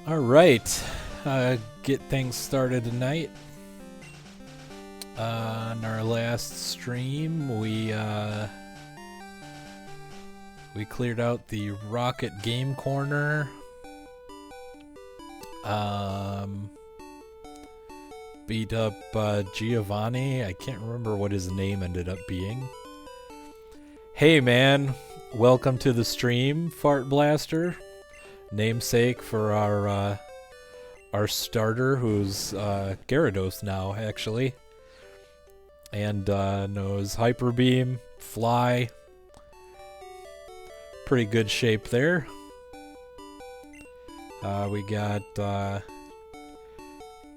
All right, get things started tonight. On our last stream, we cleared out the Rocket Game Corner. Beat up Giovanni. I can't remember what his name ended up being. Hey man, welcome to the stream, Fart Blaster. Namesake for our starter, who's Gyarados now, actually. And knows Hyper Beam, Fly. Pretty good shape there. We got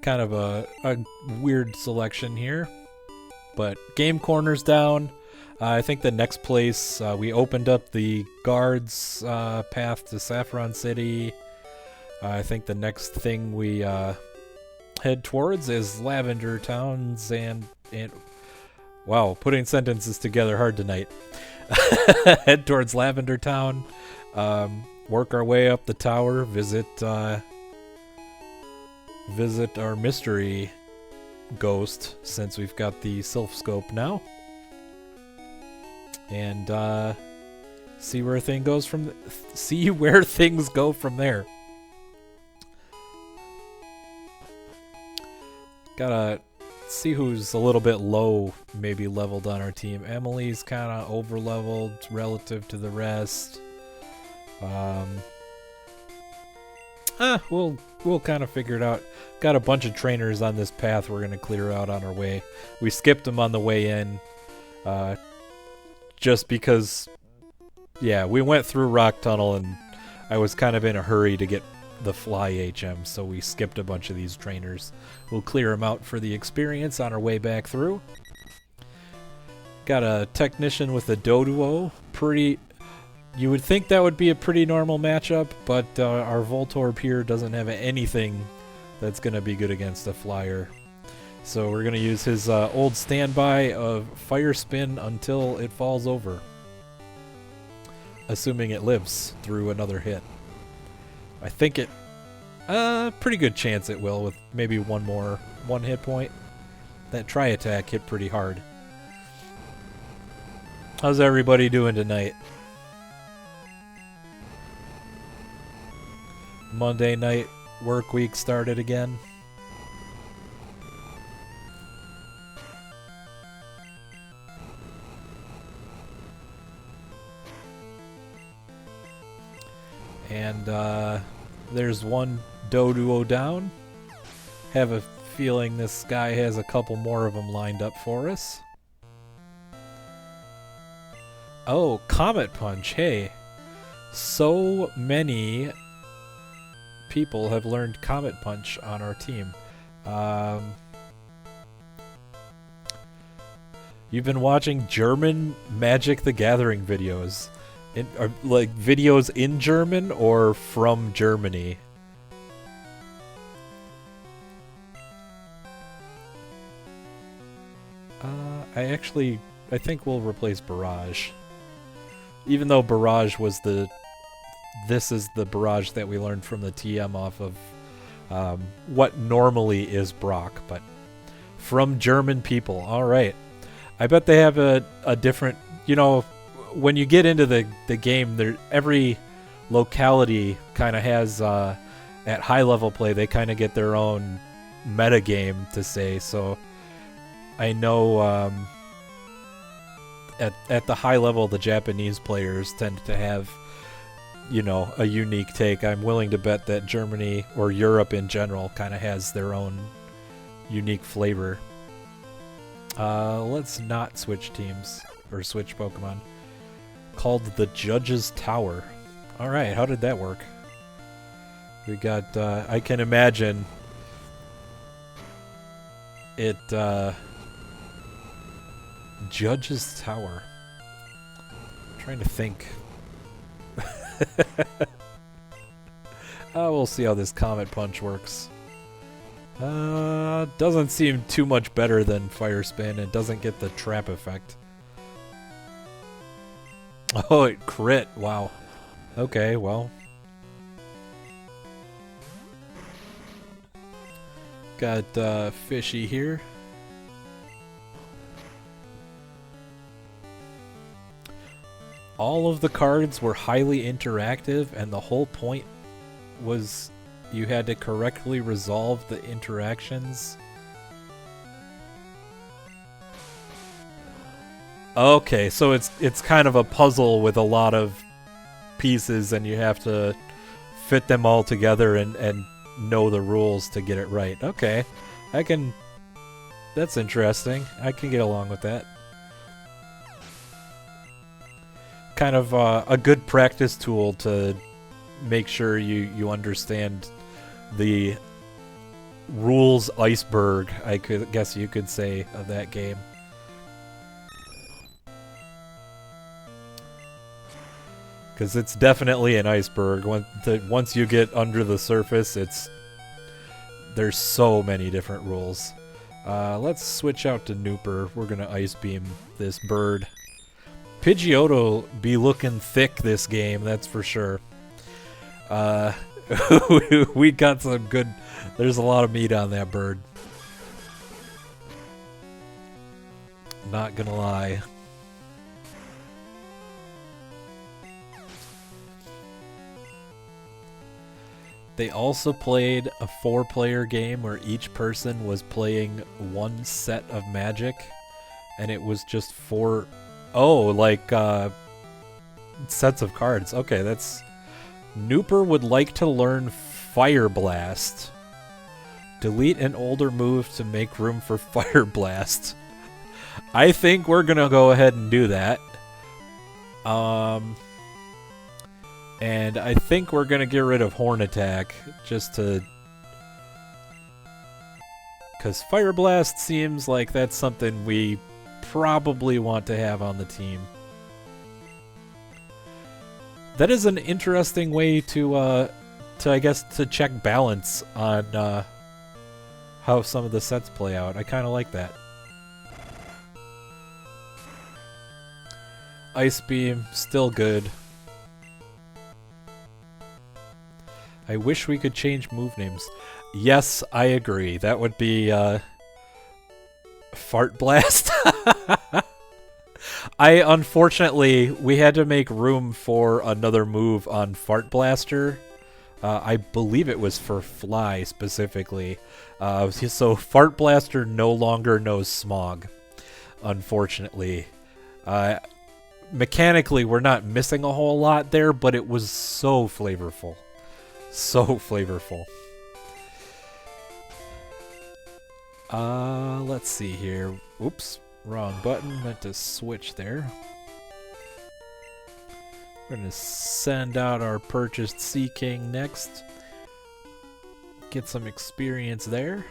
kind of a weird selection here. But Game Corner's down. I think the next place, we opened up the guards path to Saffron City. I think the next thing we head towards is Lavender Towns and wow, putting sentences together hard tonight. Head towards Lavender Town, work our way up the tower, visit our mystery ghost, since we've got the Sylph Scope now. And see where things go from there. Gotta see who's a little bit low, maybe leveled on our team. Emily's kind of over leveled relative to the rest. We'll kind of figure it out. Got a bunch of trainers on this path we're gonna clear out on our way. We skipped them on the way in. Just because, yeah, we went through Rock Tunnel and I was kind of in a hurry to get the Fly HM, so we skipped a bunch of these trainers. We'll clear them out for the experience on our way back through. Got a Technician with a Doduo. You would think that would be a pretty normal matchup, but our Voltorb here doesn't have anything that's going to be good against a Flyer. So we're going to use his old standby of Fire Spin until it falls over. Assuming it lives through another hit. I think pretty good chance it will, with maybe one hit point. That Tri-Attack hit pretty hard. How's everybody doing tonight? Monday night work week started again. And there's one Doduo down. Have a feeling this guy has a couple more of them lined up for us. Oh, Comet Punch. Hey, so many people have learned Comet Punch on our team. You've been watching German Magic the Gathering videos. Are like videos in German or from Germany? I think we'll replace Barrage. Even though Barrage was this is the Barrage that we learned from the TM off of what normally is Brock, but from German people. Alright. I bet they have a different, when you get into the game, every locality kind of has, at high level play, they kind of get their own meta game to say. So I know at the high level, the Japanese players tend to have, a unique take. I'm willing to bet that Germany or Europe in general kind of has their own unique flavor. Let's not switch teams or switch Pokemon. Called the Judge's Tower. Alright, how did that work? We got, I can imagine it, Judge's Tower. I'm trying to think. We'll see how this Comet Punch works. Doesn't seem too much better than Fire Spin. It doesn't get the trap effect. Oh, it crit. Wow. Okay, well. Got Fishy here. All of the cards were highly interactive, and the whole point was you had to correctly resolve the interactions. Okay, so it's kind of a puzzle with a lot of pieces, and you have to fit them all together and know the rules to get it right. Okay, that's interesting. I can get along with that. Kind of a good practice tool to make sure you understand the rules iceberg, I guess you could say, of that game. Because it's definitely an iceberg. Once you get under the surface, there's so many different rules. Let's switch out to Nooper. We're gonna Ice Beam this bird. Pidgeotto be looking thick this game, that's for sure. We got some good... There's a lot of meat on that bird. Not gonna lie. They also played a 4-player game where each person was playing one set of magic, and it was just 4... Oh, like, sets of cards. Okay, that's... Nooper would like to learn Fire Blast. Delete an older move to make room for Fire Blast. I think we're gonna go ahead and do that. And I think we're gonna get rid of Horn Attack, just to... Because Fire Blast seems like that's something we probably want to have on the team. That is an interesting way to I guess, to check balance on how some of the sets play out. I kind of like that. Ice Beam, still good. I wish we could change move names. Yes, I agree. That would be Fart Blast. Unfortunately, we had to make room for another move on Fart Blaster. I believe it was for Fly specifically. So Fart Blaster no longer knows Smog, unfortunately. Mechanically, we're not missing a whole lot there, but it was so flavorful. So flavorful. Let's see here. Oops, wrong button. Meant to switch there. We're gonna send out our purchased Sea King next. Get some experience there.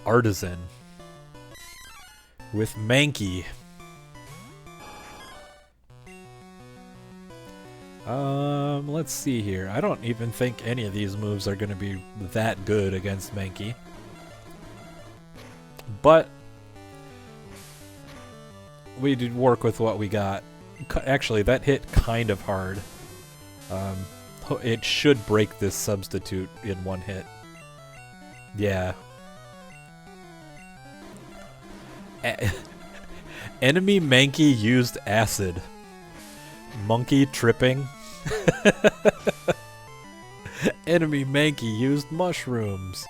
Artisan. With Mankey. Let's see here. I don't even think any of these moves are going to be that good against Mankey. But we did work with what we got. Actually, that hit kind of hard. It should break this substitute in one hit. Yeah. Enemy Mankey used acid. Monkey tripping. Enemy Mankey used mushrooms.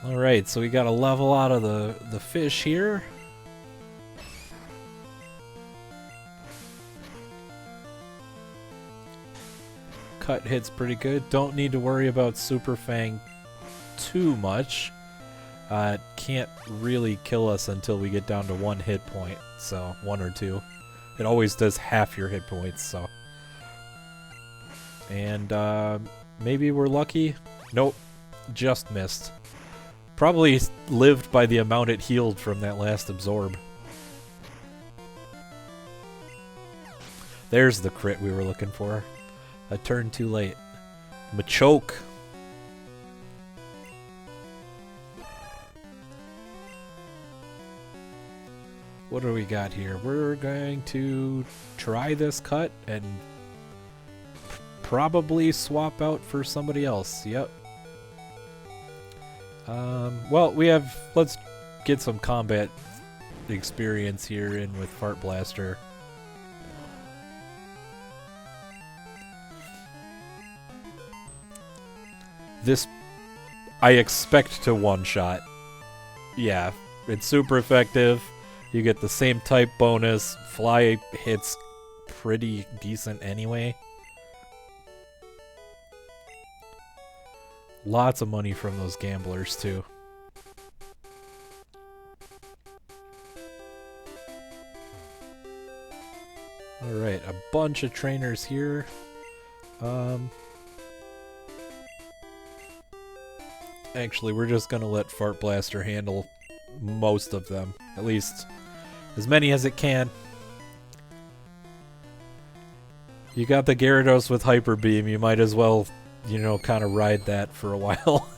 Alright, so we got a level out of the fish here. Cut hits pretty good. Don't need to worry about Super Fang too much. It can't really kill us until we get down to 1 hit point, so 1 or 2. It always does half your hit points, so. And maybe we're lucky. Nope, just missed. Probably lived by the amount it healed from that last absorb. There's the crit we were looking for. A turn too late. Machoke. What do we got here? We're going to try this cut and probably swap out for somebody else. Yep. Well, let's get some combat experience here in with Fart Blaster. This, I expect to one-shot. Yeah, it's super effective. You get the same type bonus. Fly hits pretty decent anyway. Lots of money from those gamblers, too. Alright, a bunch of trainers here. Actually, we're just gonna let Fart Blaster handle most of them. At least, as many as it can. You got the Gyarados with Hyper Beam, you might as well, you know, kind of ride that for a while.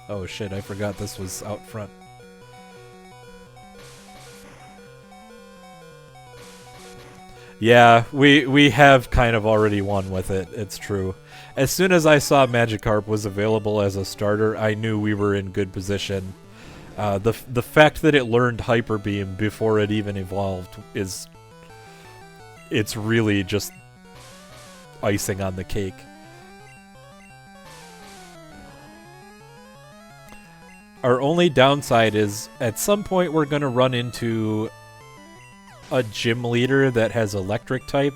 Oh shit, I forgot this was out front. Yeah, we have kind of already won with it, it's true. As soon as I saw Magikarp was available as a starter, I knew we were in good position. The fact that it learned Hyper Beam before it even evolved it's really just icing on the cake. Our only downside is at some point we're going to run into a gym leader that has electric type,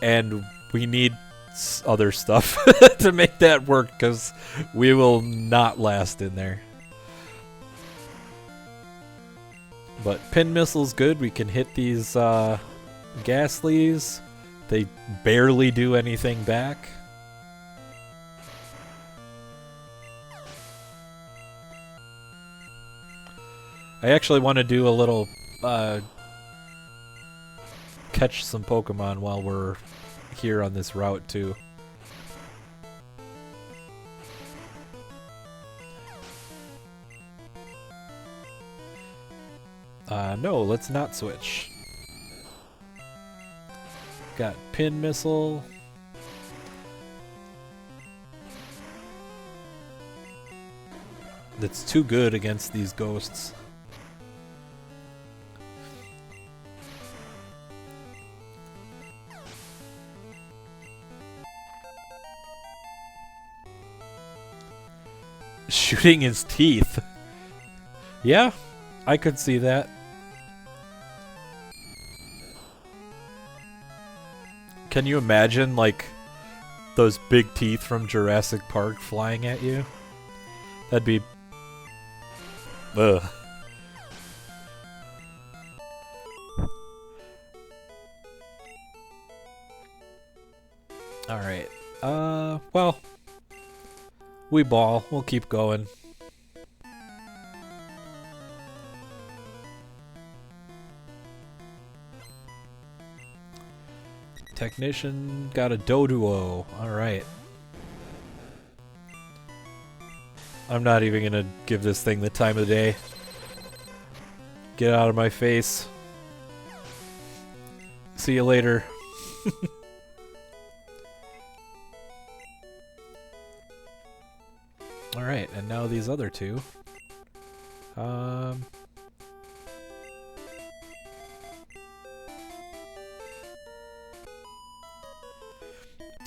and we need other stuff to make that work, because we will not last in there. But Pin Missile's good. We can hit these Ghastlies. They barely do anything back. I actually want to do a little catch some Pokemon while we're here on this route too. No, let's not switch. Got Pin Missile. That's too good against these ghosts. Shooting his teeth. Yeah, I could see that. Can you imagine, like, those big teeth from Jurassic Park flying at you? That'd be... ugh. Alright. Well... we ball. We'll keep going. Technician got a Doduo. Alright. I'm not even gonna give this thing the time of the day. Get out of my face. See you later. Alright, and now these other two.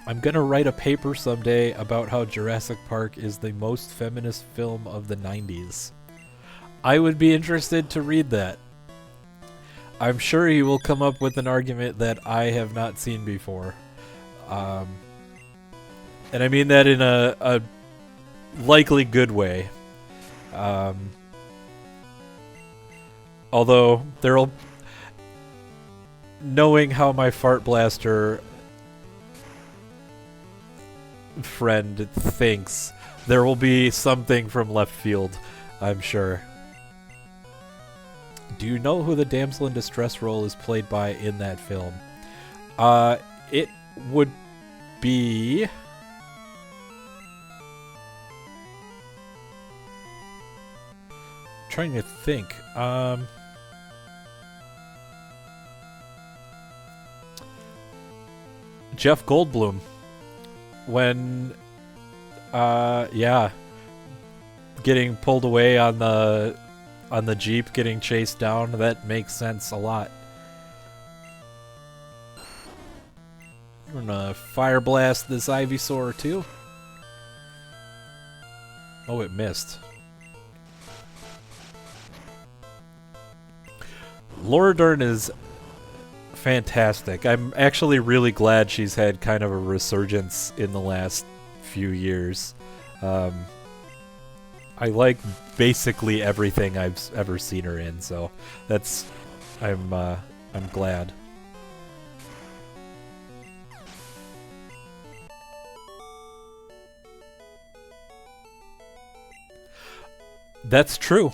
I'm gonna write a paper someday about how Jurassic Park is the most feminist film of the 90s. I would be interested to read that. I'm sure he will come up with an argument that I have not seen before. And I mean that in a likely good way. Although, there'll... knowing how my Fart Blaster friend thinks, there will be something from left field, I'm sure. Do you know who the damsel in distress role is played by in that film? It would be... trying to think. Jeff Goldblum. When, yeah, getting pulled away on the Jeep, getting chased down, that makes sense a lot. I'm gonna fire blast this Ivysaur too. Oh, it missed. Laura Dern is fantastic. I'm actually really glad she's had kind of a resurgence in the last few years. I like basically everything I've ever seen her in, so that's I'm glad. That's true.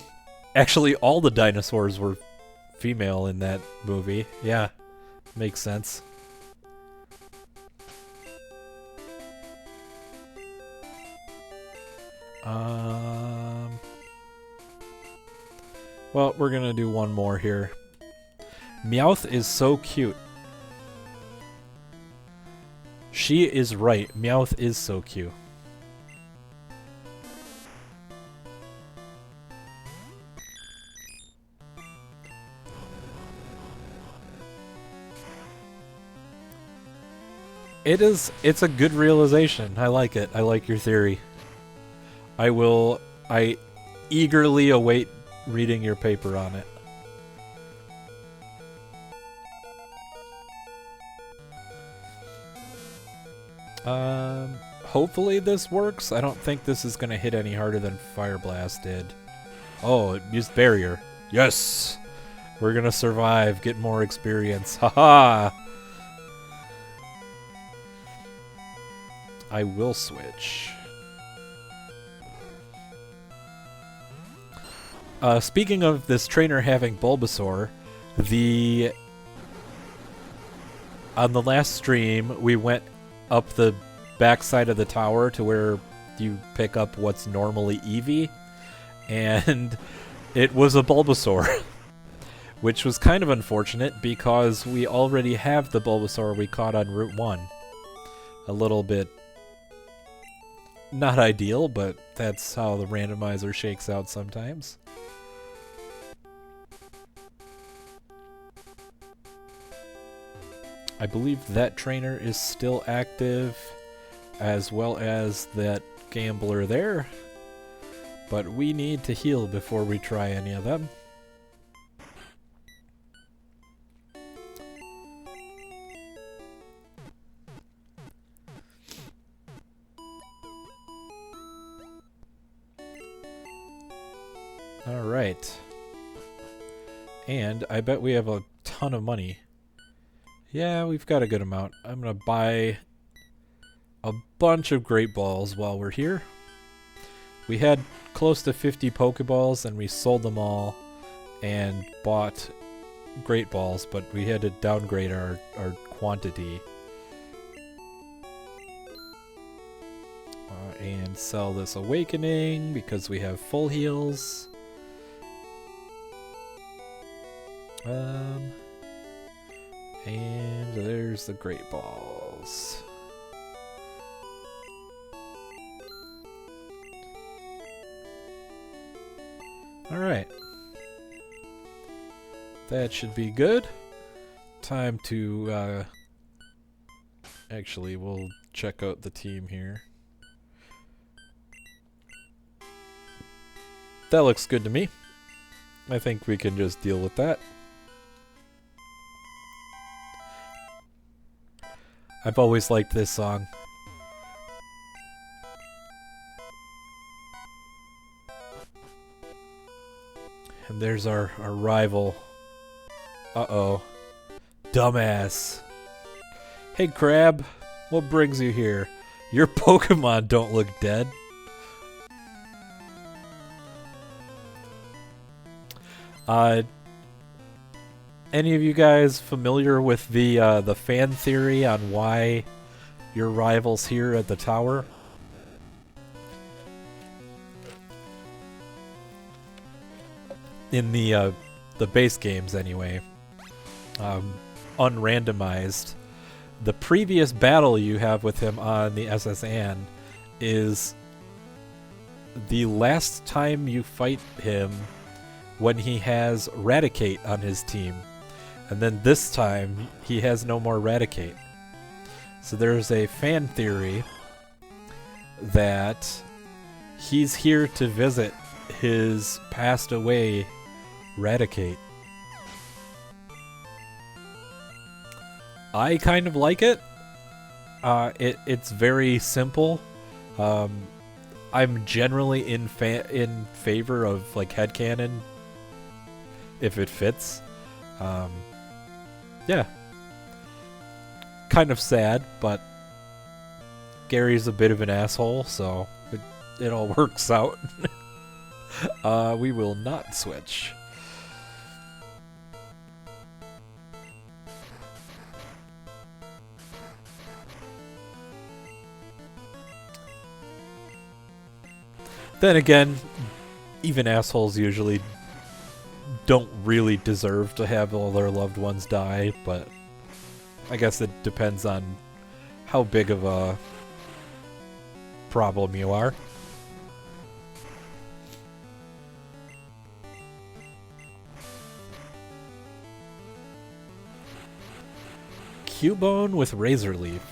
Actually, all the dinosaurs were female in that movie. Yeah, makes sense. Well, we're gonna do one more here. Meowth is so cute. She is right. Meowth is so cute. It's a good realization. I like it. I like your theory. I eagerly await reading your paper on it. Hopefully this works. I don't think this is gonna hit any harder than Fire Blast did. Oh, it used barrier. Yes! We're gonna survive, get more experience. Haha! I will switch. Speaking of this trainer having Bulbasaur, on the last stream, we went up the backside of the tower to where you pick up what's normally Eevee, and it was a Bulbasaur, which was kind of unfortunate because we already have the Bulbasaur we caught on Route 1. A little bit not ideal, but that's how the randomizer shakes out sometimes. I believe that trainer is still active, as well as that gambler there. But we need to heal before we try any of them. Alright. And I bet we have a ton of money. Yeah, we've got a good amount. I'm gonna buy a bunch of Great Balls while we're here. We had close to 50 Pokeballs and we sold them all and bought Great Balls, but we had to downgrade our quantity. And sell this Awakening because we have full heals. And there's the Great Balls. Alright. That should be good. Time to, actually, we'll check out the team here. That looks good to me. I think we can just deal with that. I've always liked this song. And there's our rival. Uh-oh. Dumbass. Hey, Crab. What brings you here? Your Pokemon don't look dead. Any of you guys familiar with the fan theory on why your rival's here at the tower? in the base games anyway, unrandomized, the previous battle you have with him on the SSN is the last time you fight him when he has Raticate on his team. And then this time, he has no more Raticate. So there's a fan theory that he's here to visit his passed away Raticate. I kind of like it. It's very simple. I'm generally in favor of like headcanon if it fits. Yeah. Kind of sad, but Gary's a bit of an asshole, so it all works out. We will not switch. Then again, even assholes usually don't really deserve to have all their loved ones die, but I guess it depends on how big of a problem you are. Cubone with Razor Leaf.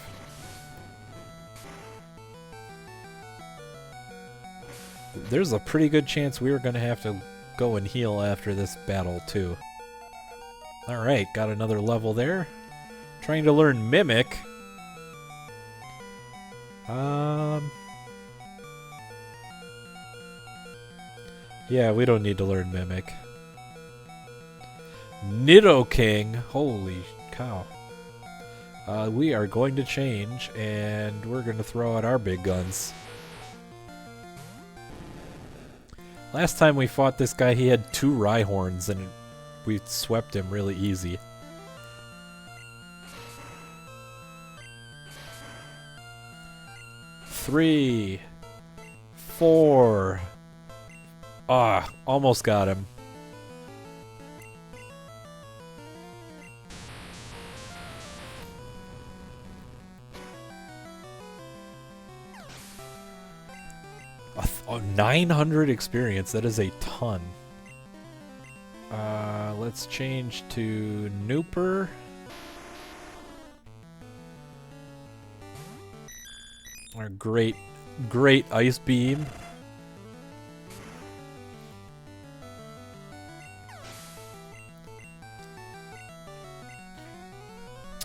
There's a pretty good chance we were going to have to go and heal after this battle, too. Alright, got another level there. Trying to learn Mimic. Yeah, we don't need to learn Mimic. Nidoking. Holy cow. We are going to change, and we're going to throw out our big guns. Last time we fought this guy, he had 2 Rhyhorns, and we swept him really easy. Three, 4. Ah, almost got him. Oh, 900 experience. That is a ton. Let's change to Nooper. Our great Ice Beam.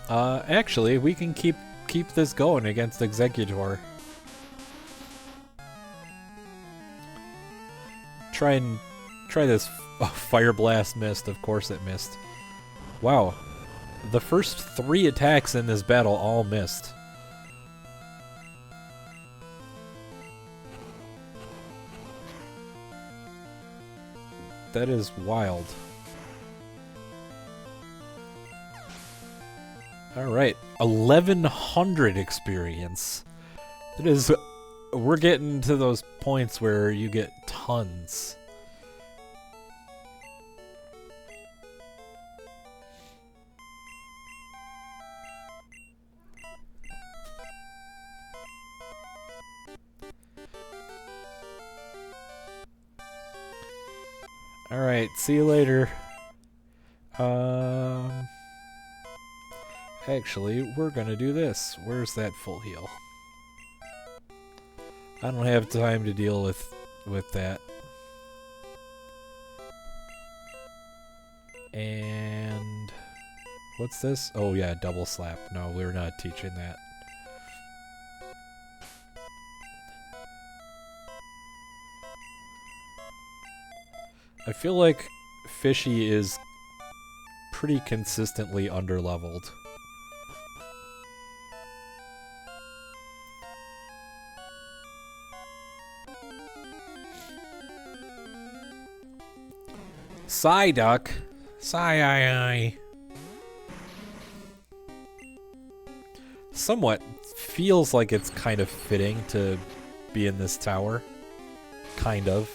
Actually, we can keep this going against Executor. Try this. Oh, Fire Blast missed. Of course it missed. Wow. The first 3 attacks in this battle all missed. That is wild. Alright. 1100 experience. That is... We're getting to those points where you get tons. Alright, see you later. Actually, we're gonna do this. Where's that full heal? I don't have time to deal with that. And what's this? Oh yeah, double slap. No, we're not teaching that. I feel like Fishy is pretty consistently underleveled. Psyduck. Psy. Somewhat feels like it's kind of fitting to be in this tower. Kind of.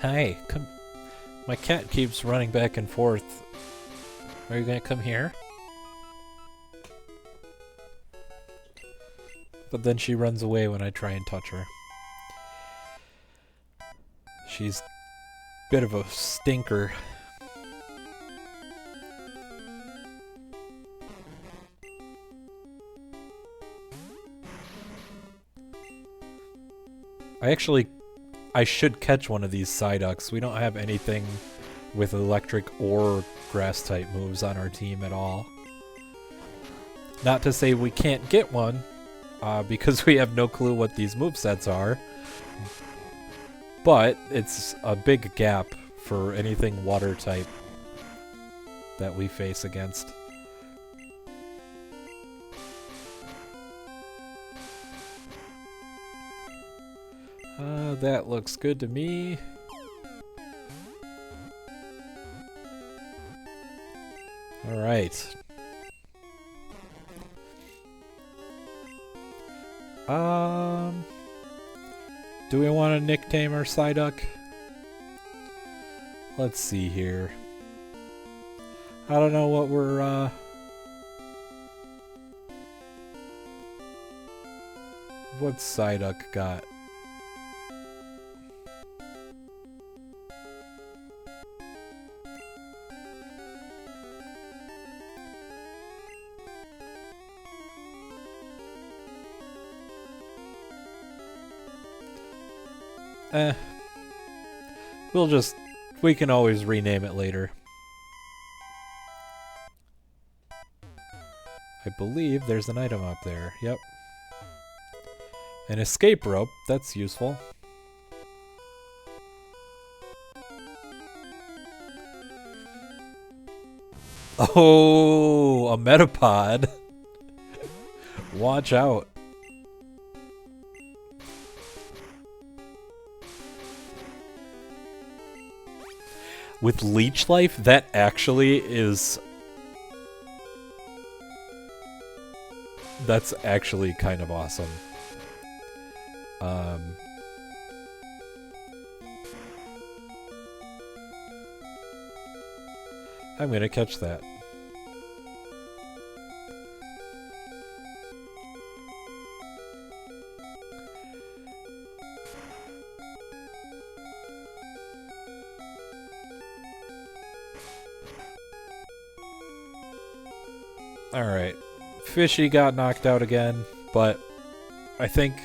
Hi, come. My cat keeps running back and forth. Are you gonna come here? But then she runs away when I try and touch her. She's a bit of a stinker. I should catch one of these Psyducks. We don't have anything with electric or grass type moves on our team at all. Not to say we can't get one, because we have no clue what these movesets are. But it's a big gap for anything water type that we face against. That looks good to me. All right. Do we want to nickname our Psyduck? Let's see here. I don't know what we're, what's Psyduck got? We can always rename it later. I believe there's an item up there. Yep. An escape rope. That's useful. Oh, a Metapod. Watch out. With Leech Life, that actually is... That's actually kind of awesome. I'm gonna catch that. Alright. Fishy got knocked out again, but I think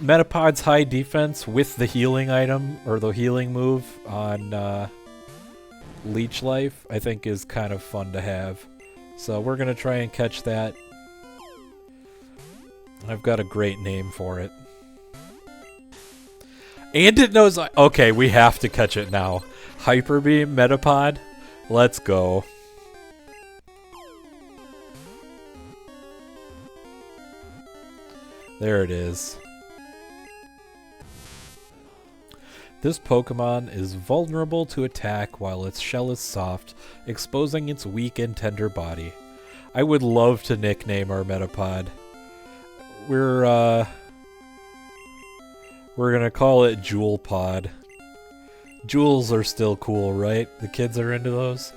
Metapod's high defense with the healing item, or the healing move on Leech Life, I think is kind of fun to have. So we're gonna try and catch that. I've got a great name for it. And it knows... Okay, we have to catch it now. Hyper Beam Metapod. Let's go. There it is. This Pokemon is vulnerable to attack while its shell is soft, exposing its weak and tender body. I would love to nickname our Metapod. We're gonna call it Jewel Pod. Jewels are still cool, right? The kids are into those?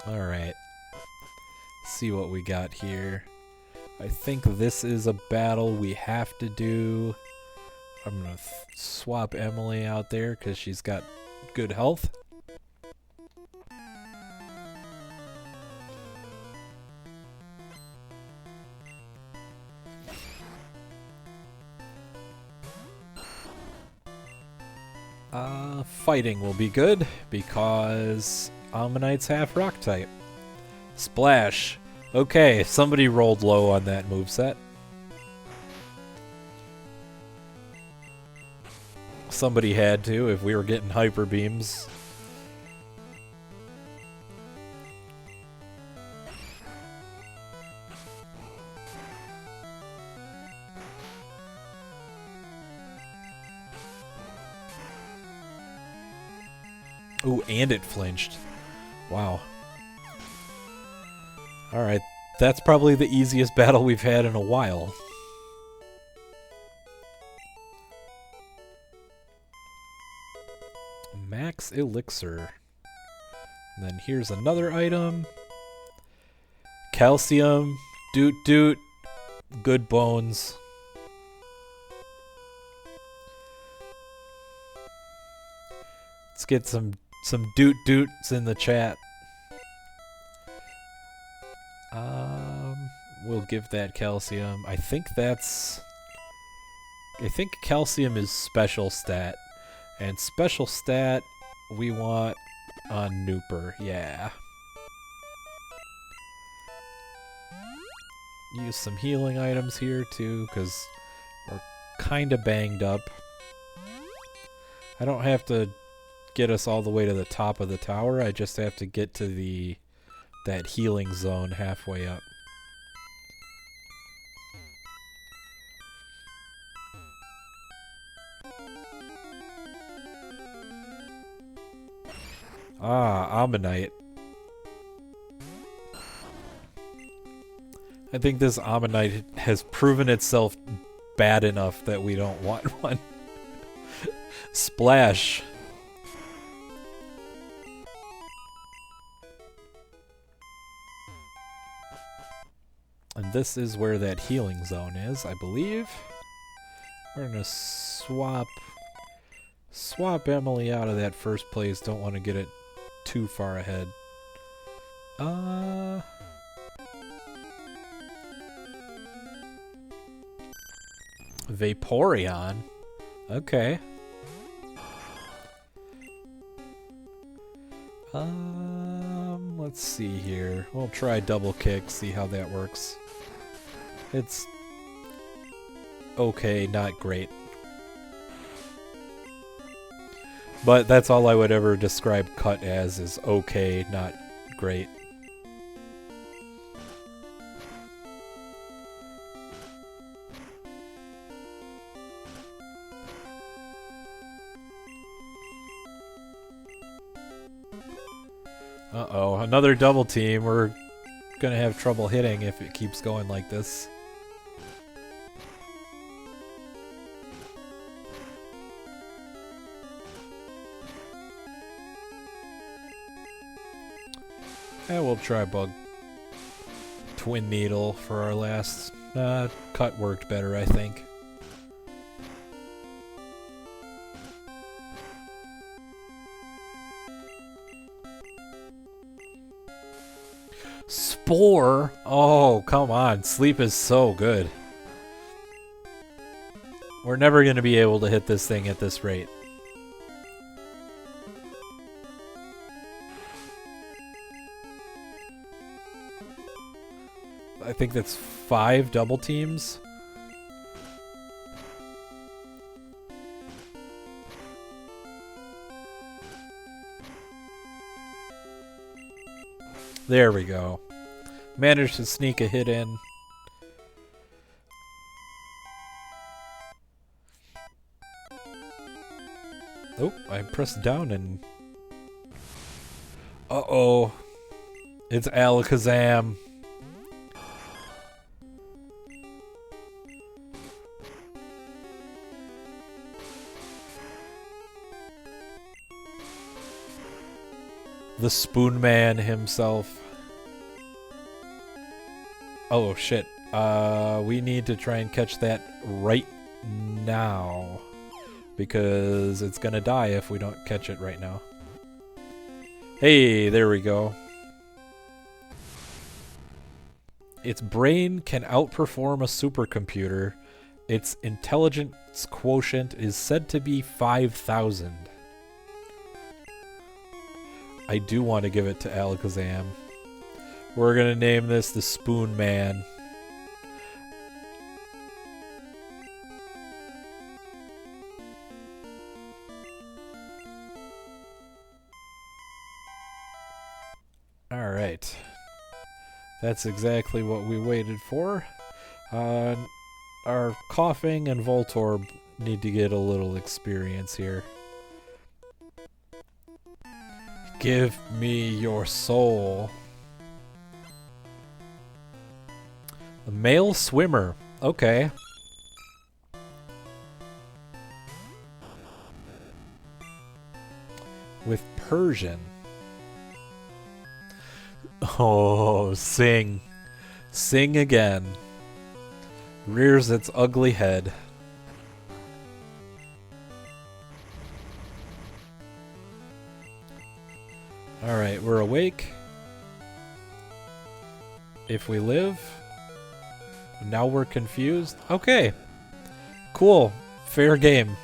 Alright. See what we got here. I think this is a battle we have to do. I'm gonna swap Emily out there because she's got good health. Fighting will be good because Ammonite's half rock type. Splash. Okay, somebody rolled low on that moveset. Somebody had to if we were getting hyper beams. Ooh, and it flinched. Wow. Alright, that's probably the easiest battle we've had in a while. Max Elixir. And then here's another item. Calcium. Doot doot. Good bones. Let's get some doot doots in the chat. We'll give that calcium. I think calcium is special stat. And special stat we want on Nooper, yeah. Use some healing items here too, because we're kinda banged up. I don't have to get us all the way to the top of the tower, I just have to get to that healing zone halfway up. Ah, Ammonite. I think this Ammonite has proven itself bad enough that we don't want one. Splash. And this is where that healing zone is, I believe. We're gonna swap Emily out of that first place. Don't want to get it too far ahead. Vaporeon? Okay. Let's see here. We'll try double kick, see how that works. It's okay, not great. But that's all I would ever describe Cut as, is okay, not great. Uh-oh, another double team. We're gonna have trouble hitting if it keeps going like this. And we'll try Bug Twin Needle for our last. Cut worked better, I think. Spore? Oh, come on. Sleep is so good. We're never going to be able to hit this thing at this rate. I think that's 5 double teams. There we go. Managed to sneak a hit in. Oh, I pressed down and... Uh-oh. It's Alakazam. The Spoon Man himself. Oh shit. We need to try and catch that right now. Because it's gonna die if we don't catch it right now. Hey, there we go. Its brain can outperform a supercomputer. Its intelligence quotient is said to be 5,000. I do want to give it to Alakazam. We're gonna name this the Spoon Man. Alright. That's exactly what we waited for. Our Coughing and Voltorb need to get a little experience here. Give me your soul. A male swimmer. Okay. With Persian. Oh, sing. Sing again. Rears its ugly head. Alright, we're awake. If we live. Now we're confused. Okay. Cool. Fair game.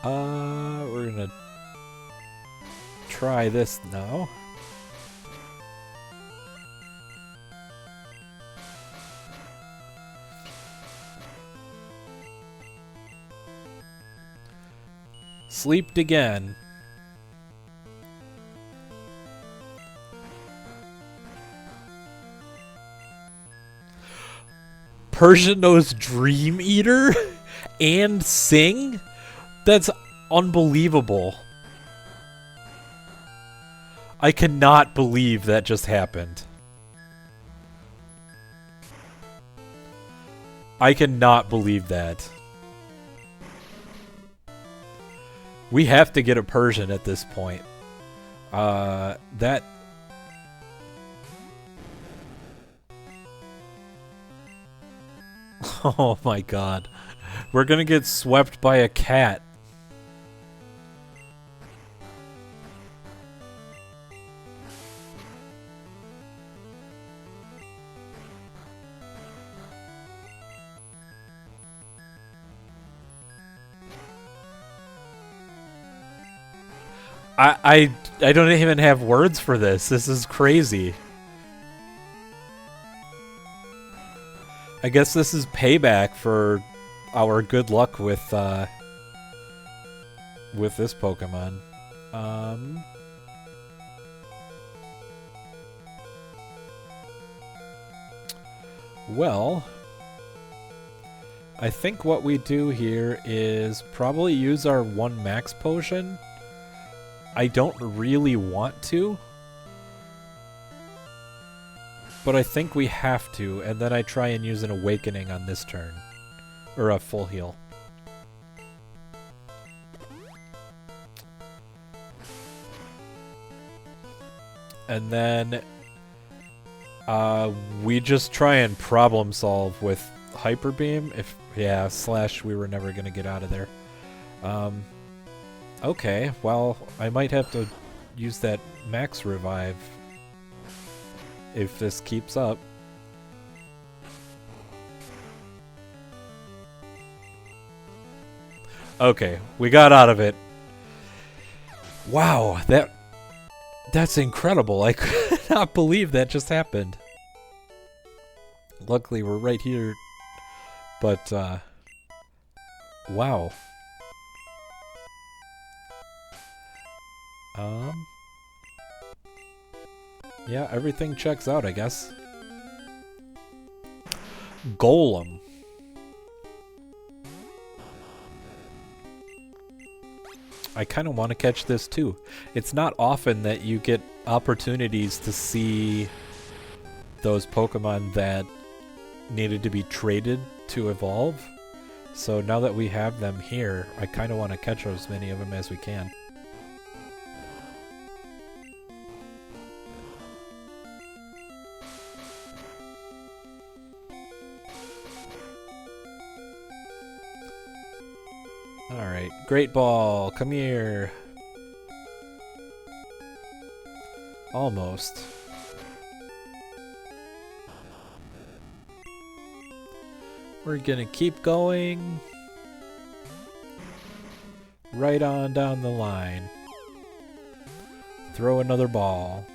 We're gonna try this now. Sleeped again. Persian knows Dream Eater and Sing? That's unbelievable. I cannot believe that just happened. I cannot believe that. We have to get a Persian at this point. That... Oh my god. We're gonna get swept by a cat. I don't even have words for this. This is crazy. I guess this is payback for our good luck with this Pokemon. Well, I think what we do here is probably use our 1 max potion. I don't really want to, but I think we have to, and then I try and use an awakening on this turn. Or a full heal. And then we just try and problem solve with Hyper Beam. Yeah, slash we were never gonna get out of there. Okay, well, I might have to use that max revive if this keeps up. Okay, we got out of it. Wow, that's incredible. I could not believe that just happened. Luckily, we're right here. But, wow. Yeah, everything checks out, I guess. Golem. I kind of want to catch this too. It's not often that you get opportunities to see those Pokemon that needed to be traded to evolve. So now that we have them here, I kind of want to catch as many of them as we can. Alright, Great Ball, come here. Almost. We're gonna keep going. Right on down the line. Throw another ball.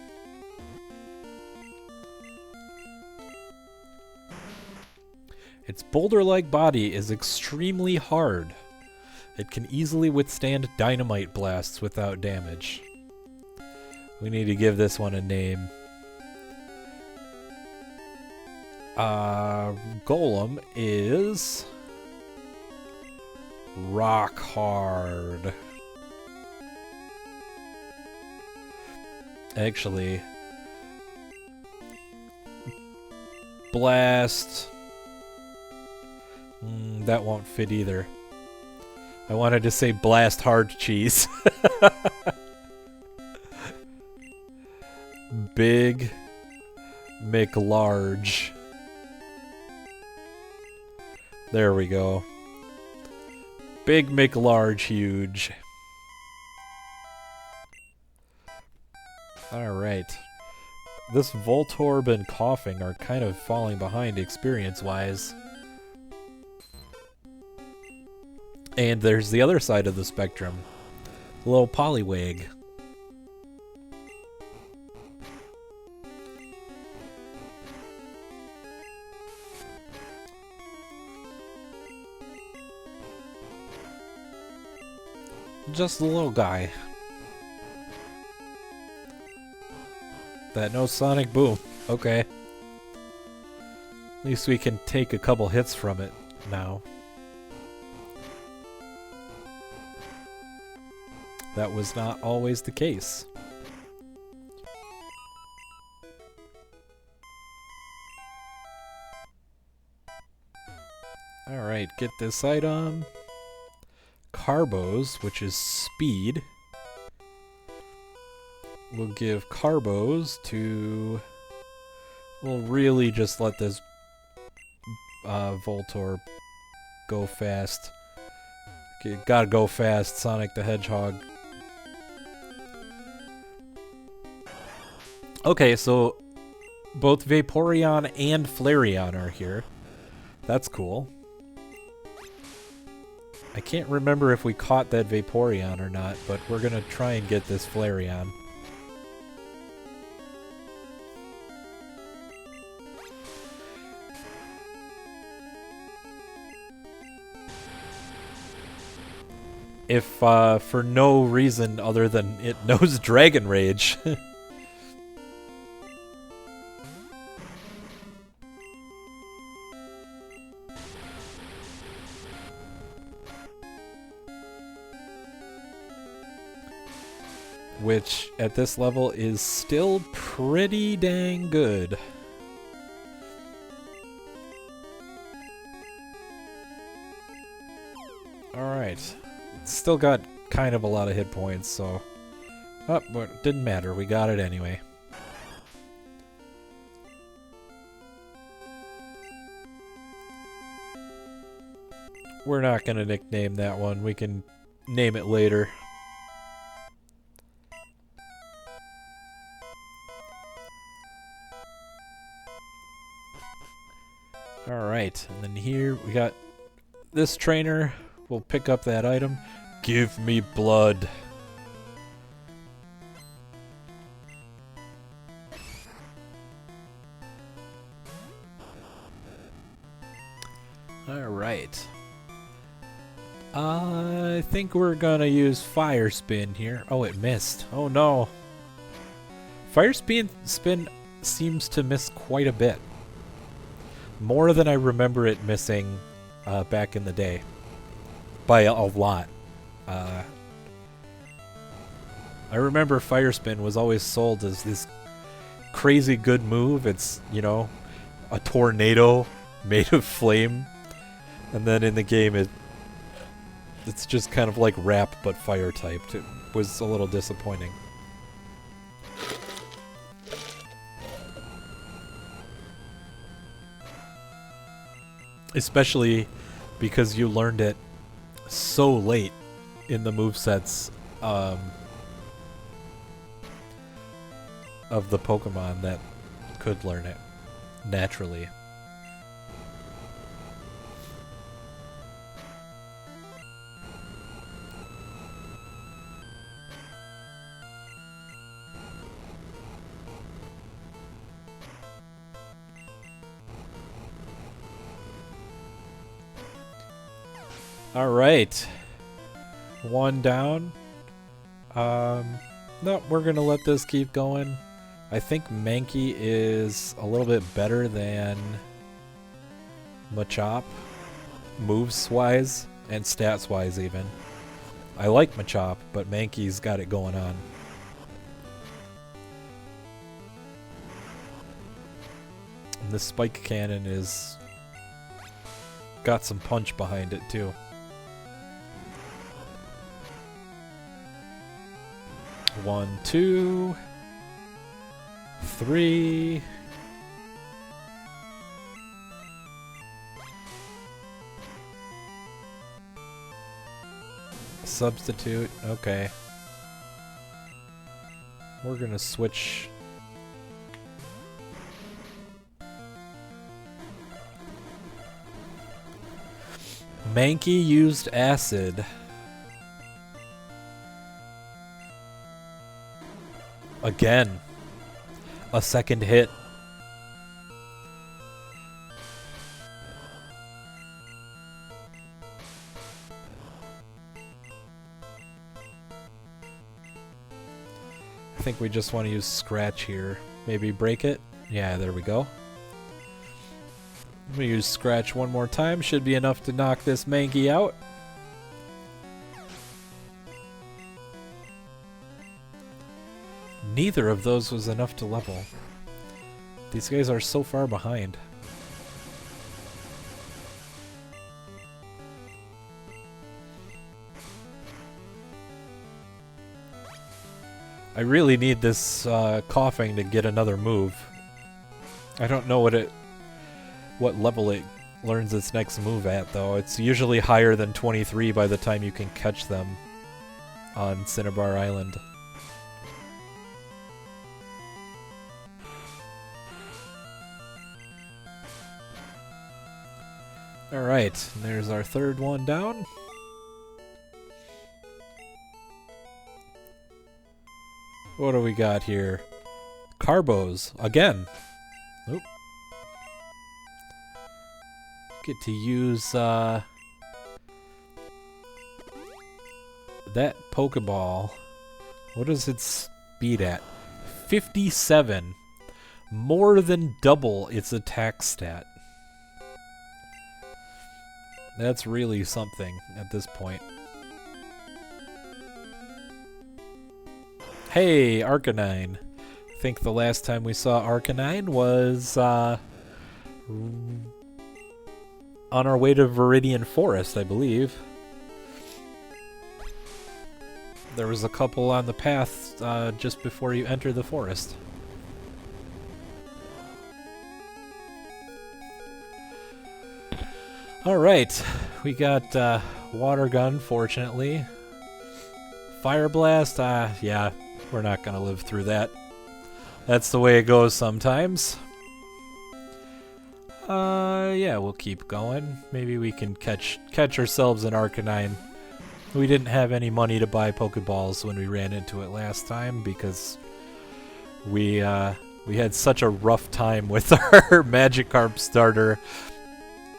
Its boulder-like body is extremely hard. It can easily withstand dynamite blasts without damage. We need to give this one a name. Golem is Rock hard. Actually, blast. That won't fit either. I wanted to say blast hard cheese. Big McLarge. There we go. Big McLarge huge. Alright. This Voltorb and Coughing are kind of falling behind experience-wise. And there's the other side of the spectrum. The little Poliwag. Just the little guy. That no Sonic Boom. Okay. At least we can take a couple hits from it now. That was not always the case. Alright, get this item. Carbos, which is speed. We'll give Carbos to... We'll really just let this Voltorb go fast. Okay, gotta go fast, Sonic the Hedgehog. Okay, so both Vaporeon and Flareon are here. That's cool. I can't remember if we caught that Vaporeon or not, but we're gonna try and get this Flareon. If for no reason other than it knows Dragon Rage. Which, at this level, is still pretty dang good. Alright. Still got kind of a lot of hit points, so... Oh, but it didn't matter. We got it anyway. We're not gonna nickname that one. We can name it later. Alright, and then here we got this trainer. We'll pick up that item. Give me blood. Alright. I think we're gonna use Fire Spin here. Oh, it missed. Oh no. Fire Spin seems to miss quite a bit. More than I remember it missing back in the day. By a lot. I remember Fire Spin was always sold as this crazy good move. It's, you know, a tornado made of flame. And then in the game it's just kind of like Wrap but fire typed. It was a little disappointing. Especially because you learned it so late in the movesets of the Pokemon that could learn it naturally. Alright. One down. No, we're gonna let this keep going. I think Mankey is a little bit better than Machop, moves-wise. and stats-wise even. I like Machop, but Mankey's got it going on. And this Spike Cannon is got some punch behind it too. One, two, three. Substitute, okay. We're gonna switch. Mankey used acid. Again. A second hit. I think we just want to use Scratch here. Maybe break it? Yeah, there we go. I'm going to use Scratch one more time. Should be enough to knock this Mankey out. Neither of those was enough to level. These guys are so far behind. I really need this coughing to get another move. I don't know what level it learns its next move at, though. It's usually higher than 23 by the time you can catch them on Cinnabar Island. Alright, there's our third one down. What do we got here? Carbos, again. Oop. Get to use that Pokeball. What is its speed at? 57. More than double its attack stat. That's really something at this point. Hey, Arcanine. I think the last time we saw Arcanine was on our way to Viridian Forest, I believe. There was a couple on the path just before you enter the forest. Alright, we got Water Gun, fortunately. Fire Blast, yeah, we're not gonna live through that. That's the way it goes sometimes. Yeah, we'll keep going. Maybe we can catch ourselves an Arcanine. We didn't have any money to buy Pokeballs when we ran into it last time because we had such a rough time with our Magikarp starter.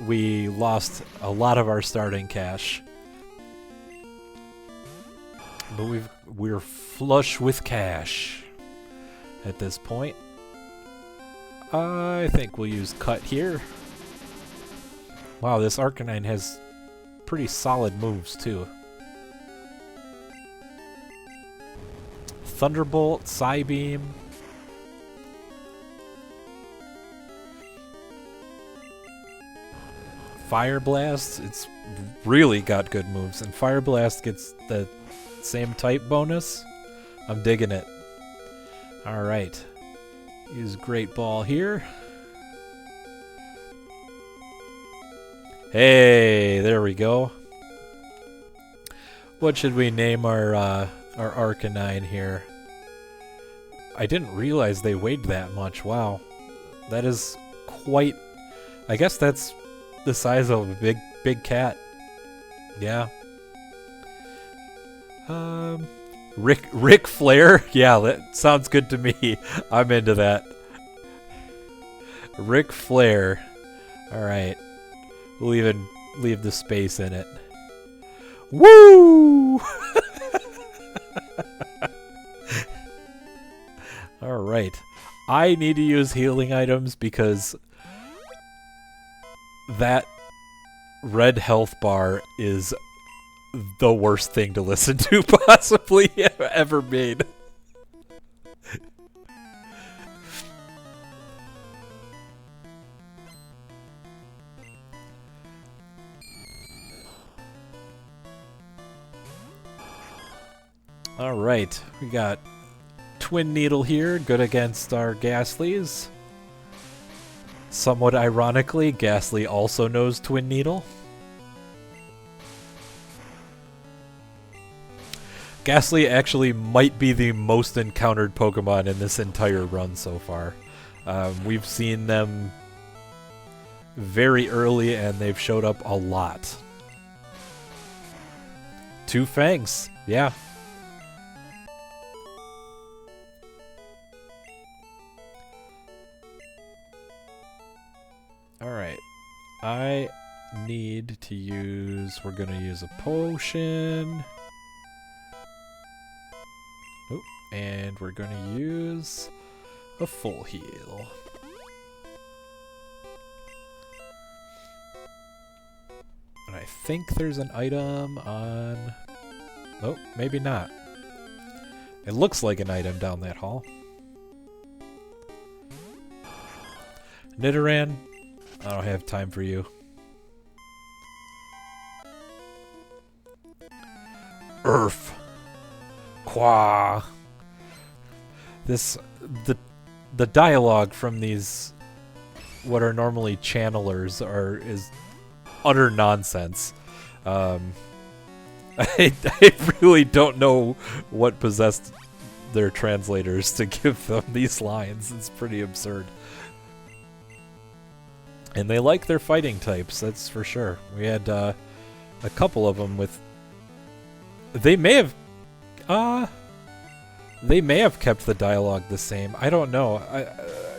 We lost a lot of our starting cash. But we're flush with cash at this point. I think we'll use Cut here. Wow, this Arcanine has pretty solid moves too. Thunderbolt, Psybeam. Fire Blast, it's really got good moves, and Fire Blast gets the same type bonus. I'm digging it. Alright. Use Great Ball here. Hey, there we go. What should we name our Arcanine here? I didn't realize they weighed that much. Wow. That is quite... I guess that's the size of a big cat. Yeah. Ric Flair? Yeah, that sounds good to me. I'm into that. Ric Flair. Alright. We'll even leave the space in it. Woo! Alright. I need to use healing items because that red health bar is the worst thing to listen to possibly ever made. Alright, we got Twin Needle here, good against our Ghastlies. Somewhat ironically, Ghastly also knows Twin Needle. Ghastly actually might be the most encountered Pokemon in this entire run so far. We've seen them very early and they've showed up a lot. Two Fangs, yeah. Alright, I need to use, we're gonna use a potion. Oh, and we're gonna use a full heal. And I think there's an item on, oh, maybe not. It looks like an item down that hall. Nidoran, I don't have time for you. Earth. Qua. The dialogue from these what are normally channelers is utter nonsense. I really don't know what possessed their translators to give them these lines. It's pretty absurd. And they like their fighting types, that's for sure. We had a couple of them with... They may have kept the dialogue the same. I don't know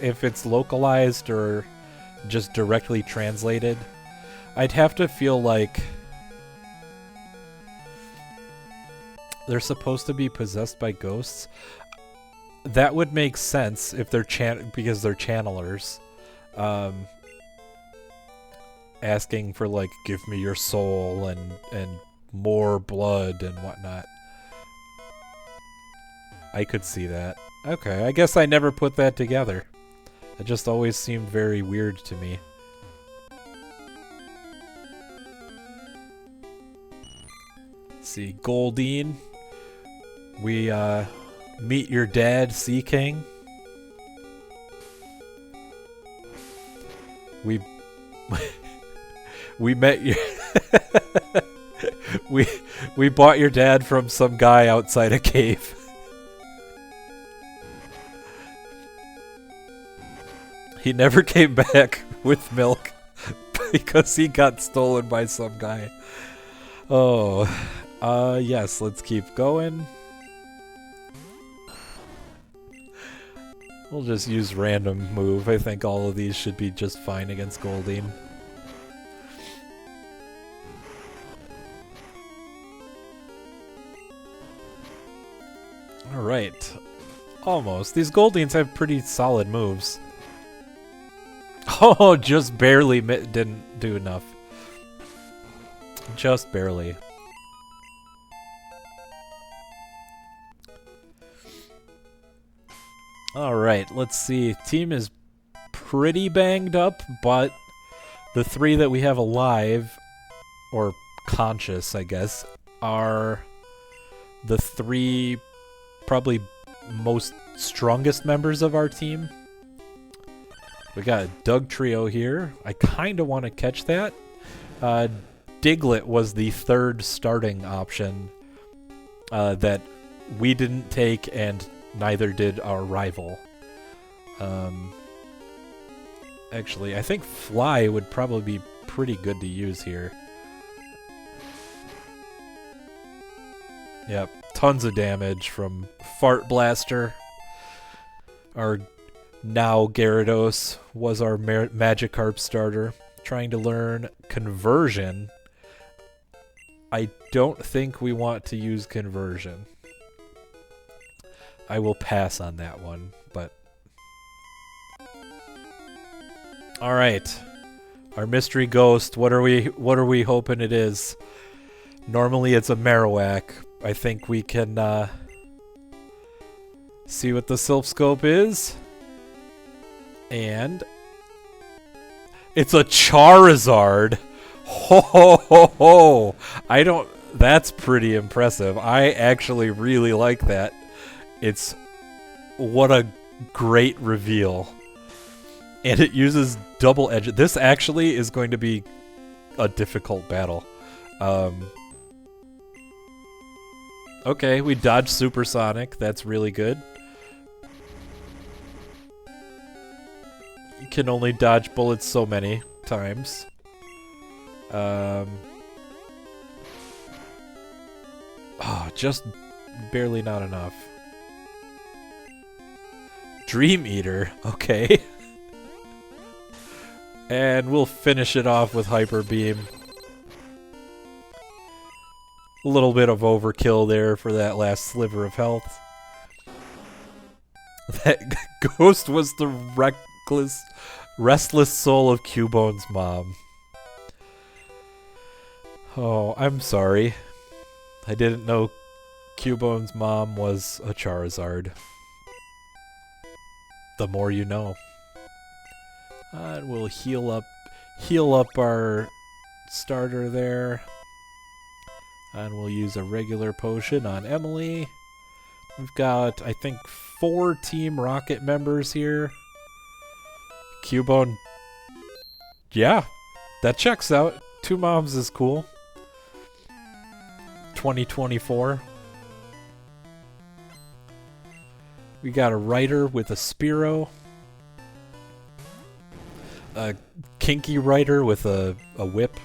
if it's localized or just directly translated. I'd have to feel like they're supposed to be possessed by ghosts. That would make sense if they're because they're channelers. Asking for like, give me your soul and more blood and whatnot. I could see that. Okay, I guess I never put that together. It just always seemed very weird to me. Let's see, Goldeen. We meet your dad, Sea King. We met your we bought your dad from some guy outside a cave. He never came back with milk because he got stolen by some guy. Oh, yes, let's keep going. We'll just use random move. I think all of these should be just fine against Goldeen. Alright. Almost. These Goldeens have pretty solid moves. Oh, just barely didn't do enough. Just barely. Alright, let's see. Team is pretty banged up, but the three that we have alive, or conscious, I guess, are the three probably most strongest members of our team. We got a Doug Trio here. I kind of want to catch that. Diglett was the third starting option that we didn't take, and neither did our rival. Actually, I think Fly would probably be pretty good to use here. Yep, tons of damage from Fart Blaster. Our now Gyarados was our Magikarp starter. Trying to learn Conversion. I don't think we want to use Conversion. I will pass on that one, but... Alright. Our mystery ghost. What are we hoping it is? Normally it's a Marowak. I think we can see what the Silph Scope is. And it's a Charizard. Ho ho ho ho. That's pretty impressive. I actually really like that. What a great reveal. And it uses double edge. This actually is going to be a difficult battle. Okay, we dodged Supersonic. That's really good. You can only dodge bullets so many times. Oh, just barely not enough. Dream Eater. Okay. And we'll finish it off with Hyper Beam. A little bit of overkill there for that last sliver of health. That ghost was the restless soul of Cubone's mom. Oh, I'm sorry. I didn't know Cubone's mom was a Charizard. The more you know. And we'll heal up our starter there. And we'll use a regular potion on Emily. We've got, I think, 4 Team Rocket members here. Cubone. Yeah, that checks out. 2 moms is cool. 2024. We got a Rider with a Spearow. A Kinky Rider with a Whip.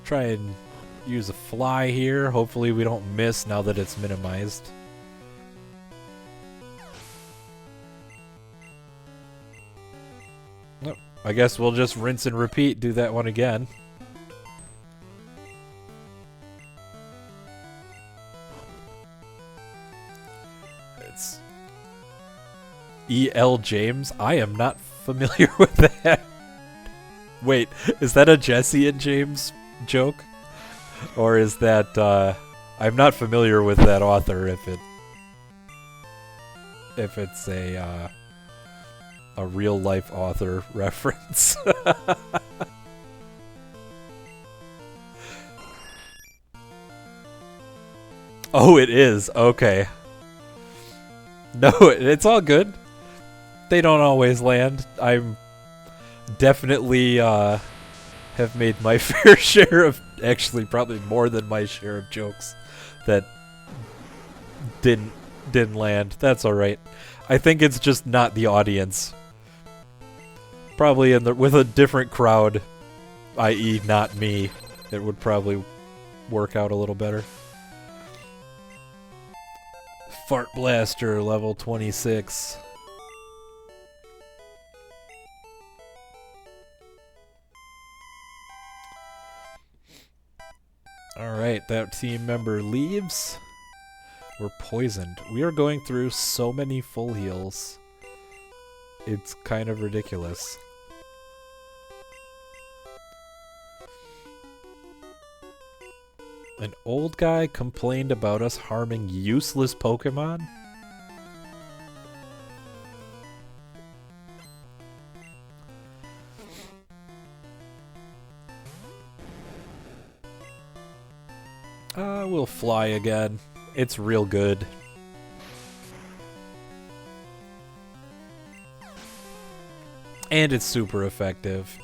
Try and use a Fly here. Hopefully we don't miss now that it's minimized. Nope. I guess we'll just rinse and repeat, do that one again. It's E.L. James. I am not familiar with that. Wait, is that a Jesse and James joke? Or is that, I'm not familiar with that author if it's a real life author reference. Oh, it is. Okay. No, it's all good. They don't always land. I'm definitely have made my fair share of, actually probably more than my share of jokes that didn't land. That's all right. I think it's just not the audience. Probably with a different crowd, i.e. not me, it would probably work out a little better. Fart Blaster, level 26. Alright, that team member leaves. We're poisoned. We are going through so many full heals. It's kind of ridiculous. An old guy complained about us harming useless Pokemon? We'll fly again. It's real good. And it's super effective.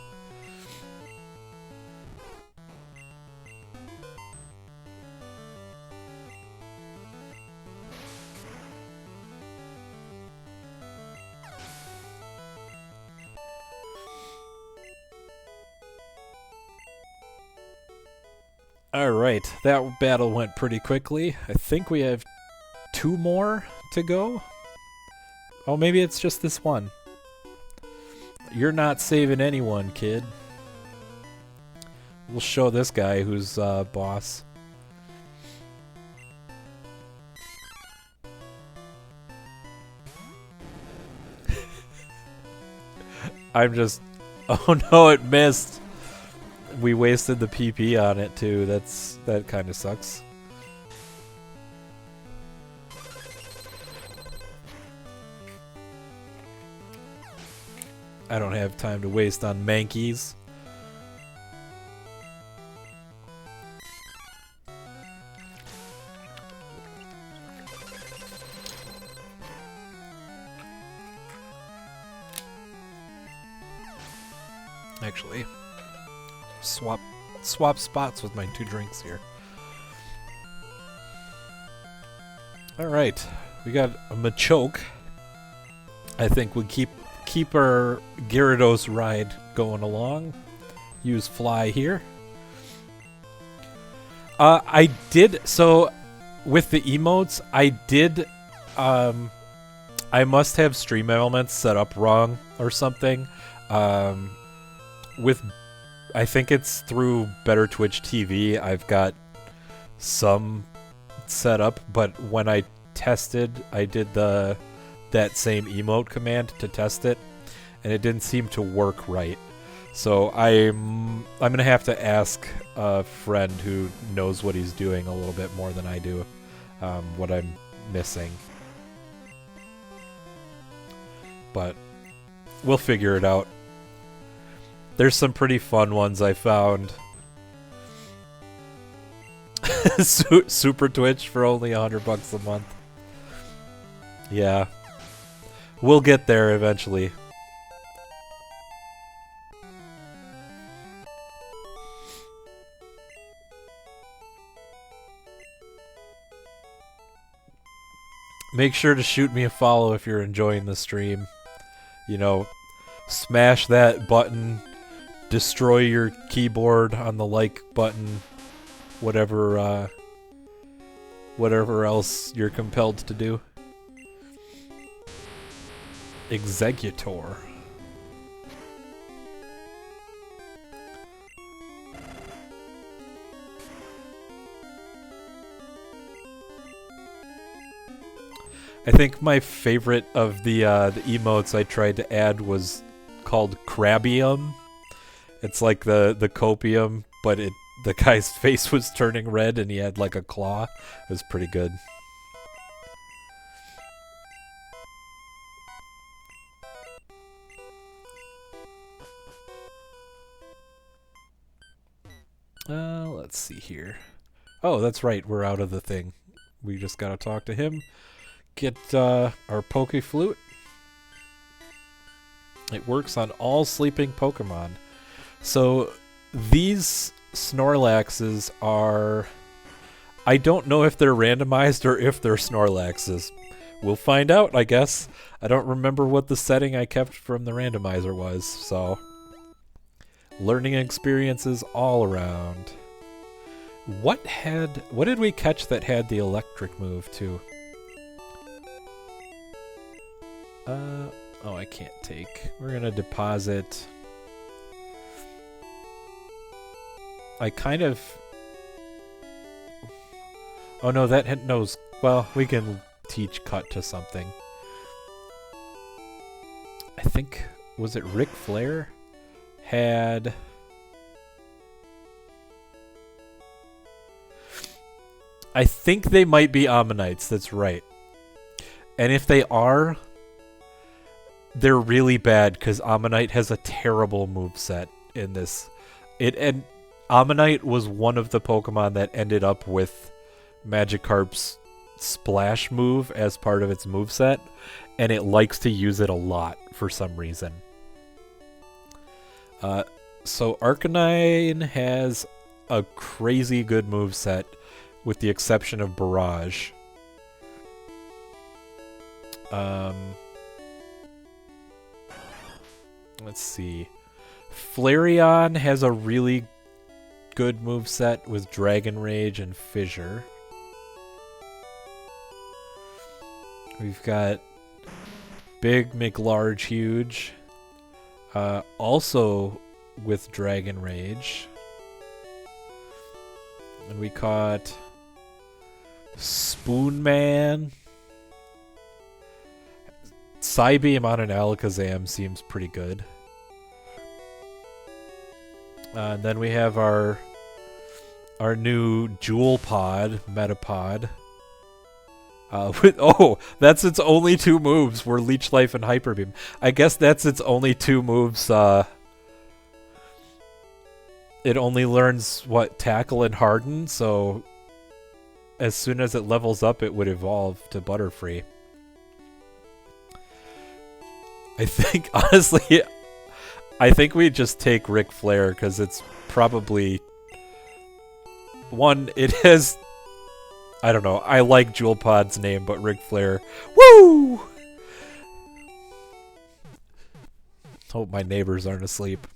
Alright, that battle went pretty quickly. I think we have 2 more to go. Oh, maybe it's just this one. You're not saving anyone, kid. We'll show this guy who's boss. I'm just... Oh no, it missed! We wasted the PP on it too. That kind of sucks. I don't have time to waste on Mankeys. Actually, swap spots with my 2 drinks here. Alright, we got a Machoke. I think we keep our Gyarados ride going along. Use Fly here. I did, so with the emotes, I did, I must have stream elements set up wrong or something. I think it's through Better Twitch TV, I've got some set up, but when I tested, I did that same emote command to test it, and it didn't seem to work right. So I'm gonna have to ask a friend who knows what he's doing a little bit more than I do, what I'm missing. But we'll figure it out. There's some pretty fun ones I found. Super Twitch for only $100 a month. Yeah. We'll get there eventually. Make sure to shoot me a follow if you're enjoying the stream. You know, smash that button. Destroy your keyboard on the like button, whatever else you're compelled to do. Executor. I think my favorite of the emotes I tried to add was called Crabium. It's like the copium, but the guy's face was turning red and he had like a claw. It was pretty good. Let's see here. Oh, that's right. We're out of the thing. We just gotta talk to him. Get our Poke Flute. It works on all sleeping Pokemon. So these Snorlaxes are... I don't know if they're randomized or if they're Snorlaxes. We'll find out, I guess. I don't remember what the setting I kept from the randomizer was, so... Learning experiences all around. What did we catch that had the electric move, too? Oh, I can't take. We're gonna deposit... I kind of... Oh no, that knows... Well, we can teach Cut to something. I think... Was it Ric Flair? Had... I think they might be Ammonites, that's right. And if they are... They're really bad, because Ammonite has a terrible moveset in this. And Ammonite was one of the Pokemon that ended up with Magikarp's Splash move as part of its moveset, and it likes to use it a lot for some reason. So Arcanine has a crazy good moveset, with the exception of Barrage. Let's see. Flareon has a really good moveset with Dragon Rage and Fissure. We've got Big McLarge Huge. Also with Dragon Rage. And we caught Spoonman. Psybeam on an Alakazam seems pretty good. And then we have our new Jewel Pod, Metapod. Oh, that's its only 2 moves, were Leech Life and Hyper Beam. I guess that's its only 2 moves. It only learns, what, Tackle and Harden, so as soon as it levels up, it would evolve to Butterfree. I think, honestly, I think we just take Ric Flair, because it's probably... One, it has... I don't know. I like Jewel Pod's name, but Ric Flair. Woo! Hope my neighbors aren't asleep.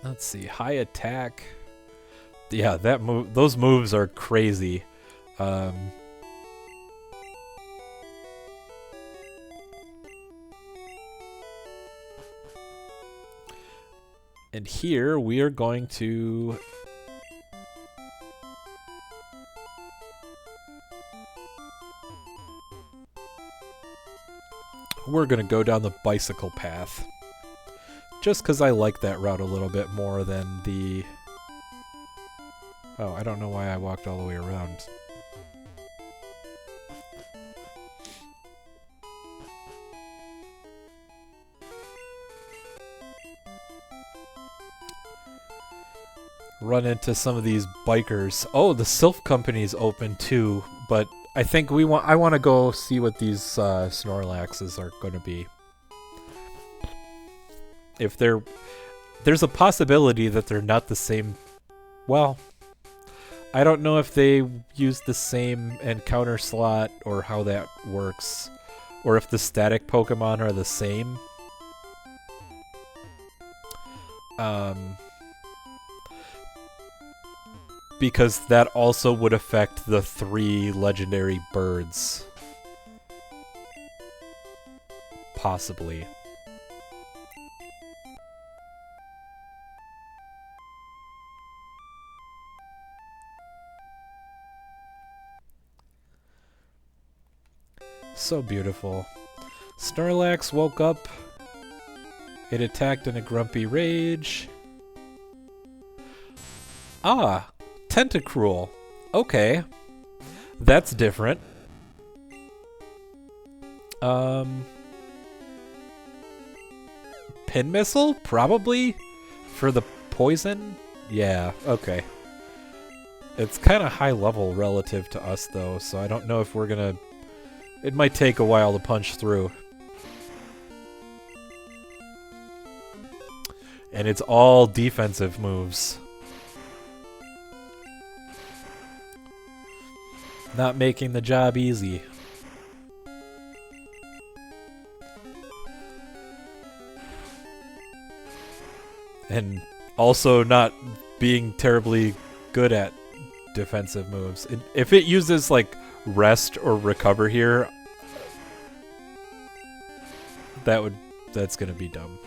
Let's see. High attack. Yeah, that move. Those moves are crazy. And here we are going to... We're going to go down the bicycle path. Just because I like that route a little bit more than the... Oh, I don't know why I walked all the way around. Run into some of these bikers. Oh, the Sylph Company's open too, but I think I want to go see what these Snorlaxes are going to be. If there's a possibility that they're not the same. Well, I don't know if they use the same encounter slot or how that works, or if the static Pokemon are the same. Because that also would affect the 3 legendary birds. Possibly. So beautiful. Snorlax woke up. It attacked in a grumpy rage. Ah! Tentacruel. Okay. That's different. Pin Missile? Probably? For the poison? Yeah, okay. It's kind of high level relative to us, though, so I don't know if we're gonna... It might take a while to punch through. And it's all defensive moves. Not making the job easy. And also not being terribly good at defensive moves. If it uses, like, rest or recover here, that's gonna be dumb.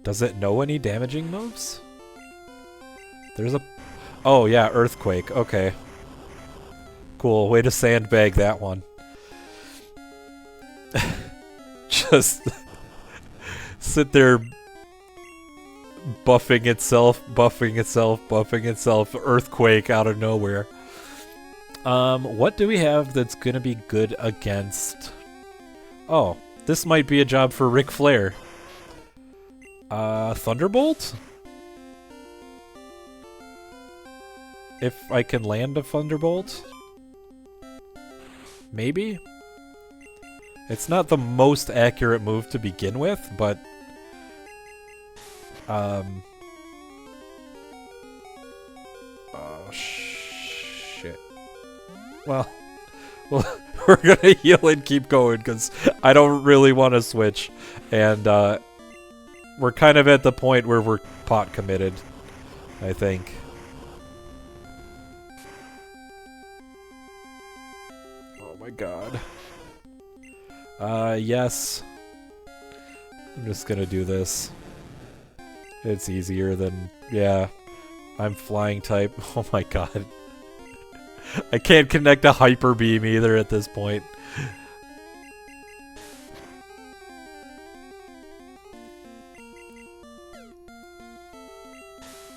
Does it know any damaging moves? There's a... Oh, yeah, Earthquake. Okay. Cool. Way to sandbag that one. Just sit there buffing itself, Earthquake out of nowhere. What do we have that's gonna be good against... Oh, this might be a job for Ric Flair. Thunderbolt? If I can land a Thunderbolt? Maybe? It's not the most accurate move to begin with, but... Oh, shit. Well, we're gonna heal and keep going, because I don't really want to switch. And, we're kind of at the point where we're pot committed, I think. Oh my god. Yes. I'm just gonna do this. It's easier than... Yeah. I'm flying type. Oh my god. I can't connect a hyper beam either at this point.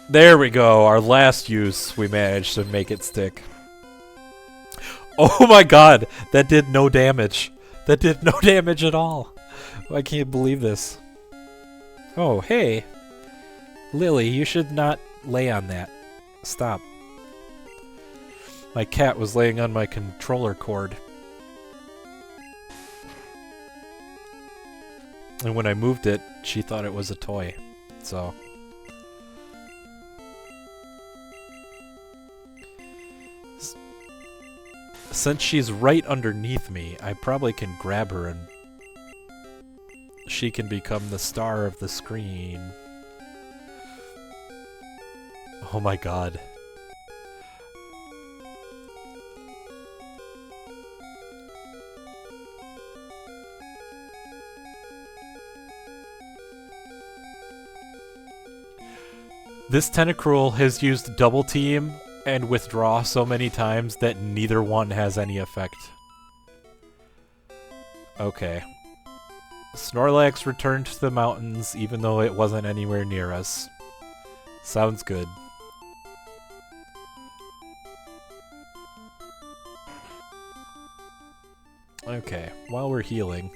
There we go. Our last use, we managed to make it stick. Oh my god. That did no damage. That did no damage at all. I can't believe this. Oh, hey. Lily, you should not lay on that. Stop. My cat was laying on my controller cord. And when I moved it, she thought it was a toy. So... since she's right underneath me, I probably can grab her and she can become the star of the screen. Oh my god. This Tentacruel has used Double Team and Withdraw so many times that neither one has any effect. Okay. Snorlax returned to the mountains even though it wasn't anywhere near us. Sounds good. Okay, while we're healing,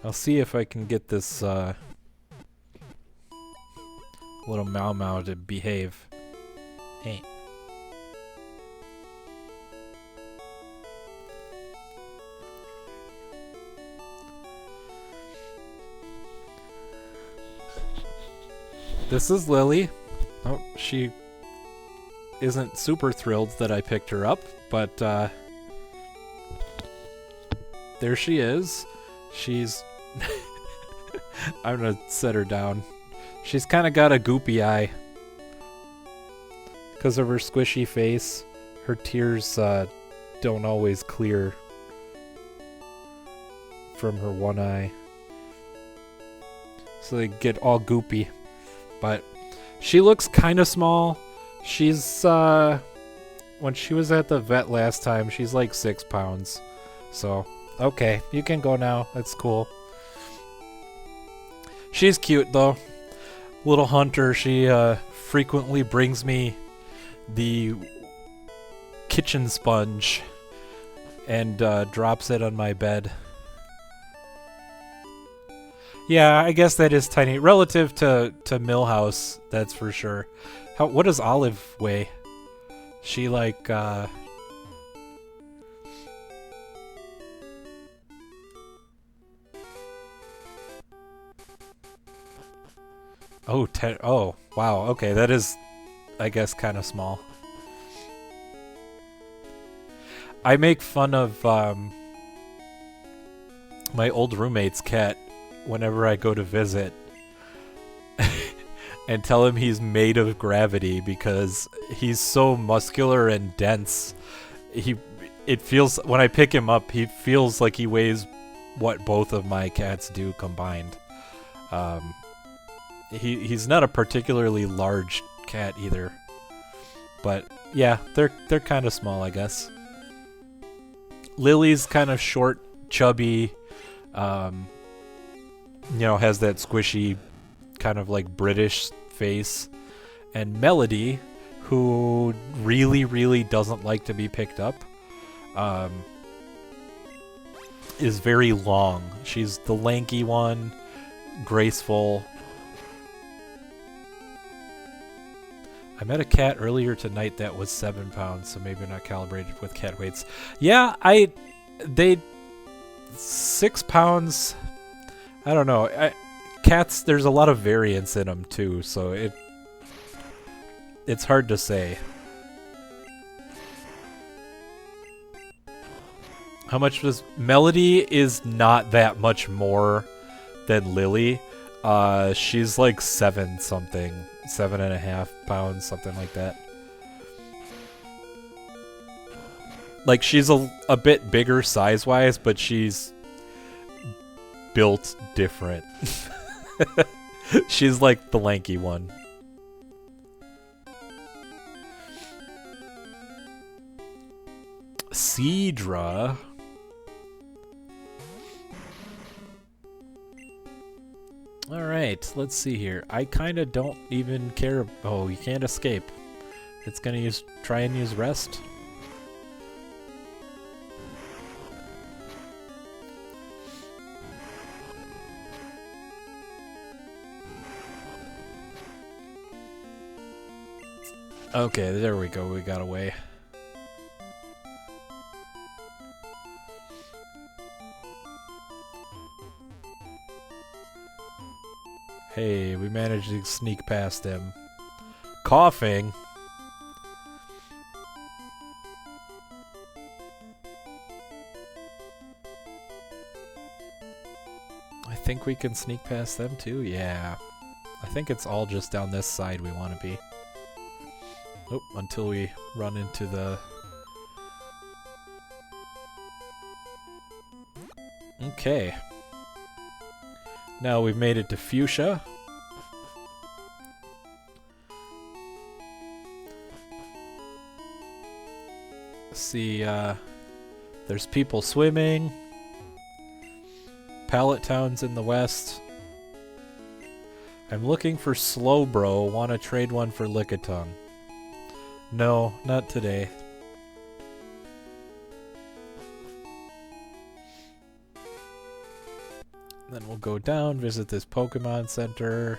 I'll see if I can get this little Mau to behave. Hey. This is Lily. Oh, she isn't super thrilled that I picked her up, but there she is. She's... I'm gonna set her down. She's kind of got a goopy eye. Because of her squishy face, her tears don't always clear from her one eye. So they get all goopy. But she looks kind of small. She's, when she was at the vet last time, she's like 6 pounds. So, okay, you can go now. That's cool. She's cute, though. Little hunter, she frequently brings me the kitchen sponge and drops it on my bed. Yeah, I guess that is tiny. Relative to Millhouse, that's for sure. What does Olive weigh? She like, Oh, oh, wow, okay, that is, I guess, kind of small. I make fun of, my old roommate's cat whenever I go to visit and tell him he's made of gravity because he's so muscular and dense. It feels, when I pick him up, he feels like he weighs what both of my cats do combined. He's not a particularly large cat either. But yeah, they're kind of small, I guess. Lily's kind of short, chubby, you know, has that squishy kind of like British face. And Melody, who really, really doesn't like to be picked up, is very long. She's the lanky one, graceful. I met a cat earlier tonight that was 7 pounds, so maybe not calibrated with cat weights. Yeah, they 6 pounds. I don't know. Cats, there's a lot of variance in them too, so it's hard to say. How much does Melody is not that much more than Lily. She's like 7 something, 7.5 pounds, something like that. Like she's a bit bigger size-wise, but she's built different. She's like the lanky one. Seadra. Alright, let's see here. I kinda don't even care. Oh, you can't escape. It's gonna try and use rest. Okay, there we go. We got away. Hey, we managed to sneak past him. Coughing. I think we can sneak past them too. Yeah. I think it's all just down this side we want to be. Oh, until we run into the... Okay. Now we've made it to Fuchsia. See, there's people swimming. Pallet Town's in the west. I'm looking for Slowbro. Want to trade one for Lickitung? No, not today. Then we'll go down, visit this Pokemon Center.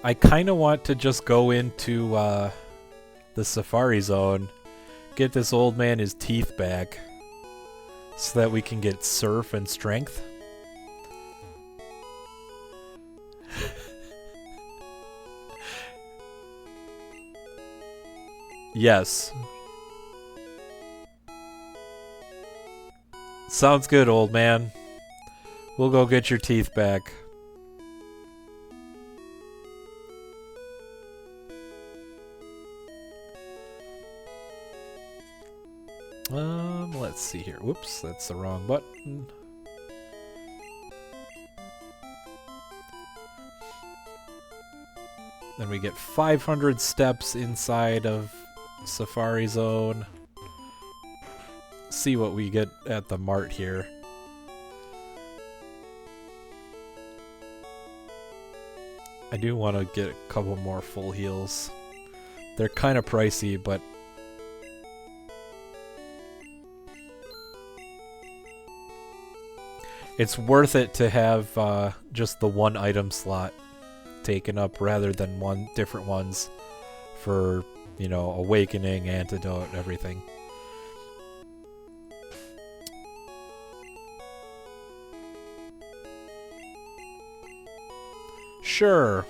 I kind of want to just go into the Safari Zone, get this old man his teeth back, so that we can get Surf and Strength. Yes. Sounds good, old man. We'll go get your teeth back. Let's see here. Whoops, that's the wrong button. Then we get 500 steps inside of Safari Zone. See what we get at the mart here. I do want to get a couple more full heals. They're kind of pricey, but it's worth it to have just the one item slot taken up rather than different ones for, you know, Awakening, Antidote, everything. Sure.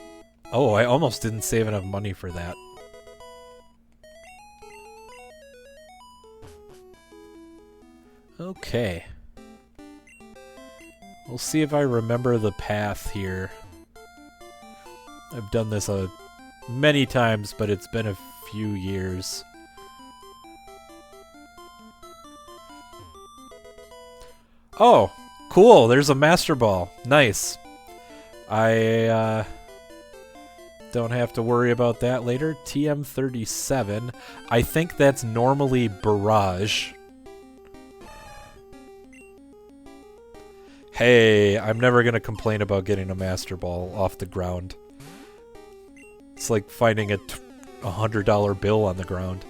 Oh, I almost didn't save enough money for that. Okay. We'll see if I remember the path here. I've done this many times, but it's been a few years. Oh, cool. There's a Master Ball. Nice. I don't have to worry about that later. TM37. I think that's normally Barrage. Hey, I'm never going to complain about getting a Master Ball off the ground. It's like finding a $100 bill on the ground.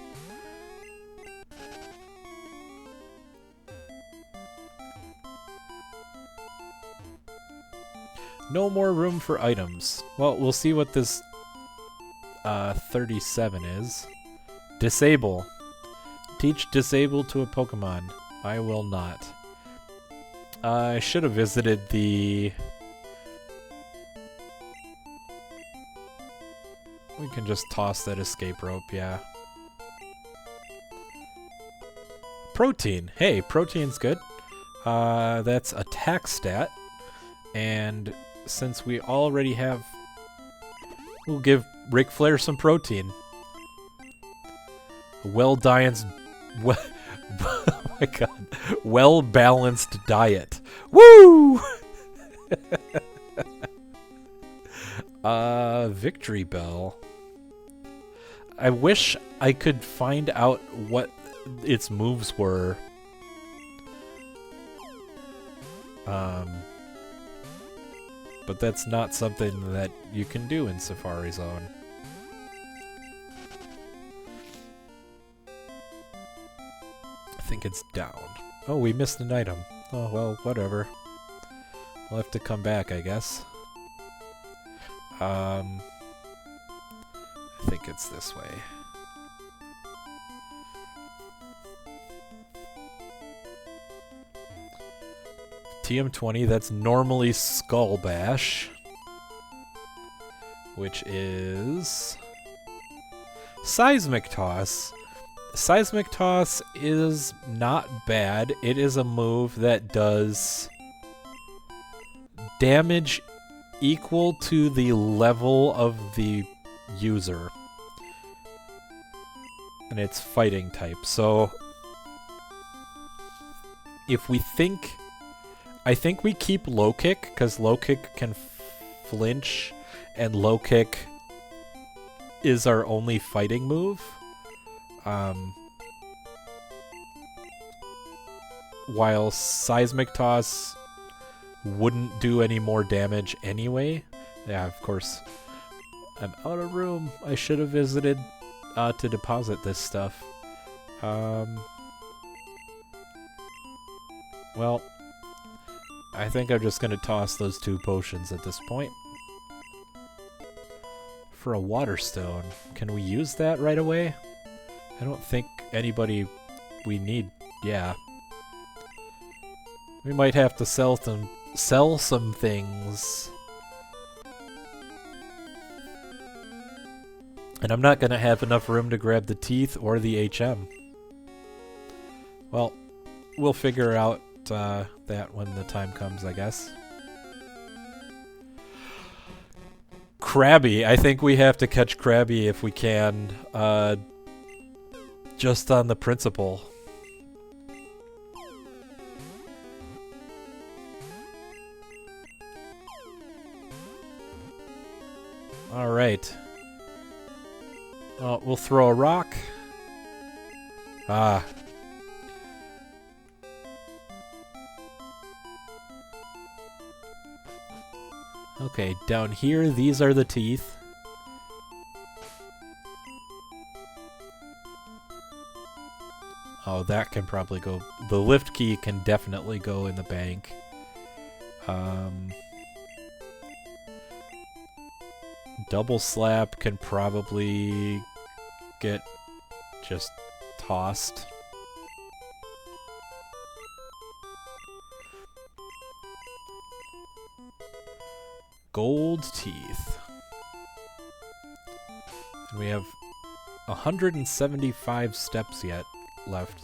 No more room for items. Well, we'll see what this 37 is. Disable. Teach Disable to a Pokemon. I will not. I should have visited the... We can just toss that escape rope, yeah. Protein. Hey, protein's good. That's attack stat. And since we already have We'll give Ric Flair some protein. A well-balanced... oh my god. Well-balanced diet. Woo! Victory Bell. I wish I could find out what its moves were. But that's not something that you can do in Safari Zone. I think it's down. Oh, we missed an item. Oh, well, whatever. We'll have to come back, I guess. I think it's this way. TM20, that's normally Skull Bash, which is Seismic Toss. Seismic Toss is not bad. It is a move that does damage equal to the level of the user. And it's fighting type. So if we think... I think we keep low kick, because low kick can flinch, and low kick is our only fighting move. While Seismic Toss wouldn't do any more damage anyway. Yeah, of course. I'm out of room. I should have visited to deposit this stuff. Well... I think I'm just going to toss those 2 potions at this point. For a water stone. Can we use that right away? I don't think anybody we need... Yeah. We might have to sell some things. And I'm not going to have enough room to grab the teeth or the HM. Well, we'll figure out that when the time comes, I guess. Krabby. I think we have to catch Krabby if we can. Just on the principle. Alright. We'll throw a rock. Ah. Okay, down here, these are the teeth. Oh, that can probably go... The lift key can definitely go in the bank. Double slap can probably get just tossed. Gold teeth. And we have 175 steps yet left.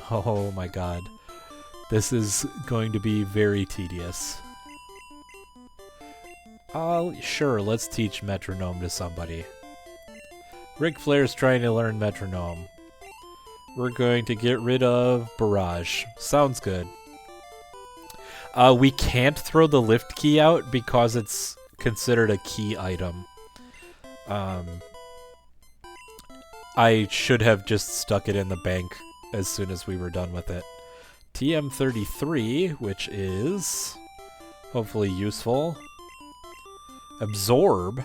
Oh my god. This is going to be very tedious. Sure, let's teach metronome to somebody. Ric Flair's trying to learn metronome. We're going to get rid of Barrage. Sounds good. We can't throw the lift key out because it's considered a key item. I should have just stuck it in the bank as soon as we were done with it. TM33, which is hopefully useful. Absorb.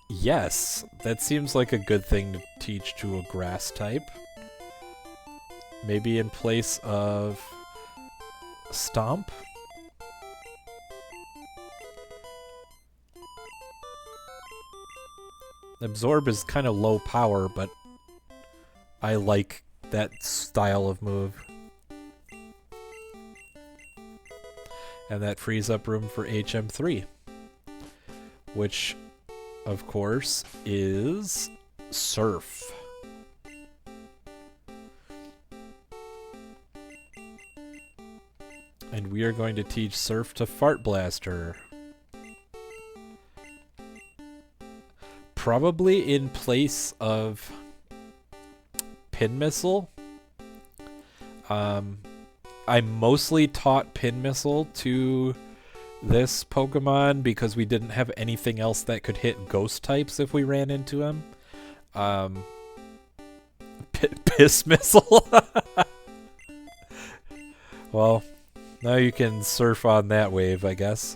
Yes, that seems like a good thing to teach to a grass type. Maybe in place of Stomp. Absorb is kind of low power, but I like that style of move. And that frees up room for HM3, which, of course, is Surf. And we are going to teach Surf to Fart Blaster. probably in place of Pin Missile. I mostly taught Pin Missile to this Pokemon because we didn't have anything else that could hit ghost types if we ran into him. Piss Missile. Well, now you can surf on that wave, I guess.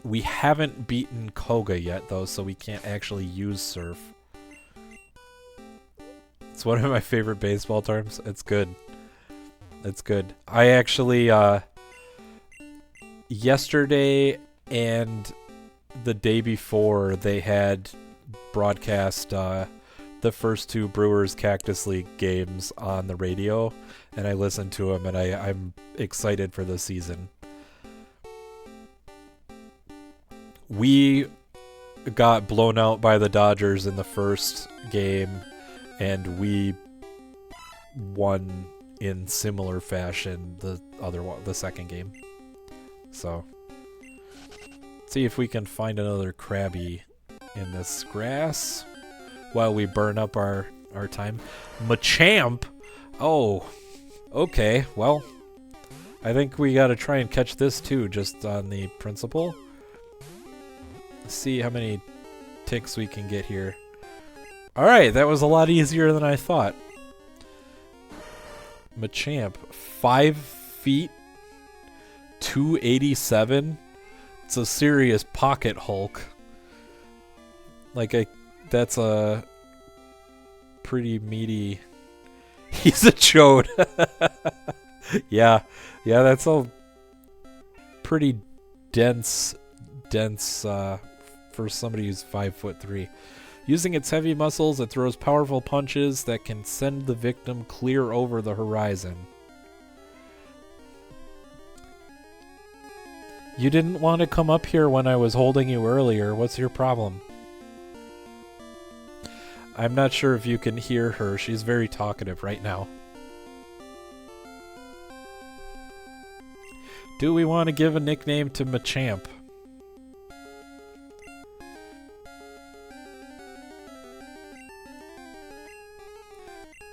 We haven't beaten Koga yet, though, so we can't actually use Surf. It's one of my favorite baseball terms. It's good. It's good. I actually, yesterday and the day before, they had broadcast the first two Brewers Cactus League games on the radio, and I listened to them, and I'm excited for the season. We got blown out by the Dodgers in the first game, and we won in similar fashion the second game. So, let's see if we can find another Krabby in this grass while we burn up our time. Machamp? Oh, okay. Well, I think we gotta try and catch this too, just on the principle. Let's see how many ticks we can get here. Alright, that was a lot easier than I thought. Machamp, 5 feet, 287. It's a serious pocket Hulk. That's a pretty meaty. He's a chode. yeah, that's a pretty dense for somebody who's 5'3". Using its heavy muscles, it throws powerful punches that can send the victim clear over the horizon. You didn't want to come up here when I was holding you earlier. What's your problem? I'm not sure if you can hear her. She's very talkative right now. Do we want to give a nickname to Machamp?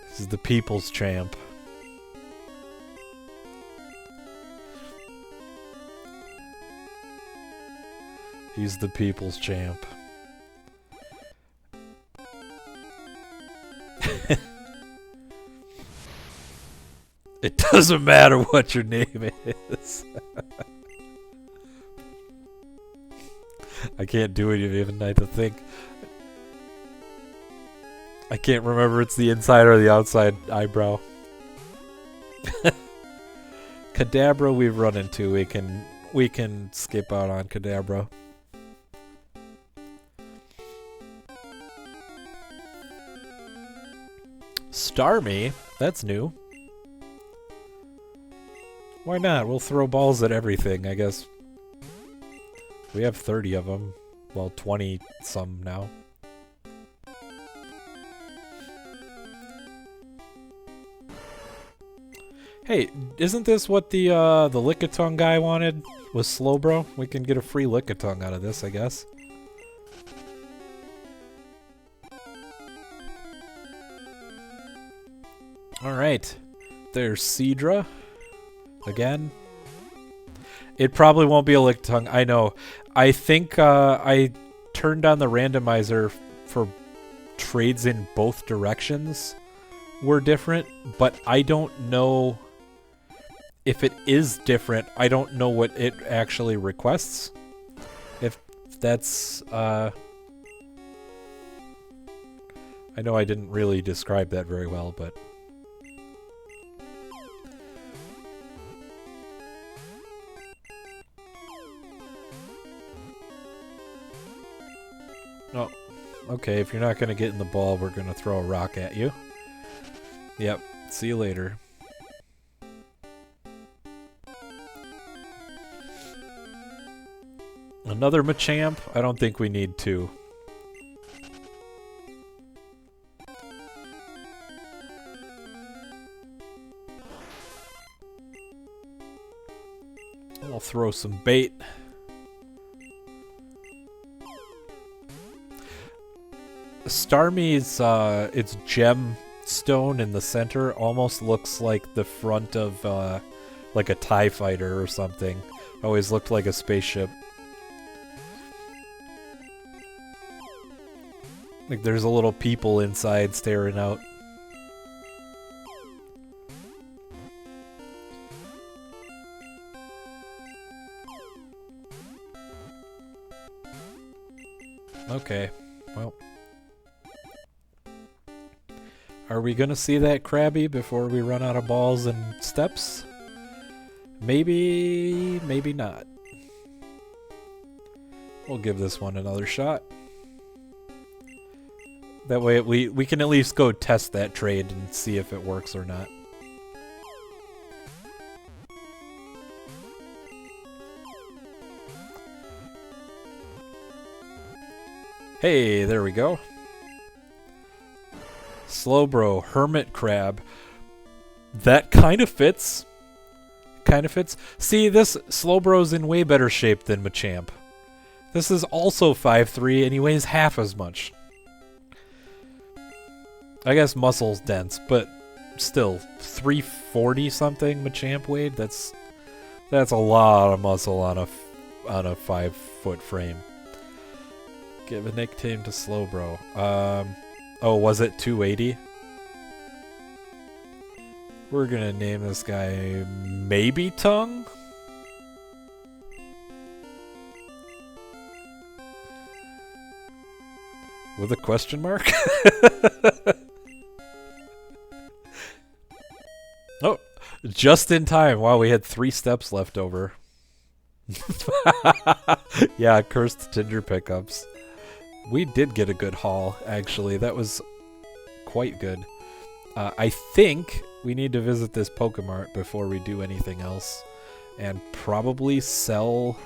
This is the people's champ. He's the people's champ. It doesn't matter what your name is. I can't do it even. I have to think. I can't remember it's the inside or the outside eyebrow. Kadabra we've run into. We can skip out on Kadabra. Starmie? That's new. Why not? We'll throw balls at everything, I guess. We have 30 of them. Well, 20 some now. Hey, isn't this what the Lickitung guy wanted? Was Slowbro? We can get a free Lickitung out of this, I guess. Alright. There's Seadra. Again. It probably won't be a Lickitung, I know. I think I turned on the randomizer for trades in both directions were different, but I don't know if it is different. I don't know what it actually requests. If that's I know I didn't really describe that very well, but oh, okay, if you're not going to get in the ball, we're going to throw a rock at you. Yep, see you later. Another Machamp? I don't think we need two. I'll throw some bait. Starmie's its gem stone in the center almost looks like the front of like a TIE fighter or something. Always looked like a spaceship. Like there's a little people inside staring out. Okay, well. Are we gonna see that Krabby before we run out of balls and steps? Maybe, maybe not. We'll give this one another shot. That way we can at least go test that trade and see if it works or not. Hey, there we go. Slowbro, Hermit Crab. That kind of fits. Kind of fits. See, this Slowbro's in way better shape than Machamp. This is also 5'3", and he weighs half as much. I guess muscle's dense, but still, 340 something Machamp weighed. That's a lot of muscle on a 5-foot frame. Give a nickname to Slowbro. Oh, was it 280? We're gonna name this guy Maybe Tongue. With a question mark? Oh, just in time. Wow, we had 3 steps left over. Yeah, cursed Tinder pickups. We did get a good haul, actually. That was quite good. I think we need to visit this Pokemart before we do anything else. And probably sell...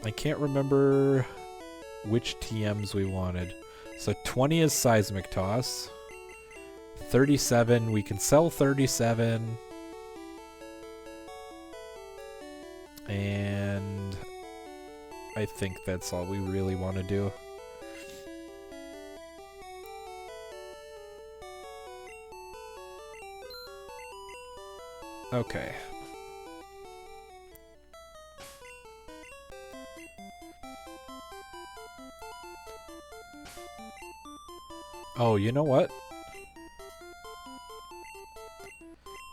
I can't remember which TMs we wanted. So 20 is Seismic Toss. 37, we can sell 37. And I think that's all we really want to do. Okay. Oh, you know what?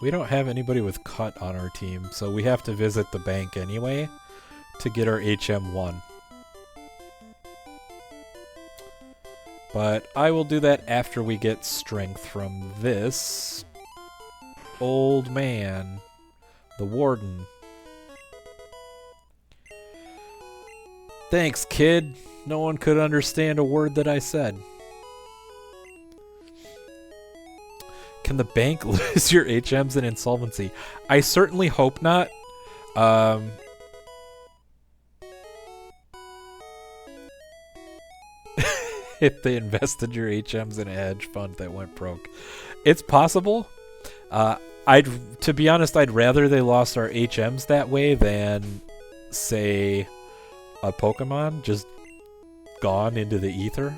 We don't have anybody with cut on our team, so we have to visit the bank anyway to get our HM1. But I will do that after we get strength from this old man, the warden. Thanks, kid. No one could understand a word that I said. Can the bank lose your HMs in insolvency? I certainly hope not. If they invested your HMs in a hedge fund that went broke. It's possible. To be honest, I'd rather they lost our HMs that way than, say, a Pokemon just gone into the ether.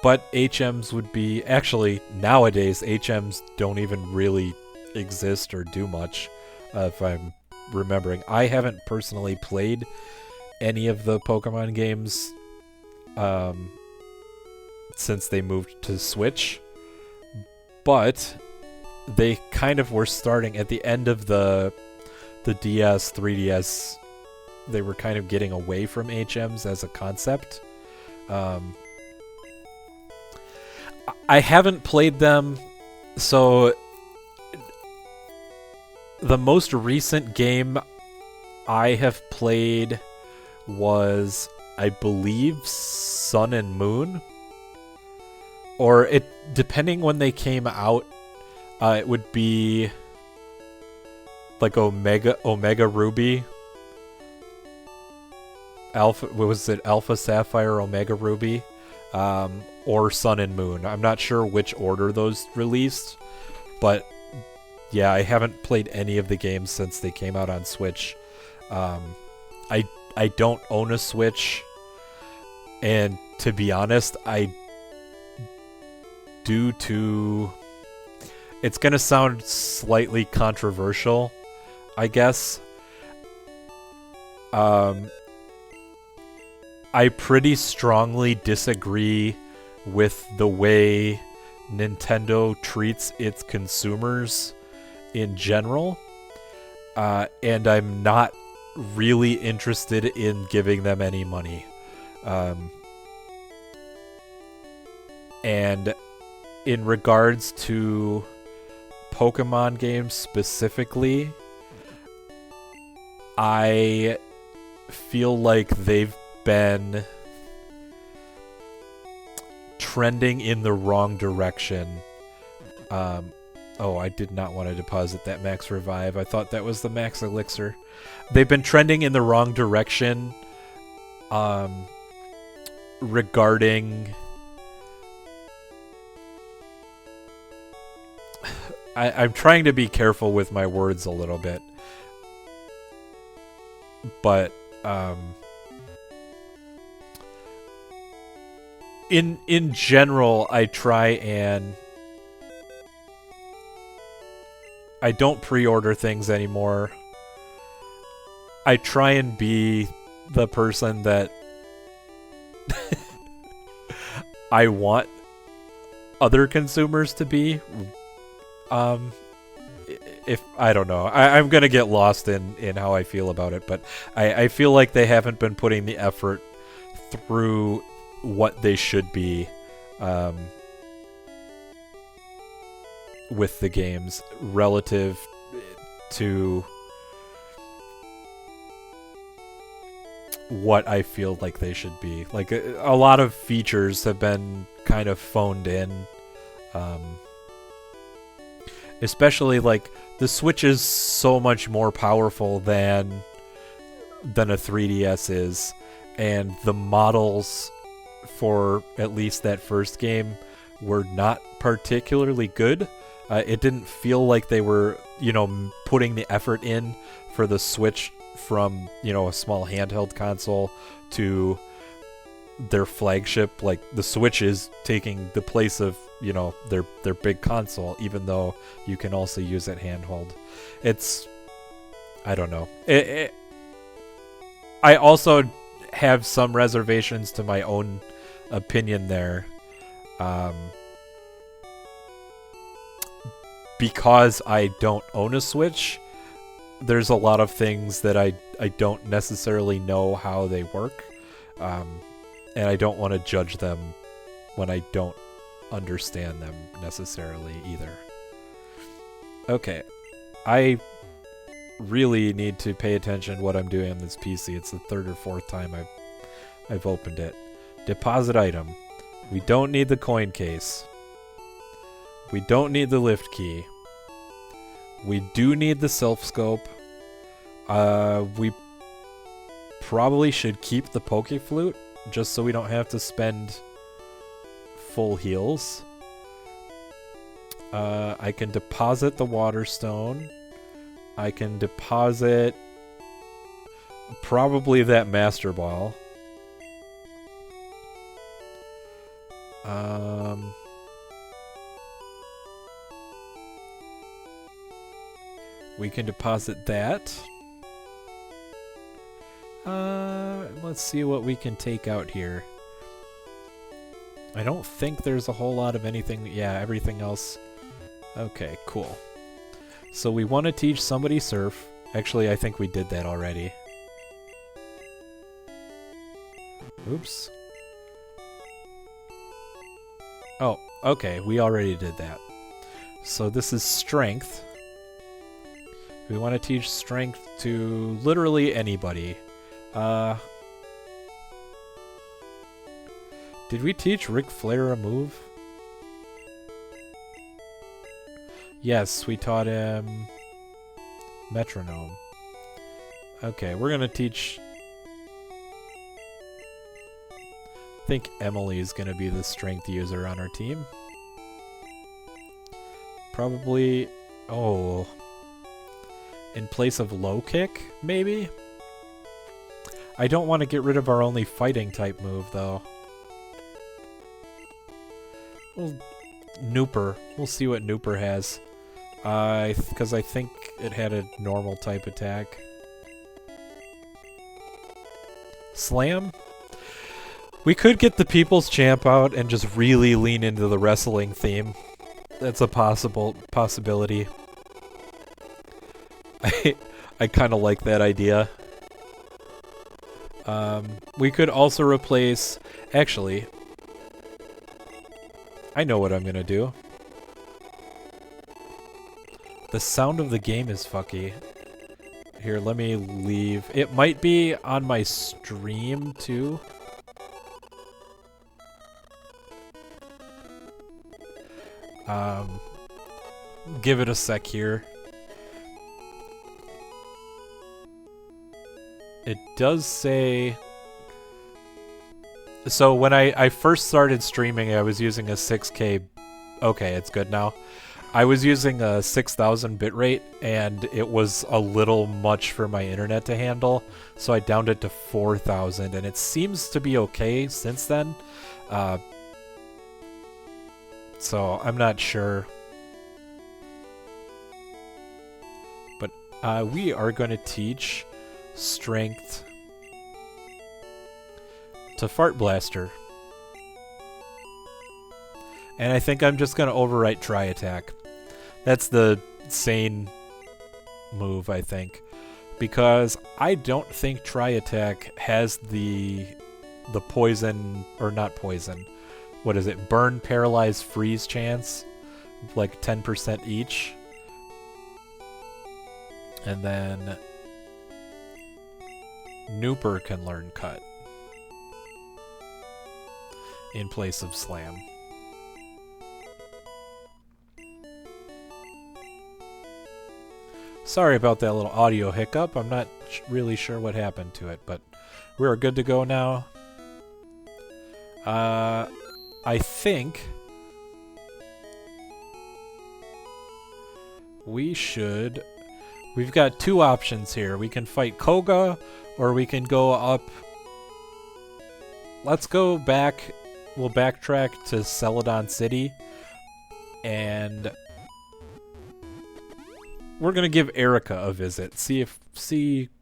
But HMs would be... Actually, nowadays, HMs don't even really exist or do much, if I'm remembering. I haven't personally played any of the Pokemon games since they moved to Switch. But they kind of were starting at the end of the DS, 3DS. They were kind of getting away from HMs as a concept. I haven't played them, so the most recent game I have played was, I believe, Sun and Moon. Or it, depending when they came out, it would be like Omega Ruby. Alpha, was it Alpha Sapphire, Omega Ruby? Or Sun and Moon. I'm not sure which order those released, but yeah, I haven't played any of the games since they came out on Switch. I don't own a Switch, and to be honest, due to... It's gonna sound slightly controversial, I guess. I pretty strongly disagree with the way Nintendo treats its consumers in general, and I'm not really interested in giving them any money. And in regards to Pokemon games specifically, I feel like they've been trending in the wrong direction. Oh, I did not want to deposit that max revive. I thought that was the max elixir. They've been trending in the wrong direction regarding... I'm trying to be careful with my words a little bit. But, in general, I try and... I don't pre-order things anymore. I try and be the person that I want other consumers to be. If I don't know, I'm gonna get lost in how I feel about it, but I feel like they haven't been putting the effort through what they should be with the games relative to what I feel like they should be. Like a lot of features have been kind of phoned in. Especially like the Switch is so much more powerful than a 3DS is, and the models for at least that first game were not particularly good. It didn't feel like they were, putting the effort in for the Switch from, a small handheld console to their flagship. Like the Switch is taking the place of their big console, even though you can also use it handheld. It's, I don't know. I also have some reservations to my own opinion there, because I don't own a Switch. There's a lot of things that I don't necessarily know how they work, and I don't want to judge them when I don't understand them necessarily either. Okay, I really need to pay attention to what I'm doing on this PC. It's the third or fourth time I've opened it. Deposit item. We don't need the coin case. We don't need the lift key. We do need the self scope. We probably should keep the Poke Flute just so we don't have to spend full heals. I can deposit the water stone. I can deposit probably that master ball. We can deposit that. Let's see what we can take out here. I don't think there's a whole lot of anything. Yeah, everything else. Okay, cool. So we want to teach somebody surf. Actually, I think we did that already. Oops. Oh, okay, we already did that. So this is strength. We want to teach strength to literally anybody. Did we teach Ric Flair a move? Yes, we taught him metronome. Okay, we're gonna teach... I think Emily is gonna be the strength user on our team. Probably... Oh... In place of low kick, maybe? I don't want to get rid of our only fighting type move, though. Well, Nooper. We'll see what Nooper has. Because I think it had a normal type attack. Slam? We could get the People's Champ out and just really lean into the wrestling theme. That's a possibility. I kind of like that idea. We could also replace... Actually, I know what I'm gonna do. The sound of the game is fucky. Here, let me leave. It might be on my stream, too. Give it a sec here. It does say... So when I first started streaming, I was using a 6K... Okay, it's good now. I was using a 6,000 bitrate, and it was a little much for my internet to handle, so I downed it to 4,000, and it seems to be okay since then. So I'm not sure. But we are going to teach Strength to Fart Blaster. And I think I'm just going to overwrite Tri Attack. That's the sane move, I think. Because I don't think Tri Attack has the poison, or not poison. What is it? Burn, paralyze, freeze chance. Like 10% each. And then Nooper can learn Cut in place of Slam. Sorry about that little audio hiccup. I'm not really sure what happened to it, but we're good to go now. I think we should... We've got two options here. We can fight Koga, or we can go up... Let's go back. We'll backtrack to Celadon City, and we're gonna give Erica a visit.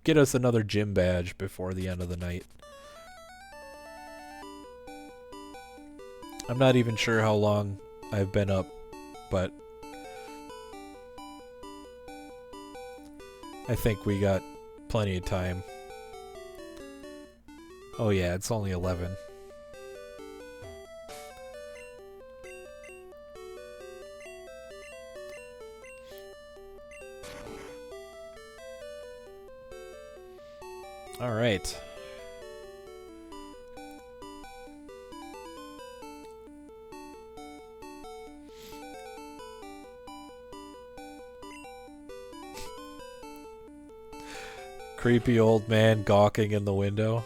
Get us another gym badge before the end of the night. I'm not even sure how long I've been up, but I think we got plenty of time. Oh yeah, it's only 11. All right. Creepy old man gawking in the window.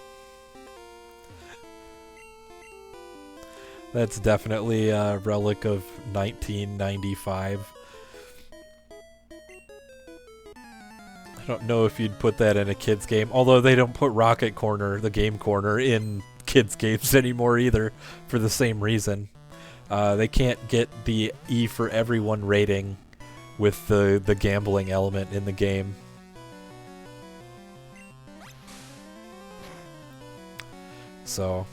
That's definitely a relic of 1995. I don't know if you'd put that in a kid's game, although they don't put Rocket Corner, the game corner, in kids' games anymore either, for the same reason. They can't get the E for everyone rating with the gambling element in the game. So...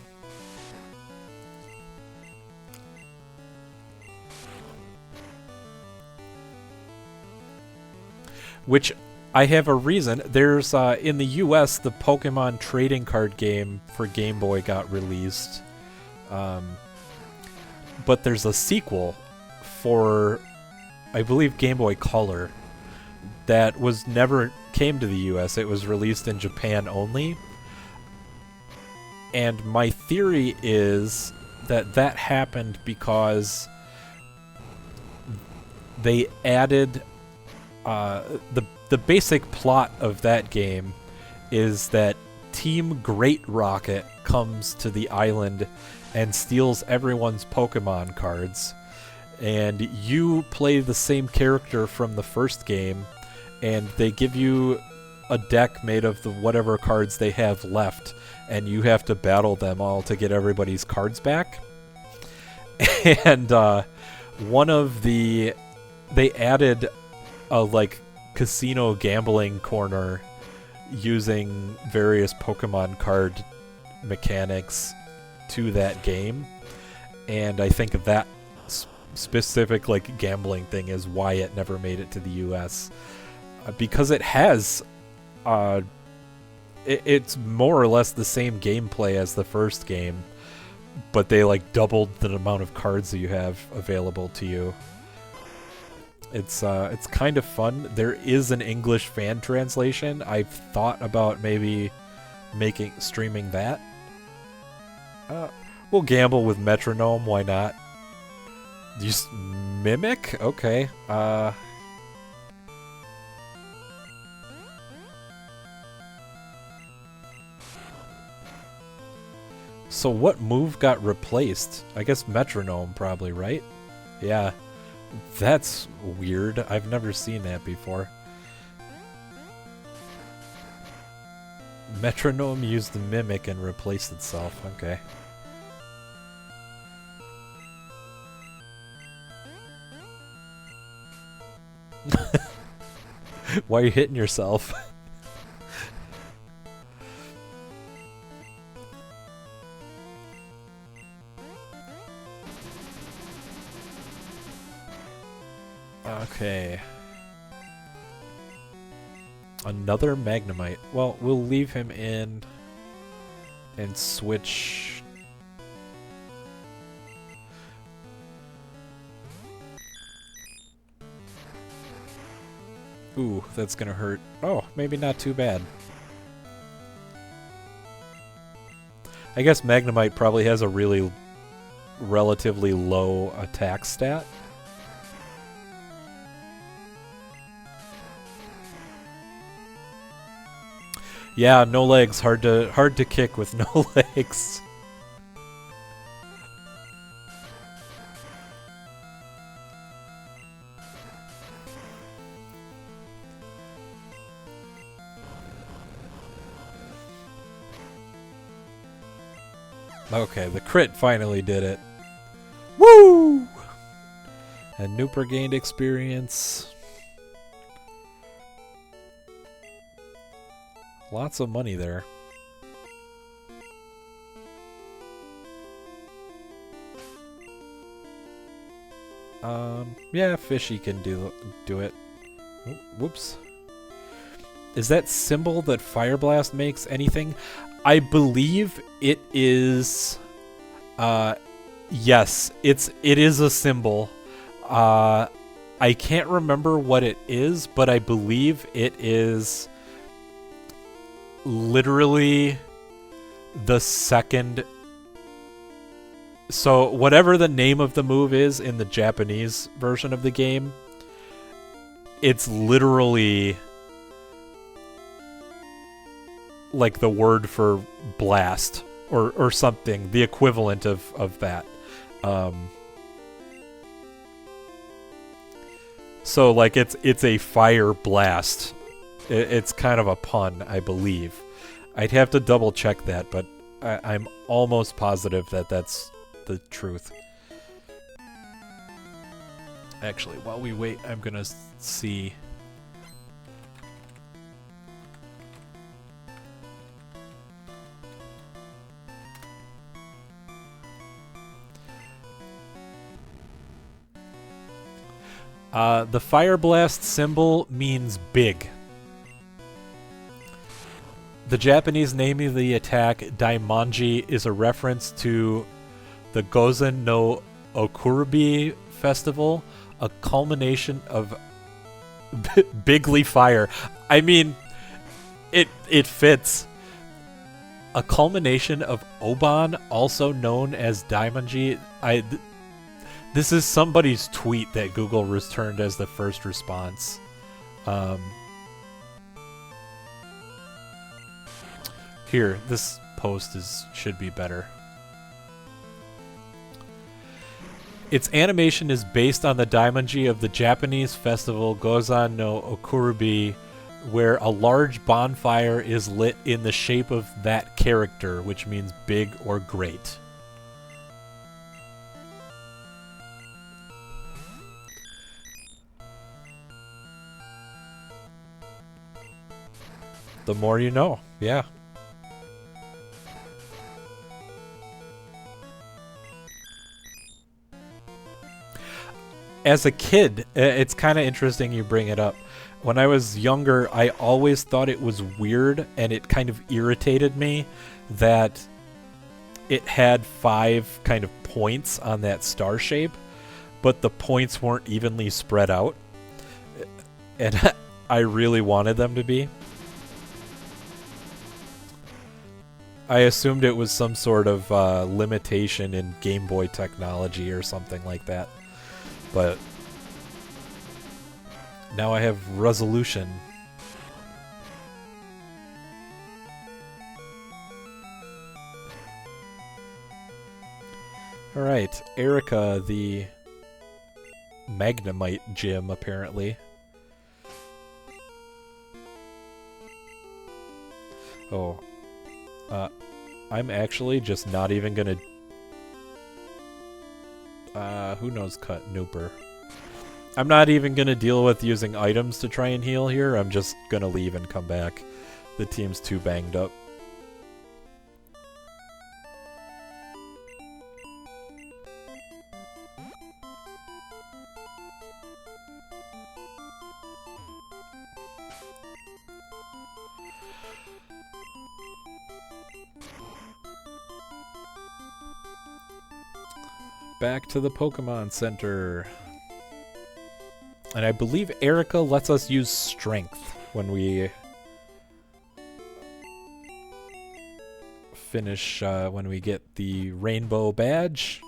Which... I have a reason. There's, in the US, the Pokemon trading card game for Game Boy got released. But there's a sequel for, I believe, Game Boy Color that never came to the US. It was released in Japan only. And my theory is that happened because they added, the basic plot of that game is that Team Great Rocket comes to the island and steals everyone's Pokemon cards, and you play the same character from the first game, and they give you a deck made of the whatever cards they have left, and you have to battle them all to get everybody's cards back. And one of the... They added a, like, casino gambling corner using various Pokemon card mechanics to that game. And I think that specific, like, gambling thing is why it never made it to the US. Because it has... it's more or less the same gameplay as the first game, but they, like, doubled the amount of cards that you have available to you. It's kind of fun. There is an English fan translation. I've thought about maybe streaming that. We'll gamble with Metronome, why not? Just Mimic? Okay. So what move got replaced? I guess Metronome probably, right? Yeah. That's weird. I've never seen that before. Metronome used the Mimic and replaced itself. Okay. Why are you hitting yourself? Okay. Another Magnemite. Well, we'll leave him in and switch. Ooh, that's gonna hurt. Oh, maybe not too bad. I guess Magnemite probably has a really relatively low attack stat. Yeah, no legs. Hard to kick with no legs. Okay, the crit finally did it. Woo! And Nooper gained experience. Lots of money there. Yeah, Fishy can do it. Oh, whoops. Is that symbol that Fire Blast makes anything? I believe it is. Yes, it is a symbol. I can't remember what it is, but I believe it is literally the second. So whatever the name of the move is in the Japanese version of the game, it's literally like the word for blast or something, the equivalent of that. So like it's a fire blast. It's kind of a pun, I believe. I'd have to double check that, but I'm almost positive that that's the truth. Actually, while we wait, I'm gonna see. The Fire Blast symbol means big. The Japanese name of the attack, Daimonji, is a reference to the Gozen no Okurubi festival, a culmination of bigly fire. I mean, it fits. A culmination of Oban, also known as Daimonji. This is somebody's tweet that Google returned as the first response. Here, this post should be better. Its animation is based on the Daimonji of the Japanese festival Gozan no Okurubi, where a large bonfire is lit in the shape of that character, which means big or great. The more you know, yeah. As a kid, it's kind of interesting you bring it up. When I was younger, I always thought it was weird, and it kind of irritated me that it had 5 kind of points on that star shape, but the points weren't evenly spread out. And I really wanted them to be. I assumed it was some sort of limitation in Game Boy technology or something like that. But now I have resolution. Alright, Erica, the Magnemite gym, apparently. Oh. I'm actually just not even gonna... who knows cut Nooper. I'm not even gonna deal with using items to try and heal here. I'm just gonna leave and come back. The team's too banged up. Back to the Pokemon Center. And I believe Erica lets us use Strength when we finish, when we get the Rainbow Badge.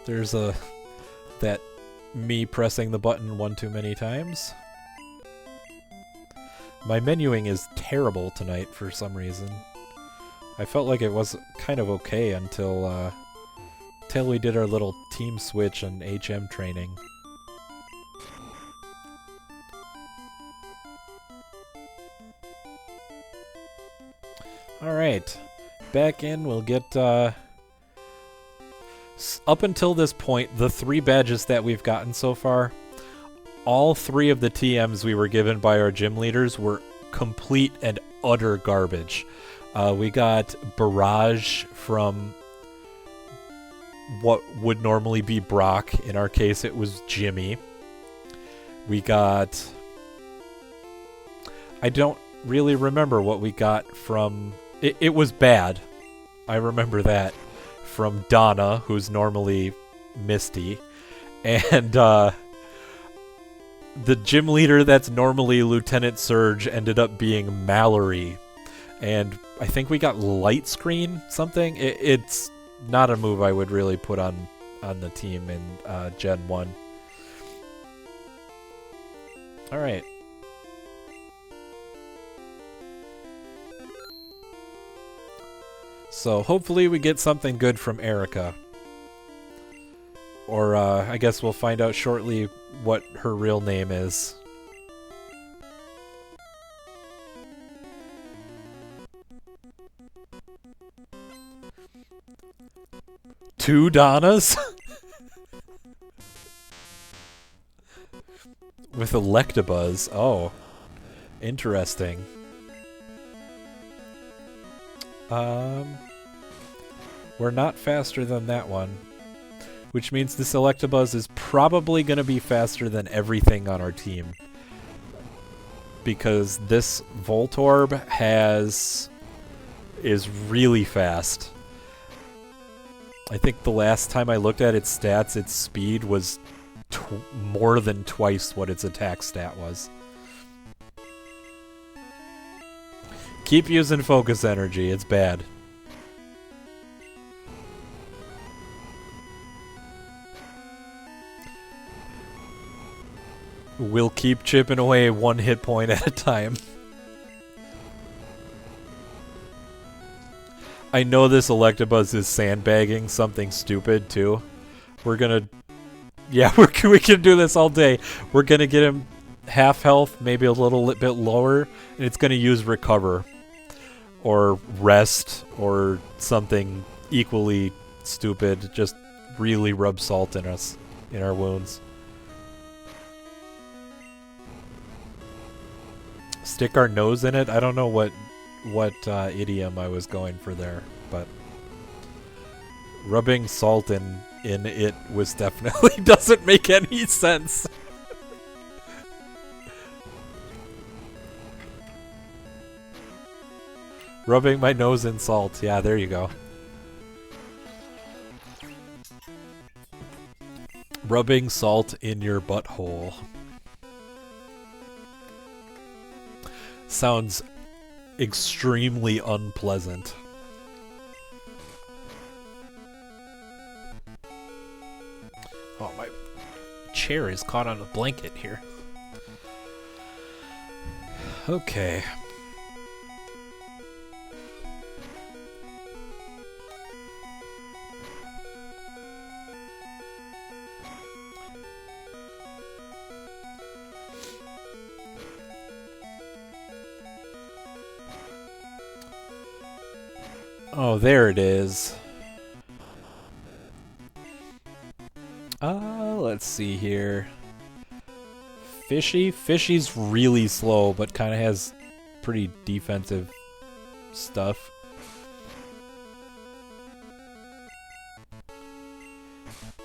There's that me pressing the button one too many times. My menuing is terrible tonight for some reason. I felt like it was kind of okay until we did our little team switch and HM training. Alright, back in, we'll get, up until this point, the 3 badges that we've gotten so far, all 3 of the TMs we were given by our gym leaders were complete and utter garbage. We got Barrage from what would normally be Brock. In our case, it was Jimmy. We got... I don't really remember what we got from... It was bad. I remember that. From Donna, who's normally Misty. And, the gym leader that's normally Lieutenant Surge ended up being Mallory. And I think we got Light Screen something. It's not a move I would really put on the team in Gen 1. Alright. So hopefully we get something good from Erica. Or I guess we'll find out shortly what her real name is. Two Donnas? With Electabuzz. Oh. Interesting. We're not faster than that one. Which means this Electabuzz is probably going to be faster than everything on our team. Because this Voltorb is really fast. I think the last time I looked at its stats, its speed was more than twice what its attack stat was. Keep using focus energy, it's bad. We'll keep chipping away 1 hit point at a time. I know this Electabuzz is sandbagging something stupid too, We're gonna... Yeah, we can do this all day. We're gonna get him half health, maybe a little bit lower, and it's gonna use recover. Or rest, or something equally stupid. Just really rub salt in us, in our wounds. Stick our nose in it? I don't know what idiom I was going for there, but rubbing salt in it was definitely doesn't make any sense. Rubbing my nose in salt. Yeah, there you go. Rubbing salt in your butthole. Sounds extremely unpleasant. Oh, my chair is caught on a blanket here. Okay. Oh, there it is. Let's see here. Fishy? Fishy's really slow, but kind of has pretty defensive stuff.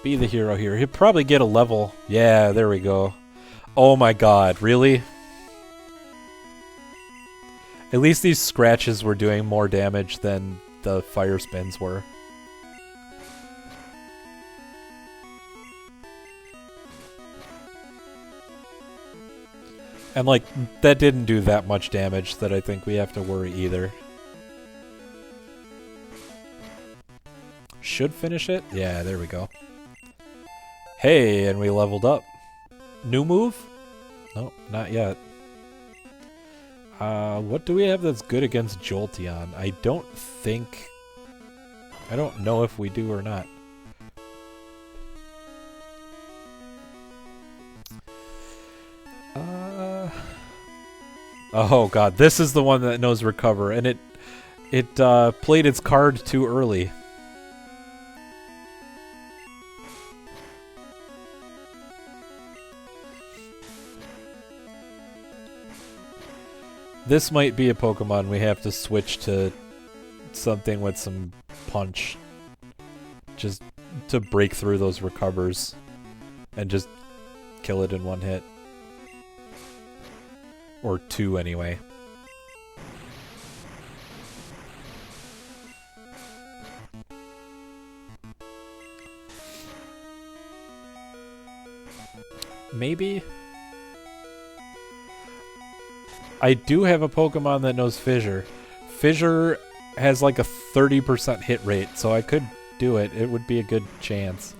Be the hero here. He'll probably get a level. Yeah, there we go. Oh my god, really? At least these scratches were doing more damage than the fire spins were. And like, that didn't do that much damage that I think we have to worry either. Should finish it? Yeah, there we go. Hey, and we leveled up. New move? No, not yet. What do we have that's good against Jolteon? I don't know if we do or not. Oh god, this is the one that knows recover, and it played its card too early. This might be a Pokemon we have to switch to something with some punch. Just to break through those recovers. And just kill it in one hit. Or two, anyway. Maybe? I do have a Pokemon that knows Fissure. Fissure has like a 30% hit rate, so I could do it. It would be a good chance.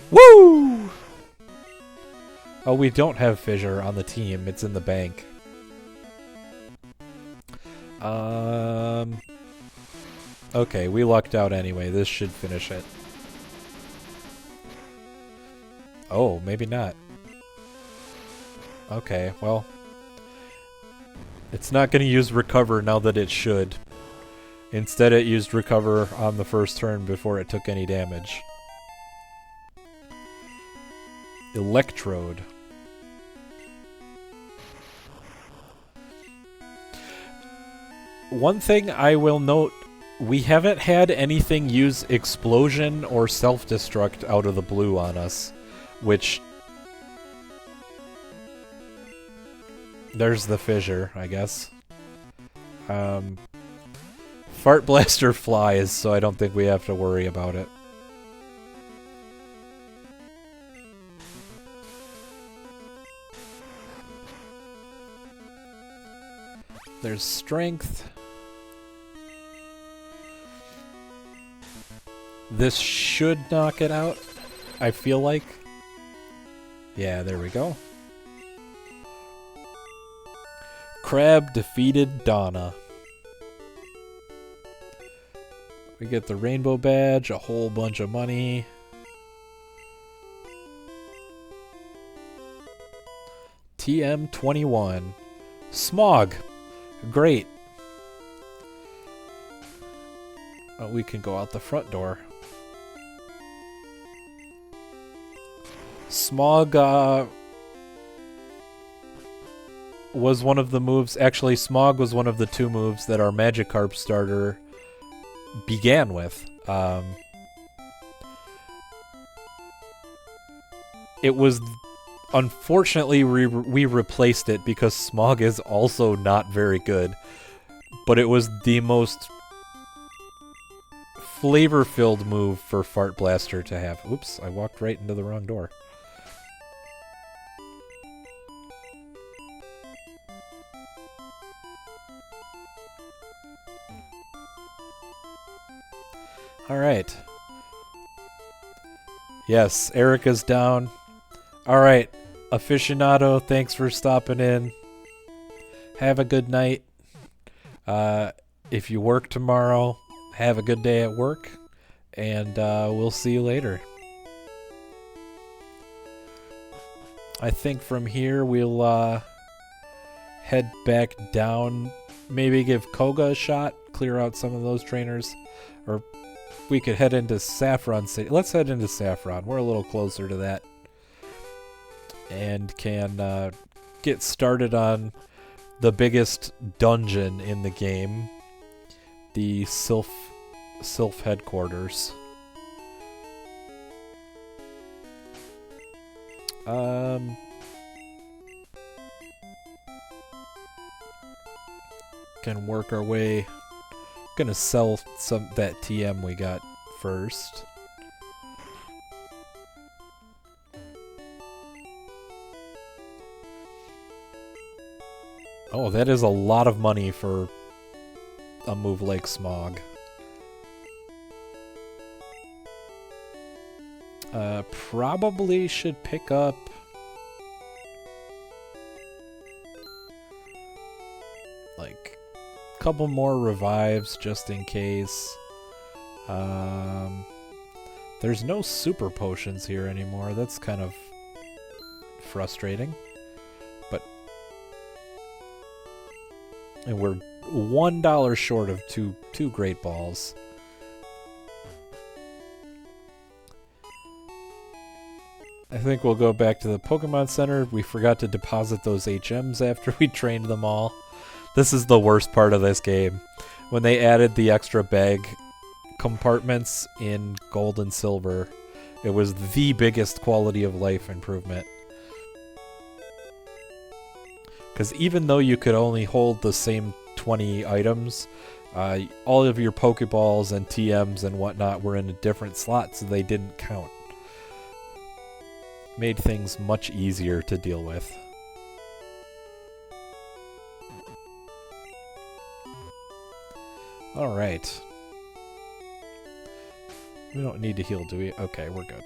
Woo! Oh, we don't have Fissure on the team. It's in the bank. Okay, we lucked out anyway. This should finish it. Oh, maybe not. Okay, well. It's not going to use Recover now that it should. Instead, it used Recover on the first turn before it took any damage. Electrode. One thing I will note, we haven't had anything use Explosion or Self-Destruct out of the blue on us, which... There's the Fissure, I guess. Fart Blaster flies, so I don't think we have to worry about it. There's Strength. This should knock it out, I feel like. Yeah, there we go. Crab defeated Donna. We get the rainbow badge, a whole bunch of money. TM21. Smog. Great. We can go out the front door. Smog was one of the moves. Actually, Smog was one of the 2 moves that our Magikarp starter began with. It was... Unfortunately, we replaced it because Smog is also not very good. But it was the most flavor-filled move for Fart Blaster to have. Oops, I walked right into the wrong door. Alright. Yes, Erica's down. Alright, Aficionado, thanks for stopping in. Have a good night. If you work tomorrow, have a good day at work. And we'll see you later. I think from here we'll head back down. Maybe give Koga a shot. Clear out some of those trainers. Or we could head into Saffron City. Let's head into Saffron. We're a little closer to that. And can get started on the biggest dungeon in the game. The Sylph headquarters. Can work our way. Gonna sell that TM we got first. Oh, that is a lot of money for a move like Smog. Probably should pick up... like, a couple more revives just in case. There's no super potions here anymore. That's kind of frustrating. But... and we're $1 short of two Great Balls. I think we'll go back to the Pokemon Center. We forgot to deposit those HMs after we trained them all. This is the worst part of this game. When they added the extra bag compartments in Gold and Silver, it was the biggest quality of life improvement. Because even though you could only hold the same 20 items, all of your Pokeballs and TMs and whatnot were in a different slot, so they didn't count. Made things much easier to deal with. Alright. We don't need to heal, do we? Okay, we're good.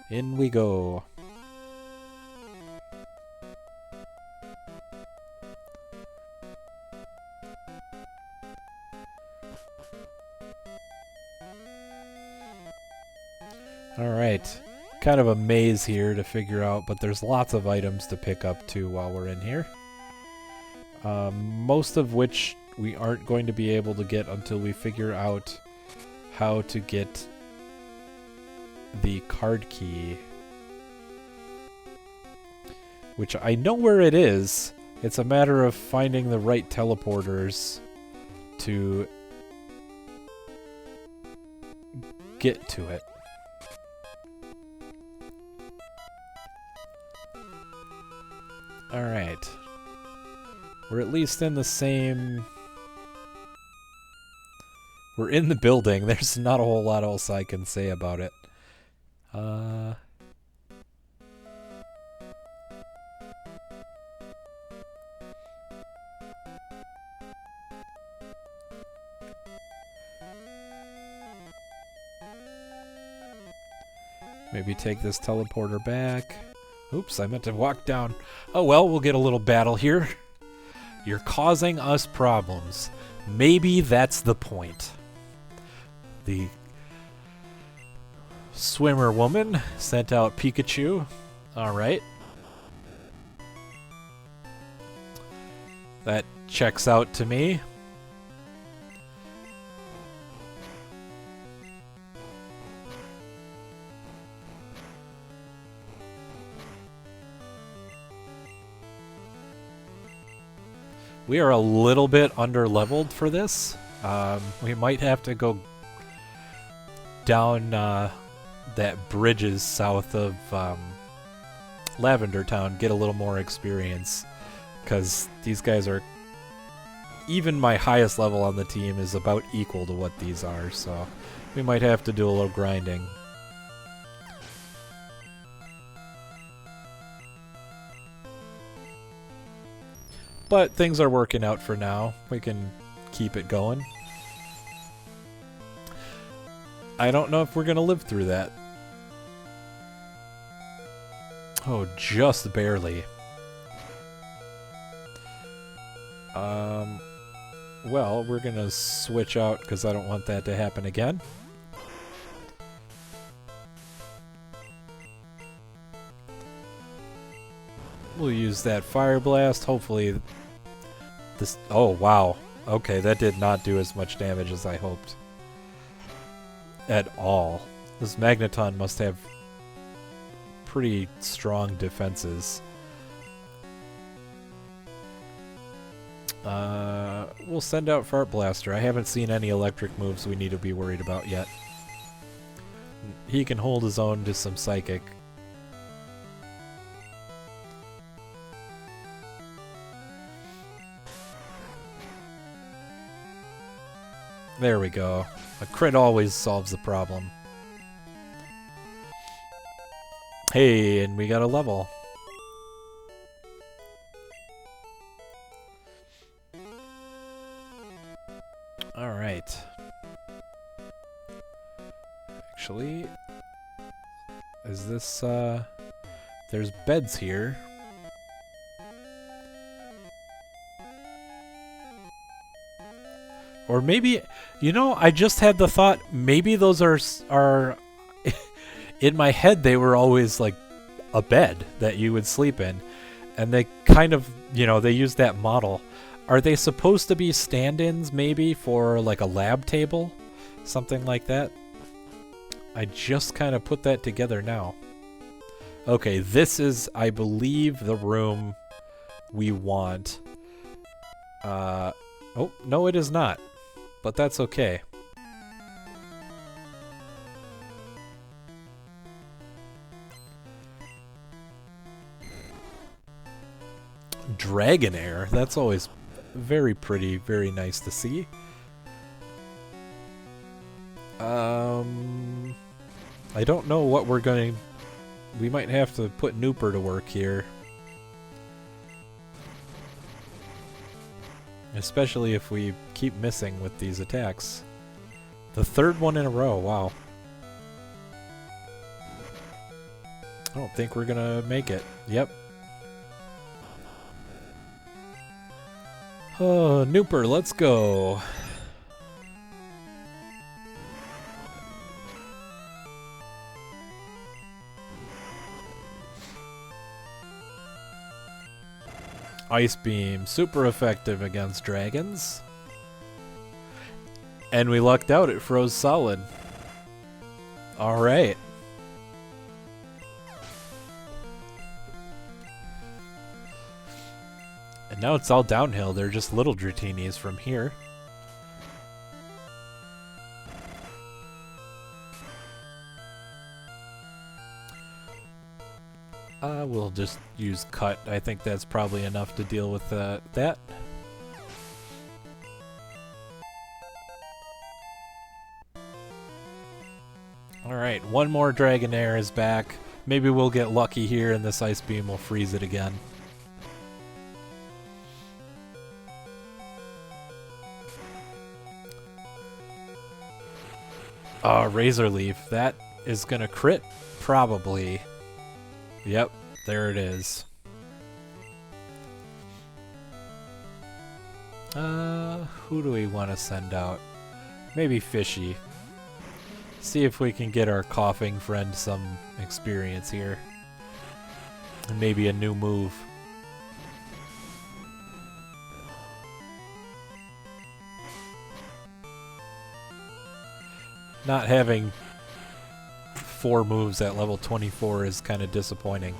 In we go. Alright, kind of a maze here to figure out, but there's lots of items to pick up too while we're in here. Most of which we aren't going to be able to get until we figure out how to get the card key. Which I know where it is. It's a matter of finding the right teleporters to get to it. Alright. We're at least in the same... we're in the building. There's not a whole lot else I can say about it. Maybe take this teleporter back. Oops, I meant to walk down. Oh well, we'll get a little battle here. You're causing us problems. Maybe that's the point. The swimmer woman sent out Pikachu. Alright. That checks out to me. We are a little bit under-leveled for this. We might have to go down that bridges south of Lavender Town, get a little more experience. Because these guys are... Even my highest level on the team is about equal to what these are, so we might have to do a little grinding. But things are working out for now. We can keep it going. I don't know if we're going to live through that. Oh, just barely. Well, we're going to switch out because I don't want that to happen again. We'll use that Fire Blast. Hopefully this... Oh, wow. Okay, that did not do as much damage as I hoped. At all. This Magneton must have pretty strong defenses. We'll send out Fart Blaster. I haven't seen any electric moves we need to be worried about yet. He can hold his own to some Psychic. There we go. A crit always solves the problem. Hey, and we got a level. Alright. Actually, is this, there's beds here. Or maybe, you know, I just had the thought, maybe those are in my head they were always like a bed that you would sleep in. And they kind of, you know, they use that model. Are they supposed to be stand-ins maybe for like a lab table? Something like that? I just kind of put that together now. Okay, this is, I believe, the room we want. Oh, no it is not. But that's okay. Dragonair, that's always very pretty, very nice to see. I don't know what we're going to... We might have to put Nooper to work here. Especially if we keep missing with these attacks. The third one in a row, wow. I don't think we're gonna make it. Yep. Oh, Nooper, let's go. Ice Beam, super effective against dragons. And we lucked out, it froze solid. Alright. And now it's all downhill, they're just little Dratinis from here. We'll just use Cut. I think that's probably enough to deal with that. Alright, one more Dragonair is back. Maybe we'll get lucky here and this Ice Beam will freeze it again. Razor Leaf. That is gonna crit probably. Yep, there it is. Who do we want to send out? Maybe Fishy. See if we can get our coughing friend some experience here. And maybe a new move. Not having 4 moves at level 24 is kind of disappointing.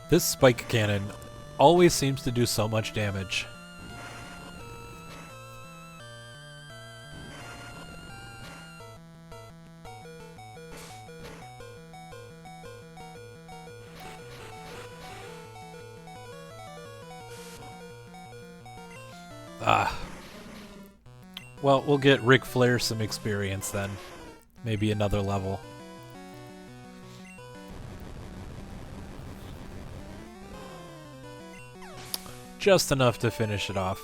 This spike cannon always seems to do so much damage. Well, we'll get Ric Flair some experience then. Maybe another level. Just enough to finish it off.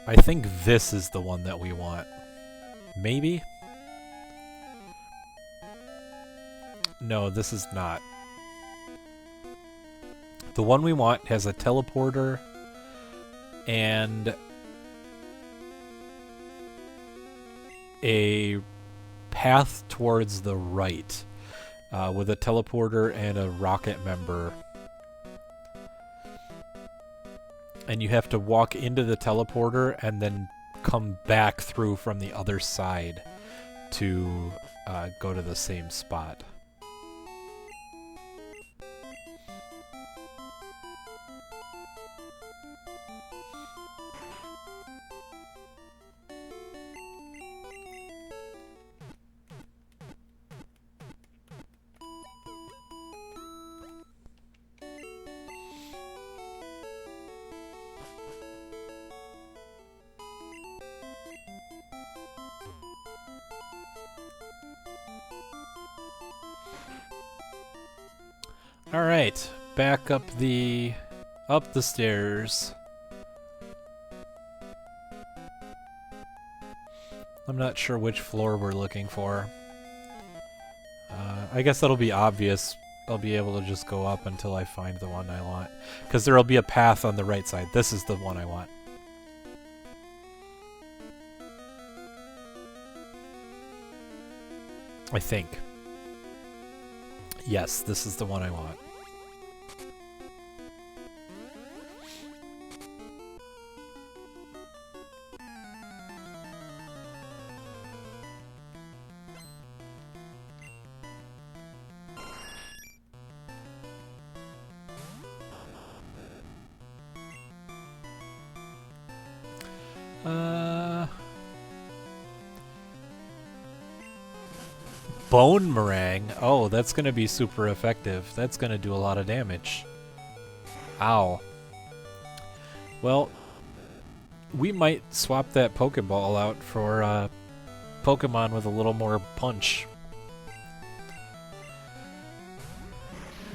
I think this is the one that we want. Maybe? No, this is not. The one we want has a teleporter and a path towards the right with a teleporter and a rocket member. And you have to walk into the teleporter and then come back through from the other side to go to the same spot. Alright, back up the stairs. I'm not sure which floor we're looking for. I guess that'll be obvious. I'll be able to just go up until I find the one I want. Because there'll be a path on the right side. This is the one I want. I think. Yes, this is the one I want. Bone Meringue. Oh, that's going to be super effective. That's going to do a lot of damage. Ow. Well, we might swap that Pokeball out for Pokemon with a little more punch.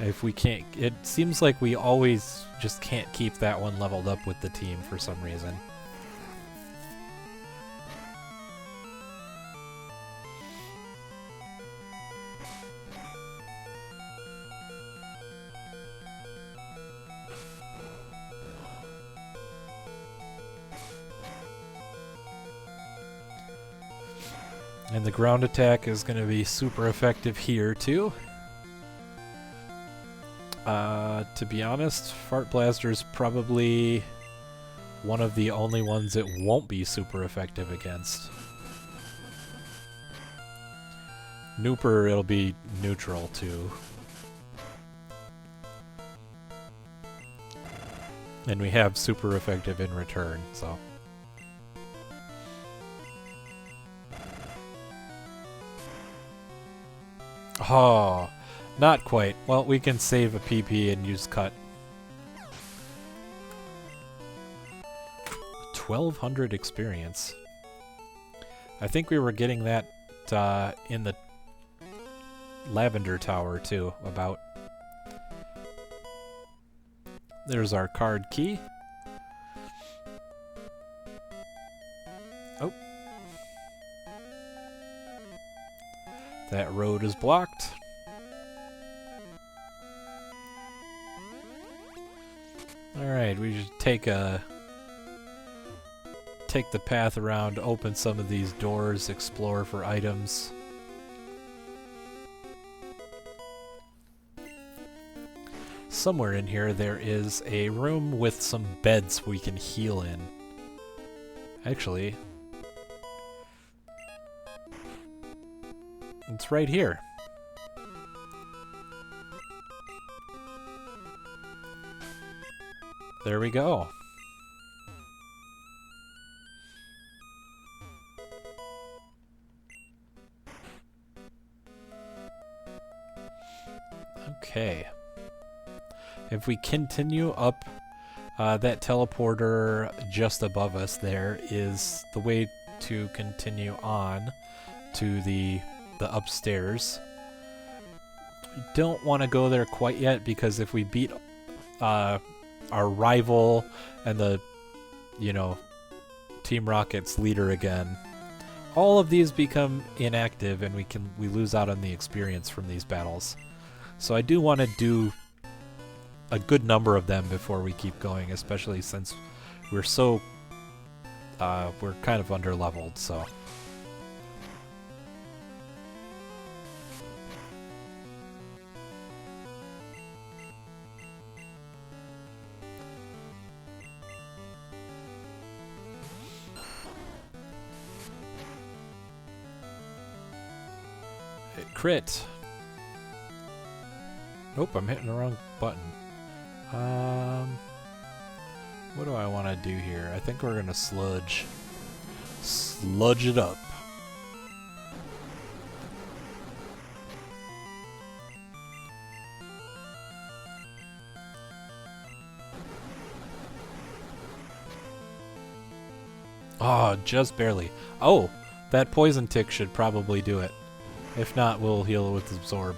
If we can't... It seems like we always just can't keep that one leveled up with the team for some reason. And the ground attack is going to be super effective here, too. To be honest, Fart Blaster is probably one of the only ones it won't be super effective against. Nooper, it'll be neutral, too. And we have super effective in return, so... Oh, not quite. Well, we can save a PP and use Cut. 1,200 experience. I think we were getting that in the Lavender Tower too, about. There's our card key. Oh. That road is blocked. Alright, we should take the path around, open some of these doors, explore for items. Somewhere in here there is a room with some beds we can heal in. Actually, it's right here. There we go. Okay. If we continue up, that teleporter just above us there is the way to continue on to the upstairs. Don't want to go there quite yet because if we beat our rival and the, Team Rocket's leader again, all of these become inactive and we lose out on the experience from these battles. So I do want to do a good number of them before we keep going, especially since we're so we're kind of underleveled, so. Hit crit. Nope, I'm hitting the wrong button. What do I want to do here? I think we're gonna sludge it up. Oh, just barely. Oh, that poison tick should probably do it. If not, we'll heal with absorb.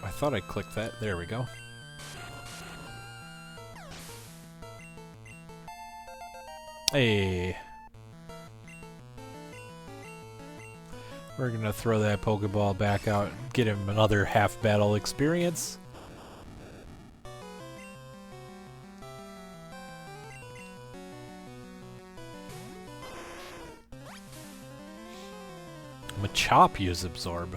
I thought I clicked that. There we go. Hey. We're gonna throw that Pokeball back out and get him another half battle experience. Machop use absorb.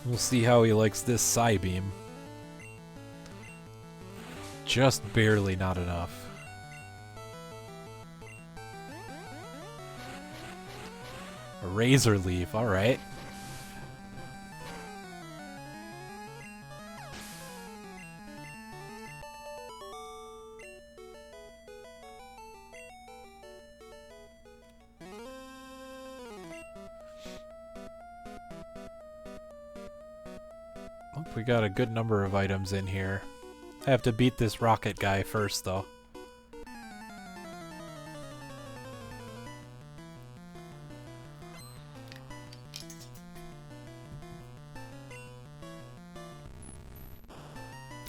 We'll see how he likes this Psybeam. Just barely not enough. A Razor Leaf, alright. We got a good number of items in here. I have to beat this rocket guy first, though.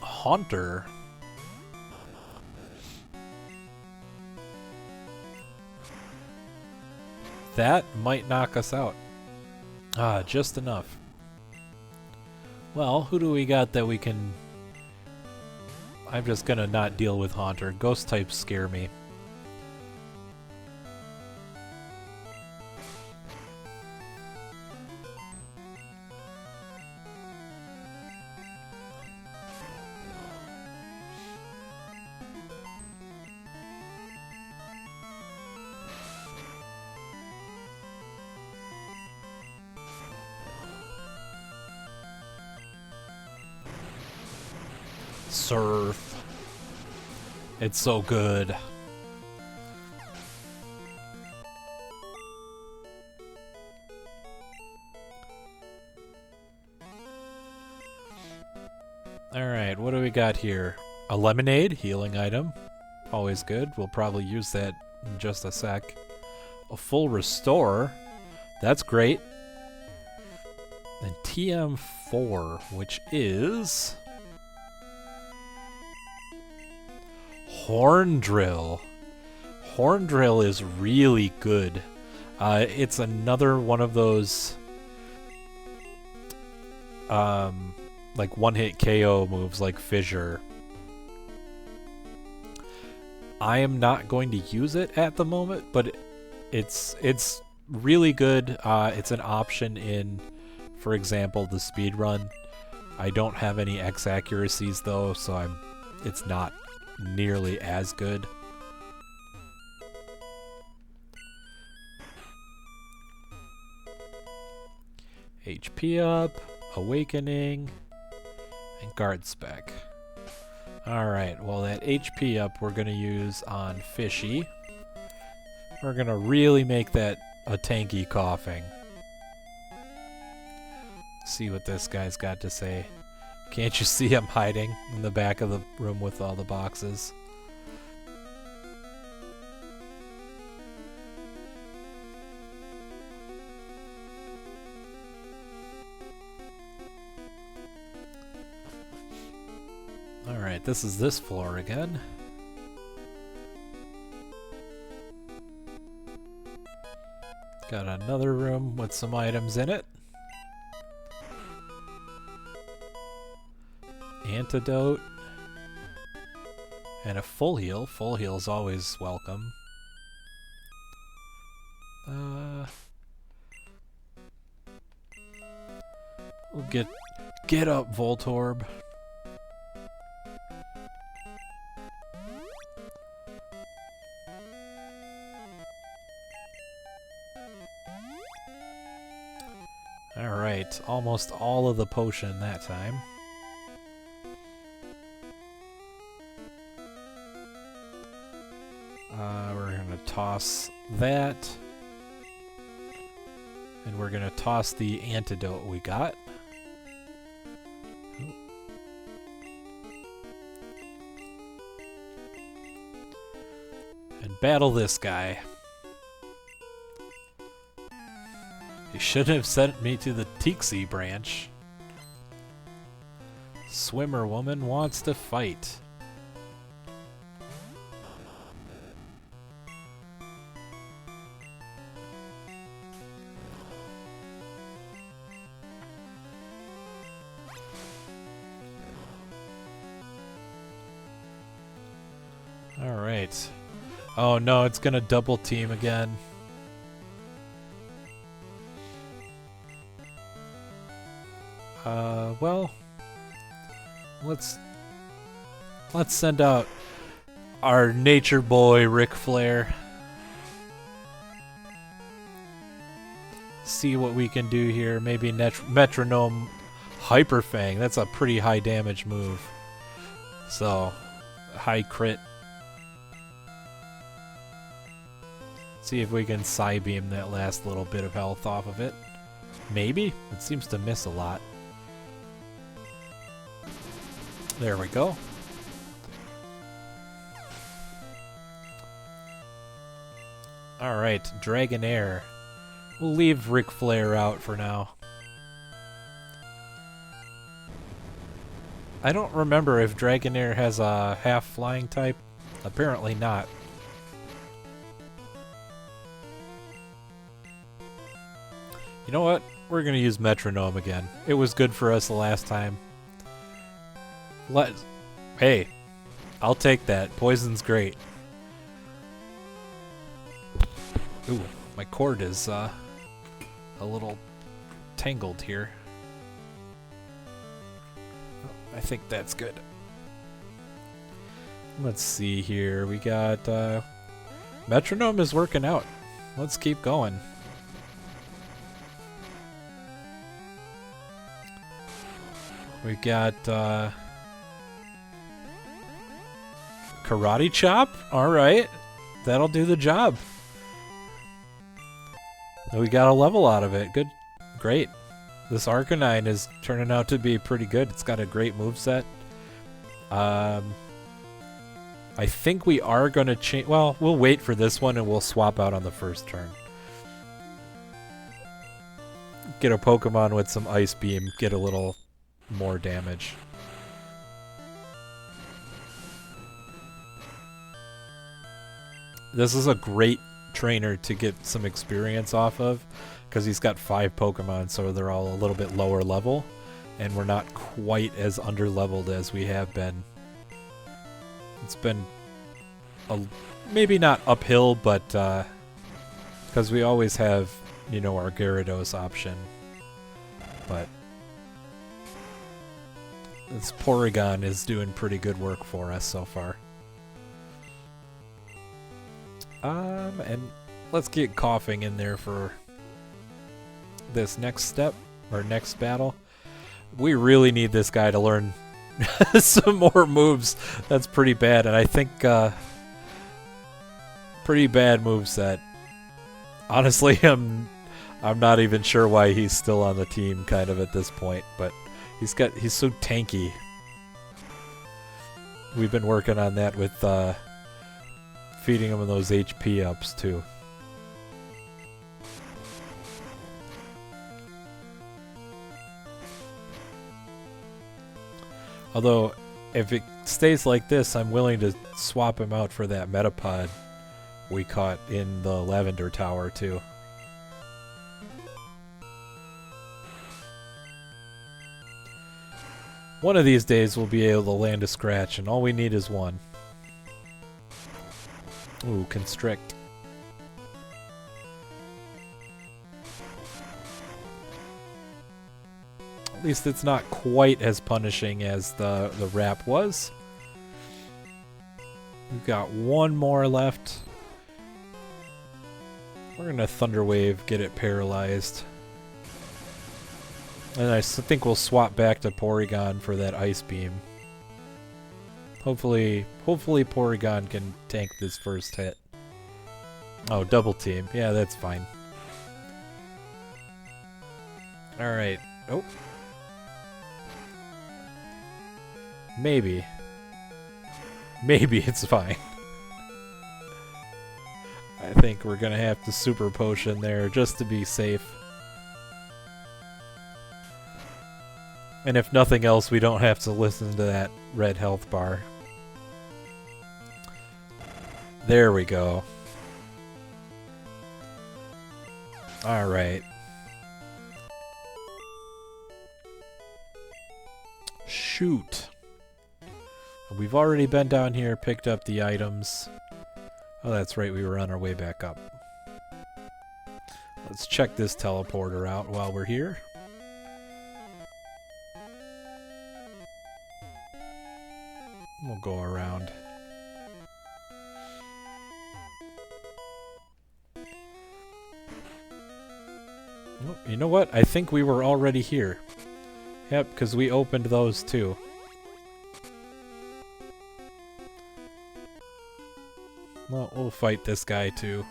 Haunter. That might knock us out. Ah, just enough. Well, who do we got that we can... I'm just gonna not deal with Haunter. Ghost types scare me. Surf. It's so good. Alright, what do we got here? A lemonade, healing item. Always good. We'll probably use that in just a sec. A full restore. That's great. And TM4, which is... Horn Drill. Horn Drill is really good. It's another one of those... like one-hit KO moves like Fissure. I am not going to use it at the moment, but it's really good. It's an option in, for example, the speed run. I don't have any X accuracies though, so it's not nearly as good. HP up, Awakening, and Guard Spec. Alright, well that HP up we're going to use on Fishy. We're going to really make that a tanky coughing. See what this guy's got to say. Can't you see him hiding in the back of the room with all the boxes? Alright, this is this floor again. Got another room with some items in it. Antidote. And a full heal. Full heal is always welcome. We'll get up, Voltorb. Alright, almost all of the potion that time. We're gonna toss that. And we're gonna toss the antidote we got. And battle this guy. You shouldn't have sent me to the Tixie branch. Swimmer woman wants to fight. Alright. Oh no, it's gonna double team again. Well, let's send out our nature boy Ric Flair. See what we can do here. Maybe Metronome Hyper Fang. That's a pretty high damage move. So, high crit. See if we can Psybeam that last little bit of health off of it. Maybe? It seems to miss a lot. There we go. Alright, Dragonair. We'll leave Ric Flair out for now. I don't remember if Dragonair has a half flying type. Apparently not. You know what? We're gonna use Metronome again. It was good for us the last time. Hey, I'll take that. Poison's great. Ooh, my cord is a little tangled here. I think that's good. Let's see here. We got Metronome is working out. Let's keep going. We got Karate Chop? Alright. That'll do the job. We got a level out of it. Good. Great. This Arcanine is turning out to be pretty good. It's got a great moveset. I think we are going to change... Well, we'll wait for this one and we'll swap out on the first turn. Get a Pokemon with some Ice Beam, get a little more damage. This is a great trainer to get some experience off of, because he's got 5 Pokemon, so they're all a little bit lower level, and we're not quite as under-leveled as we have been. It's been maybe not uphill, but because we always have, you know, our Gyarados option. But this Porygon is doing pretty good work for us so far. And let's get Coughing in there for this next step, or next battle. We really need this guy to learn some more moves. That's pretty bad, and I think pretty bad moveset. Honestly, I'm not even sure why he's still on the team kind of at this point, but he's so tanky. We've been working on that with feeding him those HP ups too. Although, if it stays like this, I'm willing to swap him out for that Metapod we caught in the Lavender Tower too. One of these days we'll be able to land a scratch, and all we need is one. Ooh, Constrict. At least it's not quite as punishing as the Wrap was. We've got one more left. We're gonna Thunder Wave, get it paralyzed. And I think we'll swap back to Porygon for that Ice Beam. Hopefully Porygon can tank this first hit. Oh, double team. Yeah, that's fine. Alright. Oh. Maybe. Maybe it's fine. I think we're gonna have to Super Potion there just to be safe. And if nothing else, we don't have to listen to that red health bar. There we go. Alright. Shoot. We've already been down here, picked up the items. Oh, that's right, we were on our way back up. Let's check this teleporter out while we're here. We'll go around. Oh, you know what? I think we were already here. Yep, because we opened those too. Well, we'll fight this guy too.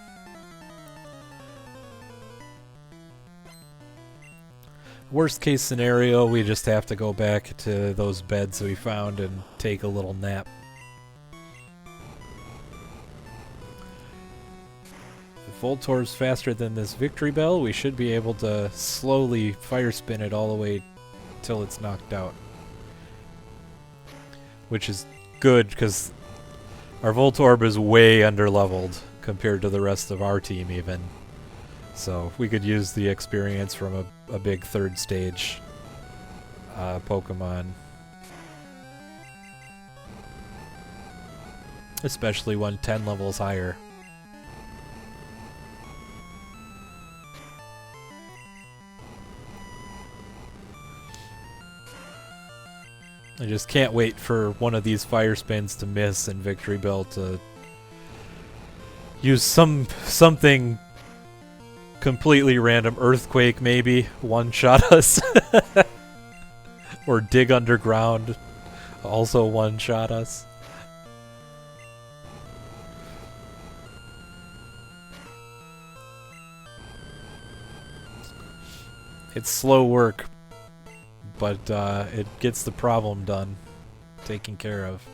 Worst case scenario, we just have to go back to those beds we found and take a little nap. If Voltor's faster than this Victory Bell, we should be able to slowly Fire Spin it all the way till it's knocked out. Which is good, because our Voltorb is way underleveled compared to the rest of our team even. So we could use the experience from a big third stage Pokemon. Especially when 10 levels higher. I just can't wait for one of these Fire Spins to miss and Victory Bell to use something completely random. Earthquake, maybe. One-shot us. Or Dig Underground. Also one-shot us. It's slow work, but it gets the problem done, taken care of.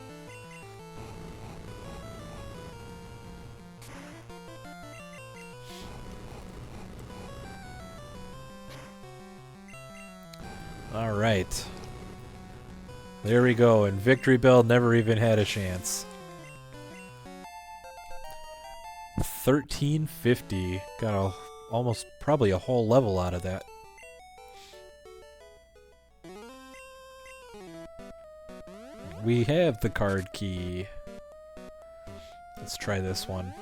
All right. There we go, and Victory Bell never even had a chance. 1350. Got almost probably a whole level out of that. We have the card key. Let's try this one.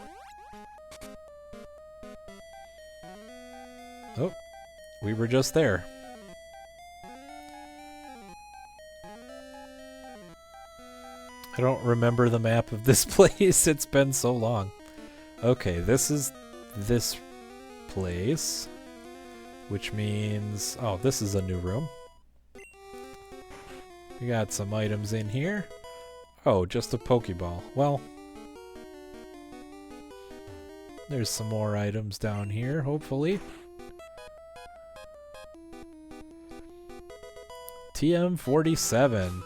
Oh, we were just there. I don't remember the map of this place. It's been so long. Okay, this is this place, which means... oh, this is a new room. We got some items in here. Oh, just a Pokeball. Well, there's some more items down here, hopefully. TM47.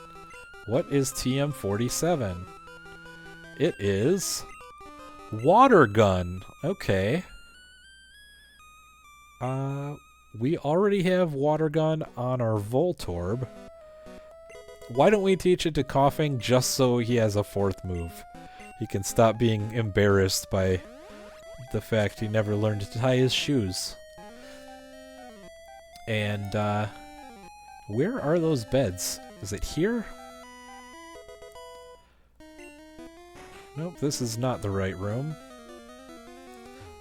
What is TM47? It is water gun. Okay. We already have water gun on our Voltorb. Why don't we teach it to Coughing just so he has a fourth move? He can stop being embarrassed by the fact he never learned to tie his shoes. And, where are those beds? Is it here? Nope, this is not the right room.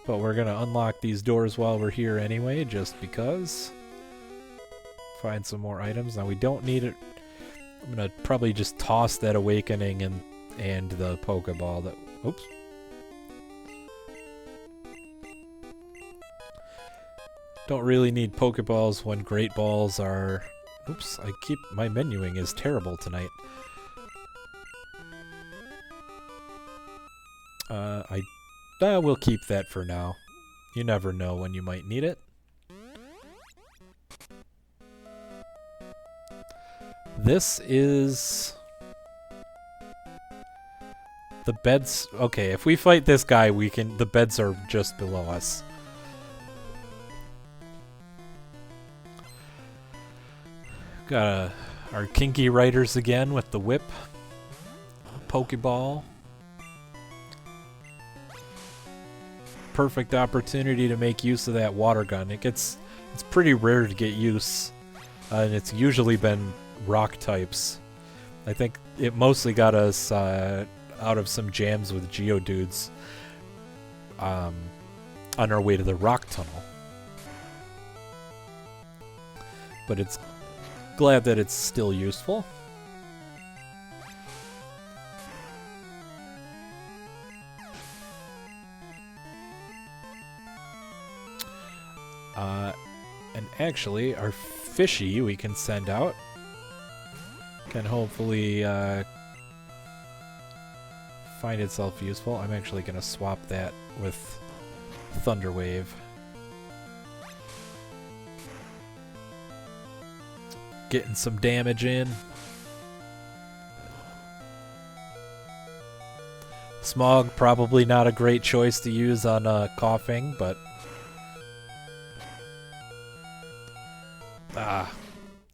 But we're gonna unlock these doors while we're here anyway, just because. Find some more items. Now we don't need it. I'm gonna probably just toss that Awakening and the Pokeball that... oops. Don't really need Pokeballs when Great Balls are... oops, my menuing is terrible tonight. We'll keep that for now. You never know when you might need it. This is... the beds... okay, if we fight this guy, we can... the beds are just below us. Got our Kinky Riders again with the whip. Pokeball. Perfect opportunity to make use of that water gun. It's pretty rare to get use, and it's usually been rock types. I think it mostly got us out of some jams with Geodudes on our way to the rock tunnel. But it's glad that it's still useful. And actually, our fishy we can send out can hopefully find itself useful. I'm actually going to swap that with Thunder Wave. Getting some damage in. Smog, probably not a great choice to use on Coughing, but...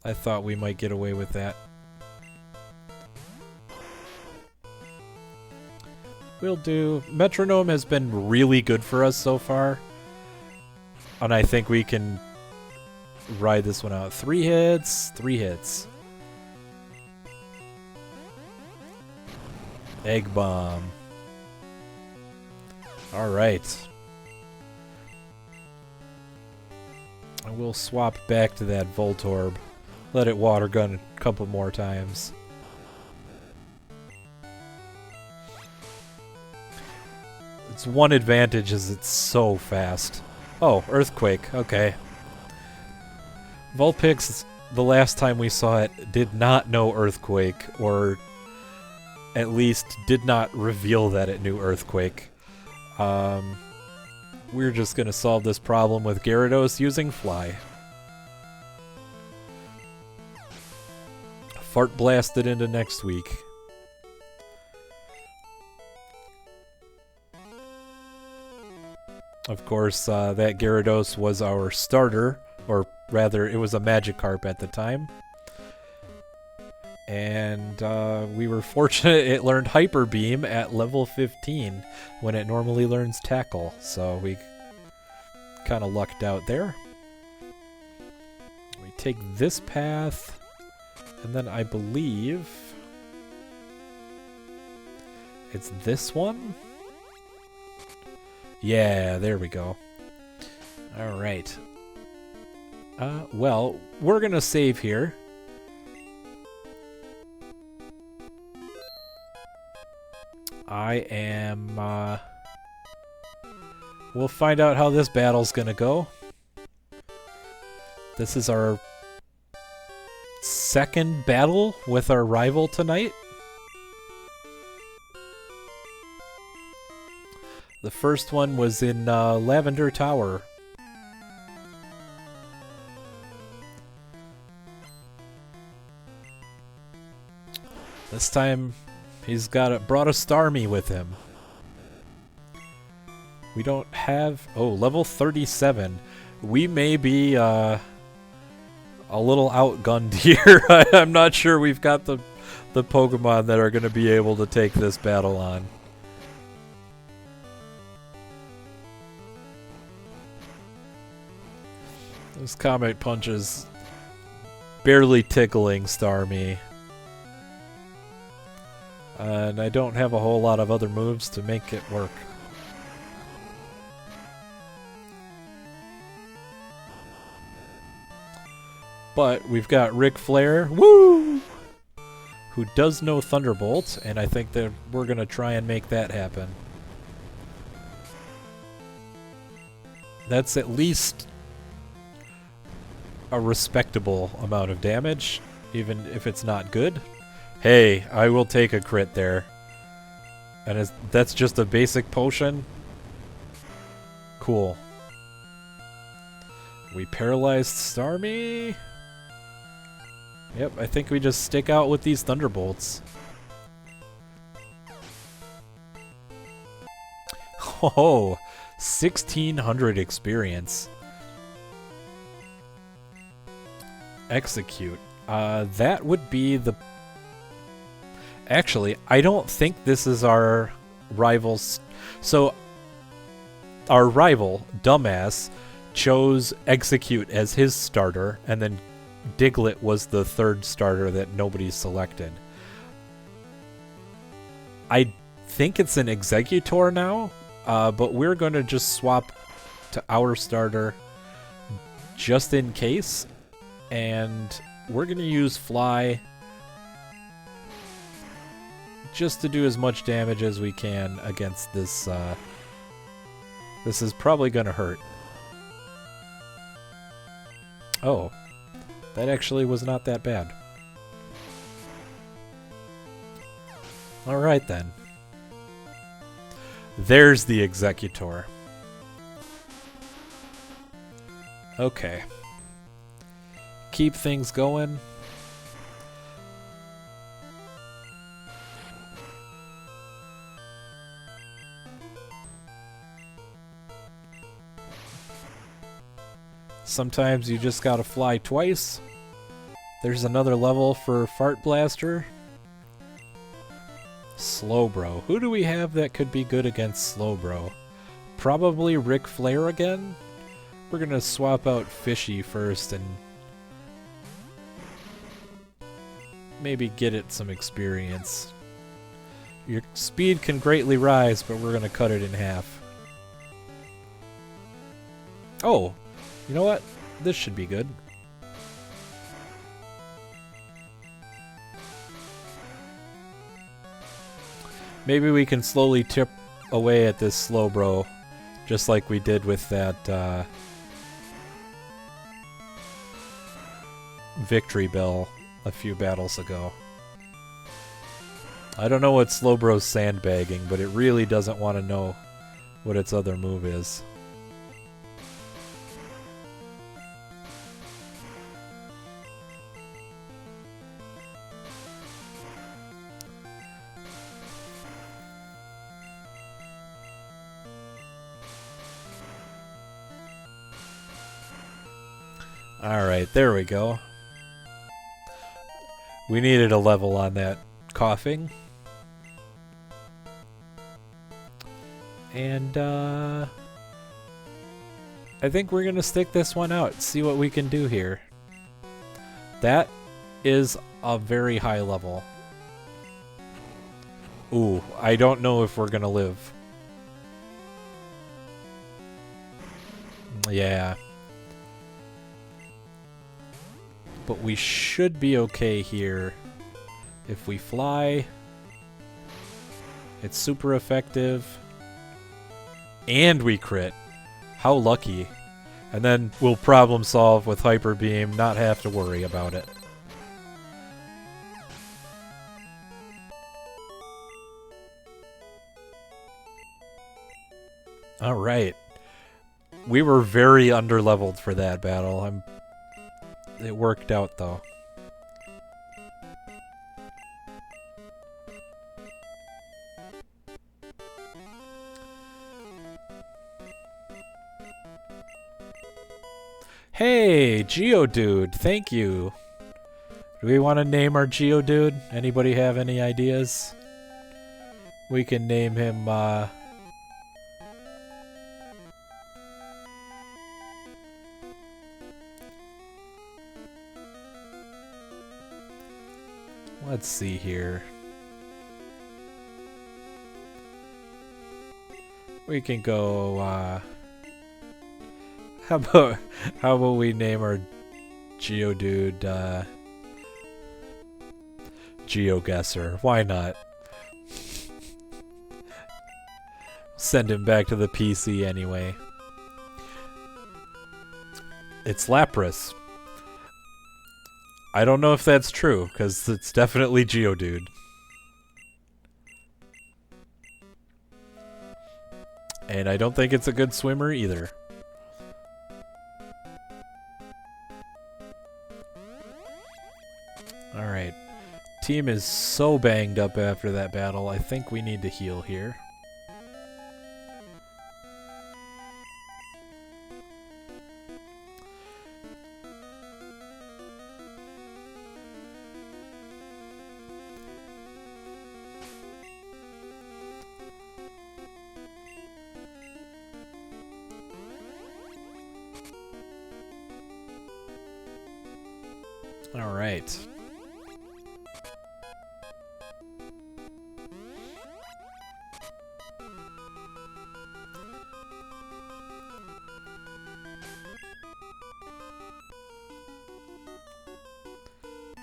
I thought we might get away with that. We'll do... Metronome has been really good for us so far. And I think we can ride this one out. 3 hits, 3 hits. Egg Bomb. Alright. I will swap back to that Voltorb. Let it water gun a couple more times. Its one advantage is it's so fast. Oh, Earthquake. Okay. Vulpix, the last time we saw it, did not know Earthquake, or at least did not reveal that it knew Earthquake. We're just gonna solve this problem with Gyarados using Fly. Fart blasted into next week. Of course, that Gyarados was our starter, or rather, it was a Magikarp at the time. And we were fortunate it learned Hyper Beam at level 15 when it normally learns Tackle, so we kind of lucked out there. We take this path, and then I believe it's this one? Yeah, there we go. Alright. Well, we're gonna save here. I am, we'll find out how this battle's gonna go. This is our second battle with our rival tonight. The first one was in Lavender Tower. This time, he's brought a Starmie with him. We don't have... Oh, level 37. We may be a little outgunned here. I'm not sure we've got the Pokemon that are going to be able to take this battle on. This Comet Punch is barely tickling Starmie. And I don't have a whole lot of other moves to make it work. But we've got Ric Flair, woo! Who does know Thunderbolt, and I think that we're going to try and make that happen. That's at least a respectable amount of damage, even if it's not good. Hey, I will take a crit there. And that's just a basic potion? Cool. We paralyzed Starmie? Yep, I think we just stick out with these Thunderbolts. Oh, 1600 experience. Execute. That would be the... Actually, I don't think this is our rival's... So, our rival, Dumbass, chose Execute as his starter, and then Diglett was the third starter that nobody selected. I think it's an Executor now, but we're going to just swap to our starter just in case, and we're going to use Fly just to do as much damage as we can against this. This is probably going to hurt. Oh, that actually was not that bad. Alright then. There's the Executor. Okay. Keep things going. Sometimes you just gotta fly twice. There's another level for Fart Blaster. Slowbro. Who do we have that could be good against Slowbro? Probably Ric Flair again? We're gonna swap out Fishy first and maybe get it some experience. Your speed can greatly rise, but we're gonna cut it in half. Oh! You know what? This should be good. Maybe we can slowly chip away at this Slowbro, just like we did with that Victory Bell a few battles ago. I don't know what Slowbro's sandbagging, but it really doesn't want to know what its other move is. Alright, there we go. We needed a level on that coughing. And, I think we're gonna stick this one out, see what we can do here. That is a very high level. Ooh, I don't know if we're gonna live. Yeah. But we should be okay here. If we fly, it's super effective. And we crit. How lucky. And then we'll problem solve with Hyper Beam, not have to worry about it. Alright. We were very underleveled for that battle. It worked out though. Hey, Geodude, thank you. Do we want to name our Geodude? Anybody have any ideas? We can name him, let's see here. We can go, how about we name our Geodude, GeoGuessr? Why not? Send him back to the PC anyway. It's Lapras. I don't know if that's true, because it's definitely Geodude. And I don't think it's a good swimmer either. Alright. Team is so banged up after that battle, I think we need to heal here. Alright.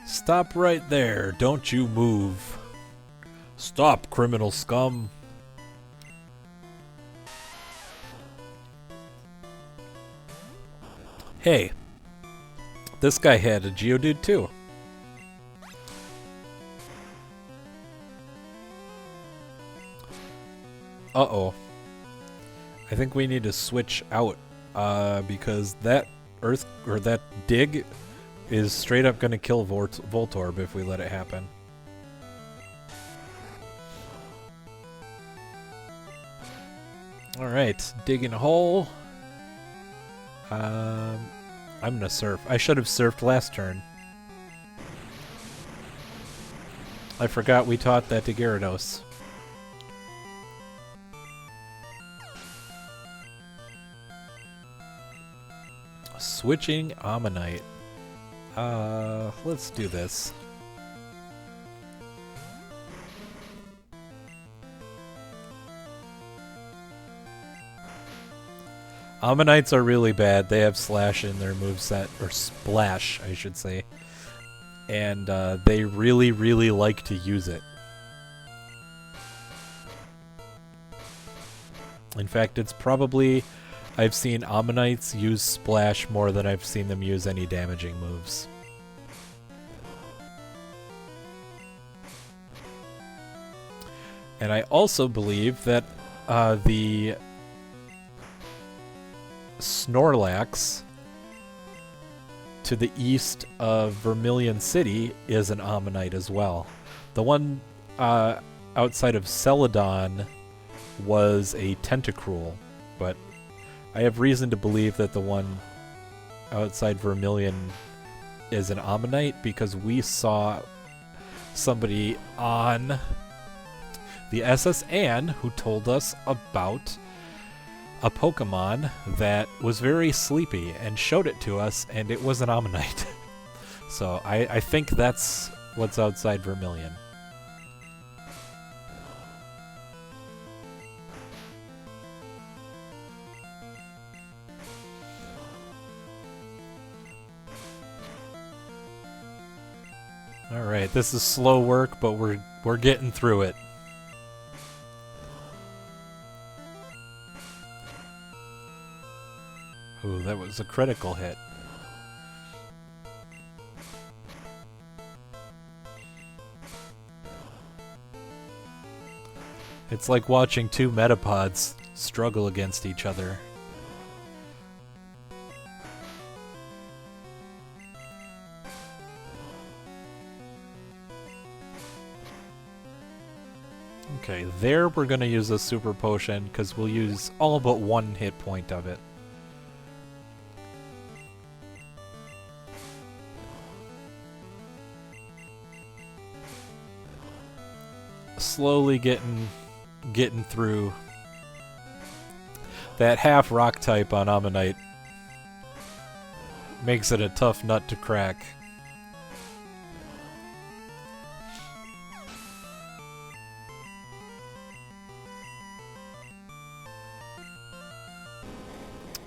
Stop right there. Don't you move. Stop, criminal scum. Hey. This guy had a Geodude too. Uh-oh. I think we need to switch out, because that that dig is straight up gonna kill Voltorb if we let it happen. Alright, digging a hole. I'm gonna surf. I should have surfed last turn. I forgot we taught that to Gyarados. Switching Ammonite. Let's do this. Ammonites are really bad. They have Slash in their moveset, or Splash, I should say. And they really, really like to use it. In fact, it's probably... I've seen Ammonites use Splash more than I've seen them use any damaging moves. And I also believe that the Snorlax to the east of Vermilion City is an Ammonite as well. The one outside of Celadon was a Tentacruel, but I have reason to believe that the one outside Vermilion is an Ammonite because we saw somebody on the SS Anne who told us about a Pokemon that was very sleepy and showed it to us, and it was an Ammonite. So I think that's what's outside Vermilion. Alright, this is slow work, but we're getting through it. Ooh, that was a critical hit. It's like watching two Metapods struggle against each other. Okay, there we're gonna use a super potion because we'll use all but one hit point of it. Slowly getting through. That half rock type on Ammonite makes it a tough nut to crack.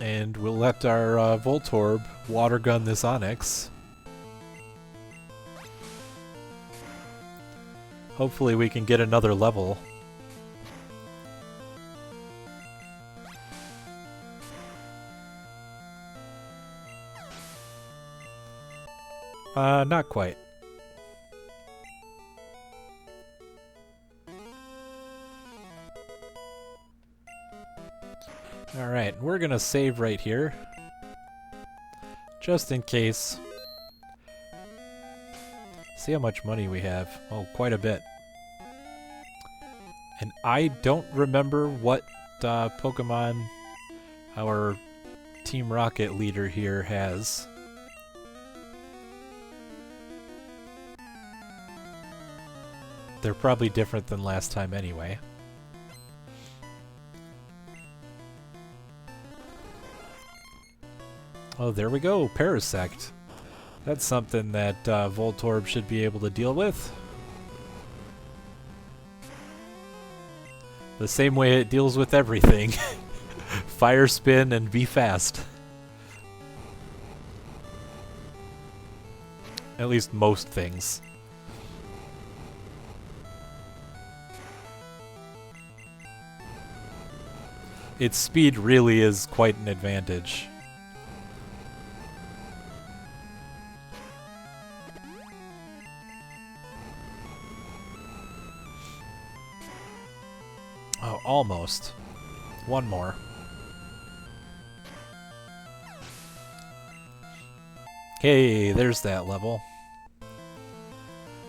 And we'll let our Voltorb water gun this Onix. Hopefully we can get another level. Not quite. Alright, we're gonna save right here. Just in case. See how much money we have. Oh, quite a bit. And I don't remember what Pokemon our Team Rocket leader here has. They're probably different than last time anyway. Oh, there we go, Parasect. That's something that Voltorb should be able to deal with. The same way it deals with everything. Fire Spin and be fast. At least most things. Its speed really is quite an advantage. Oh, almost. One more. Hey, there's that level.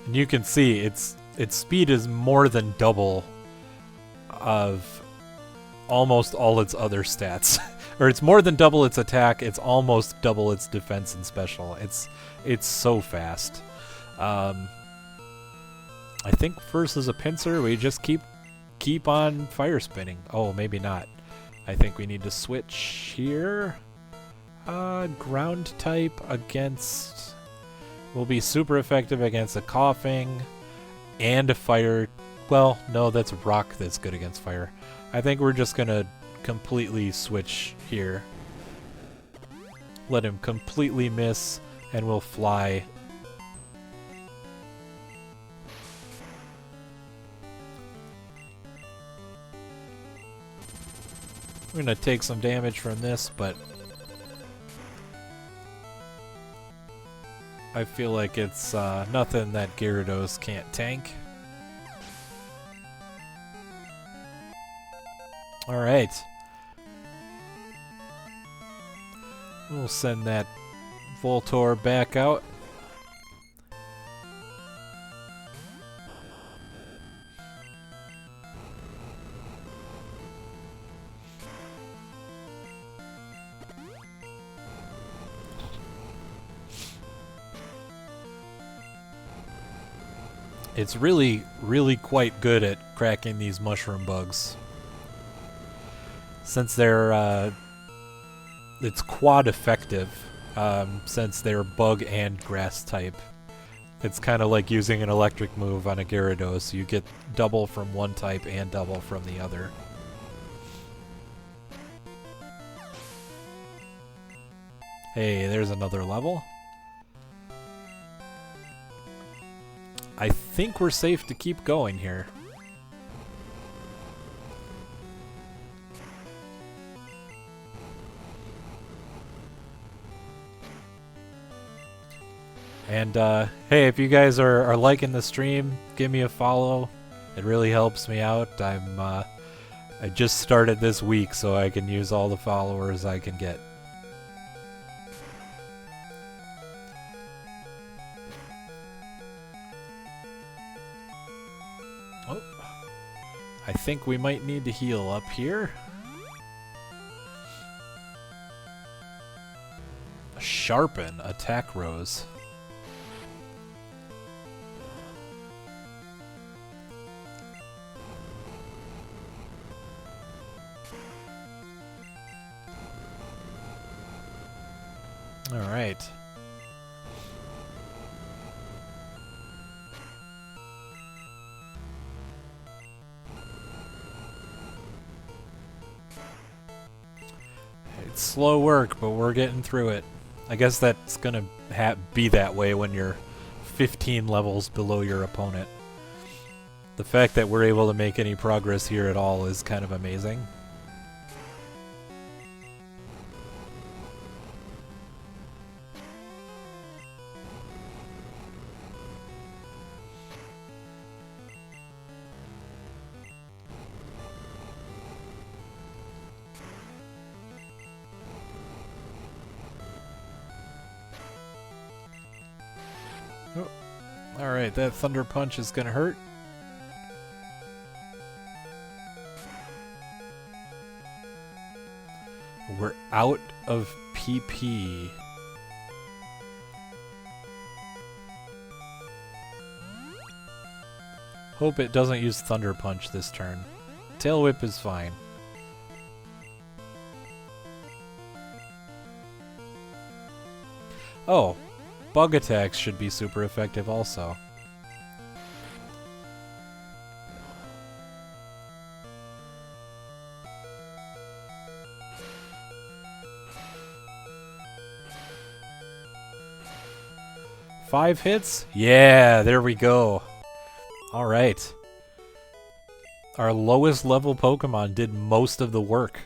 And you can see its speed is more than double of almost all its other stats. Or it's more than double its attack, it's almost double its defense and special. It's so fast. I think versus a Pinsir, we just keep on fire spinning. Oh, maybe not. I think we need to switch here. Ground type against will be super effective against a coughing and a fire. Well, no, that's rock that's good against fire. I think we're just gonna completely switch here. Let him completely miss, and we'll fly. We're gonna take some damage from this, but I feel like it's nothing that Gyarados can't tank. Alright. We'll send that Voltorb back out. It's really, really quite good at cracking these mushroom bugs. Since they're, it's quad effective, since they're bug and grass type. It's kind of like using an electric move on a Gyarados. You get double from one type and double from the other. Hey, there's another level. I think we're safe to keep going here. And hey, if you guys are liking the stream, give me a follow. It really helps me out. I just started this week, so I can use all the followers I can get. Oh, I think we might need to heal up here. Sharpen attack rows. All right. It's slow work, but we're getting through it. I guess that's gonna be that way when you're 15 levels below your opponent. The fact that we're able to make any progress here at all is kind of amazing. Alright, that Thunder Punch is gonna hurt. We're out of PP. Hope it doesn't use Thunder Punch this turn. Tail Whip is fine. Oh, Bug attacks should be super effective also. Five hits? Yeah, there we go. Alright. Our lowest level Pokemon did most of the work.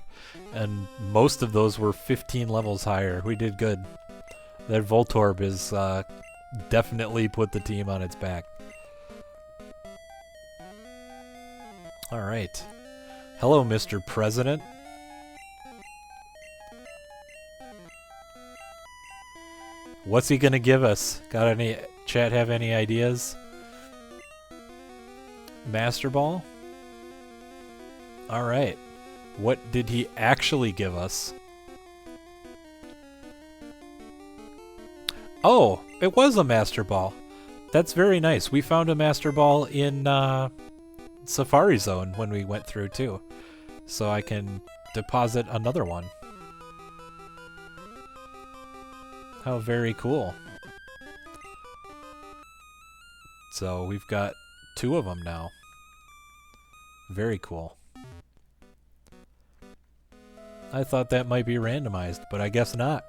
And most of those were 15 levels higher. We did good. That Voltorb is definitely put the team on its back. Alright. Hello, Mr. President. What's he gonna give us? Got any chat have any ideas? Master Ball? Alright. What did he actually give us? Oh, it was a Master Ball. That's very nice. We found a Master Ball in Safari Zone when we went through too. So I can deposit another one. How very cool. So we've got 2 of them now. Very cool. I thought that might be randomized, but I guess not.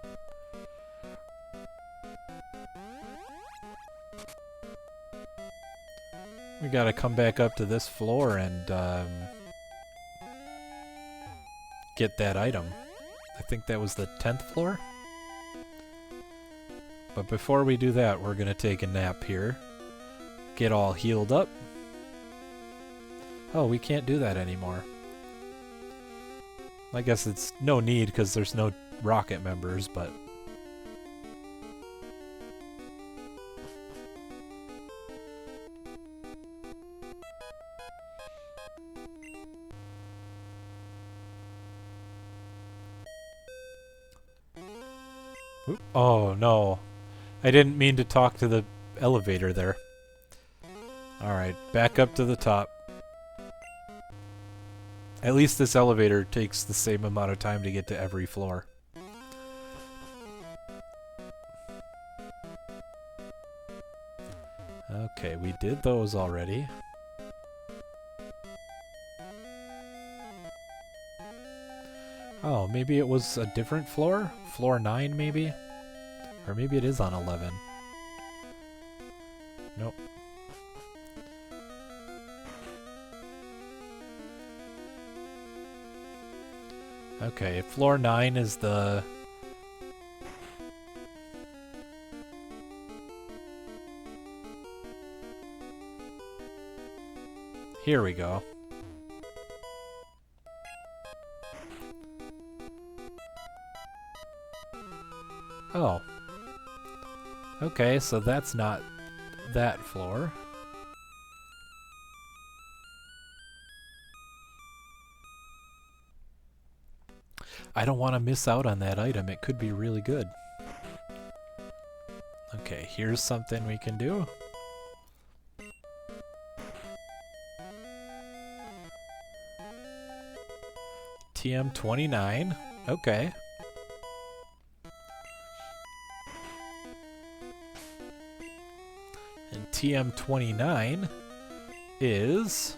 We gotta come back up to this floor and get that item. I think that was the 10th floor? But before we do that, we're gonna take a nap here. Get all healed up. Oh, we can't do that anymore. I guess it's no need because there's no rocket members, but... Oop. Oh, no. I didn't mean to talk to the elevator there. Alright, back up to the top. At least this elevator takes the same amount of time to get to every floor. Okay, we did those already. Oh, maybe it was a different floor? Floor 9, maybe? Or maybe it is on 11. Nope. Okay, floor 9 is the... Here we go. Oh. Okay, so that's not that floor. I don't want to miss out on that item. It could be really good. Okay, here's something we can do. TM29. Okay. And TM29 is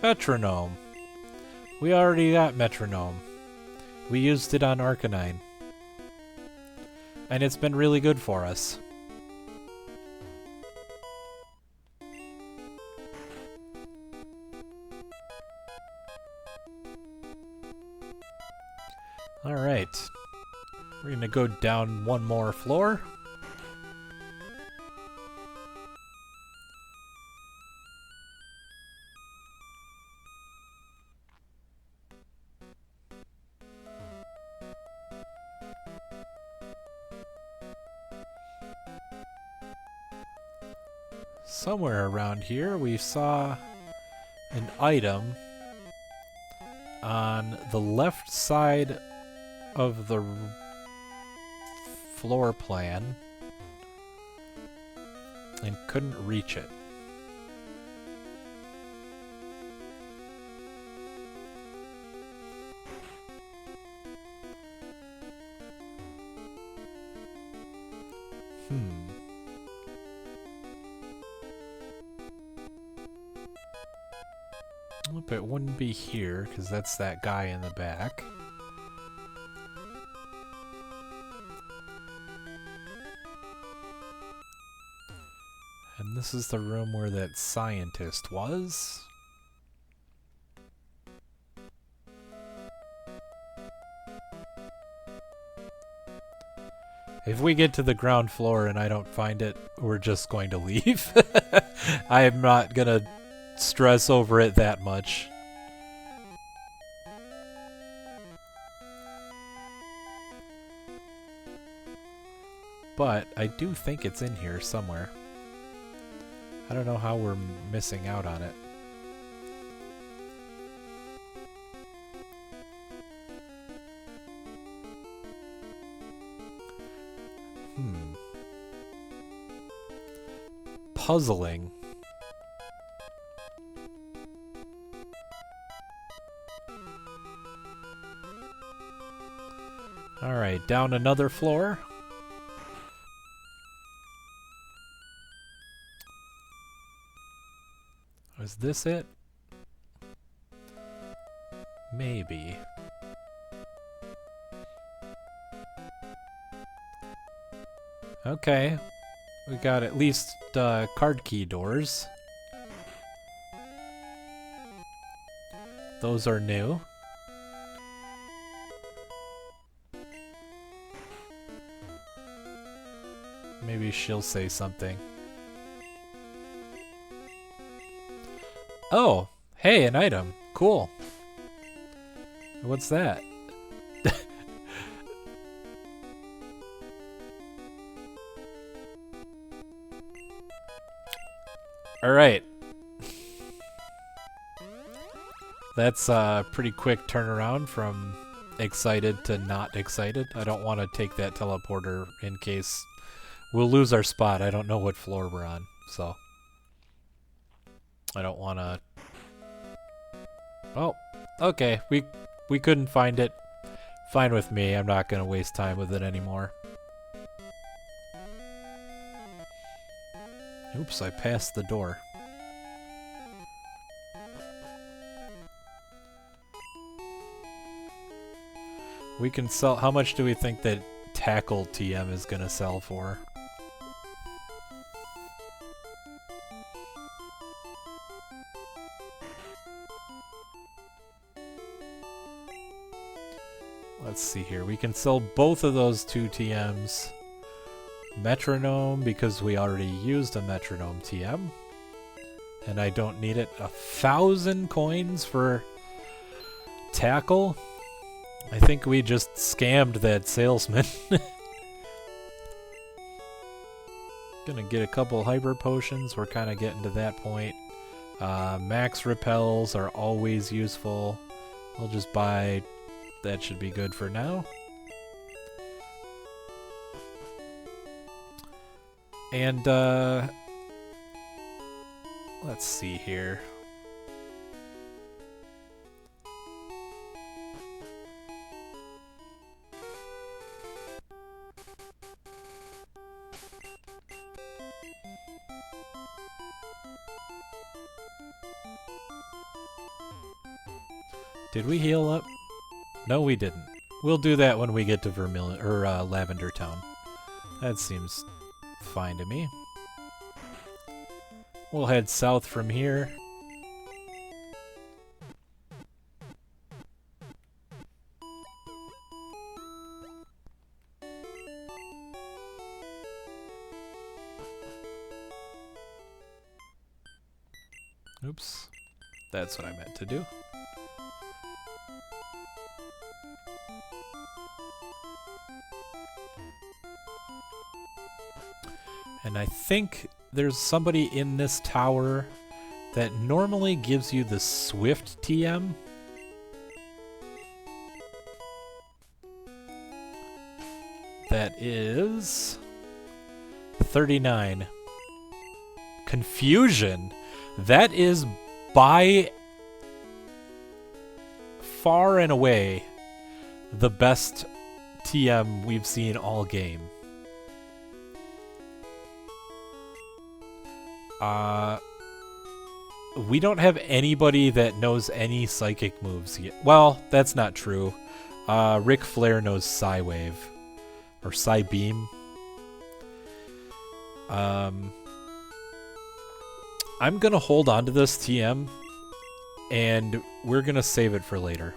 Metronome. We already got Metronome. We used it on Arcanine. And it's been really good for us. Alright. We're gonna go down one more floor. Somewhere around here we saw an item on the left side of the floor plan and couldn't reach it. Hope it wouldn't be here, because that's that guy in the back. And this is the room where that scientist was. If we get to the ground floor and I don't find it, we're just going to leave. I am not gonna stress over it that much. But I do think it's in here somewhere. I don't know how we're missing out on it. Puzzling. Alright, down another floor. Was this it? Maybe. Okay. We got at least card key doors. Those are new. Maybe she'll say something. Oh, hey, an item. Cool. What's that? All right. That's a pretty quick turnaround from excited to not excited. I don't want to take that teleporter in case we'll lose our spot. I don't know what floor we're on, so. I don't want to... Oh, okay. We couldn't find it. Fine with me. I'm not going to waste time with it anymore. Oops, I passed the door. We can sell... How much do we think that Tackle TM is going to sell for? Let's see here. We can sell both of those 2 TMs. Metronome, because we already used a Metronome TM. And I don't need it. 1,000 coins for Tackle? I think we just scammed that salesman. Gonna get a couple Hyper Potions. We're kind of getting to that point. Max Repels are always useful. I'll just buy... That should be good for now. And, let's see here. Did we heal up? No, we didn't. We'll do that when we get to Vermilion or Lavender Town. That seems fine to me. We'll head south from here. Oops. That's what I meant to do. And I think there's somebody in this tower that normally gives you the Swift TM. That is 39. Confusion. That is by far and away the best TM we've seen all game. We don't have anybody that knows any psychic moves yet. Well, that's not true. Ric Flair knows Psy-Wave. Or Psy-Beam. I'm gonna hold on to this TM, and we're gonna save it for later.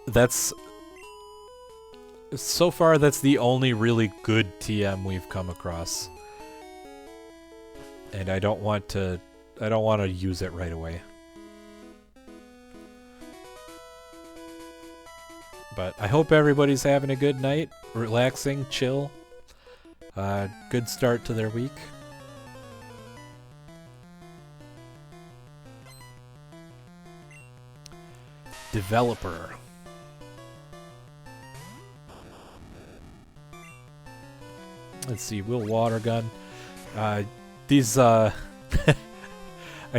That's... So far, that's the only really good TM we've come across. And I don't want to use it right away. But I hope everybody's having a good night, relaxing, chill. Good start to their week. Developer. Let's see, we'll water gun. I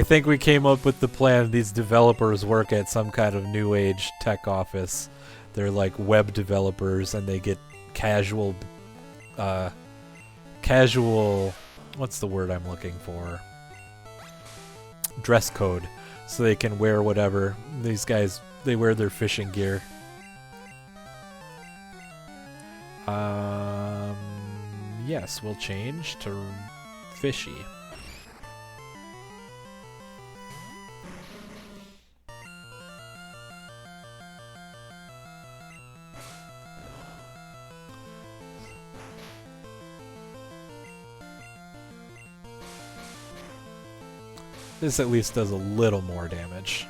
think we came up with the plan. These developers work at some kind of new age tech office. They're like web developers, and they get casual, what's the word I'm looking for? Dress code. So they can wear whatever. These guys, they wear their fishing gear. Yes, we'll change to fishy. This at least does a little more damage.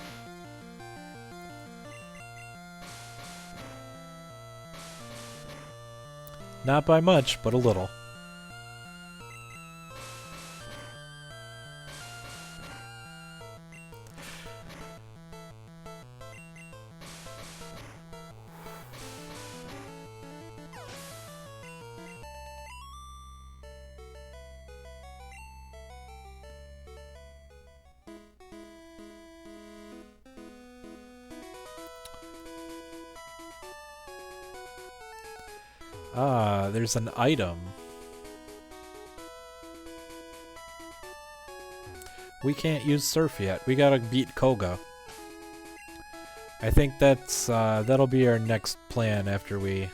Not by much, but a little. Ah, there's an item. We can't use Surf yet. We gotta beat Koga. I think that's that'll be our next plan after we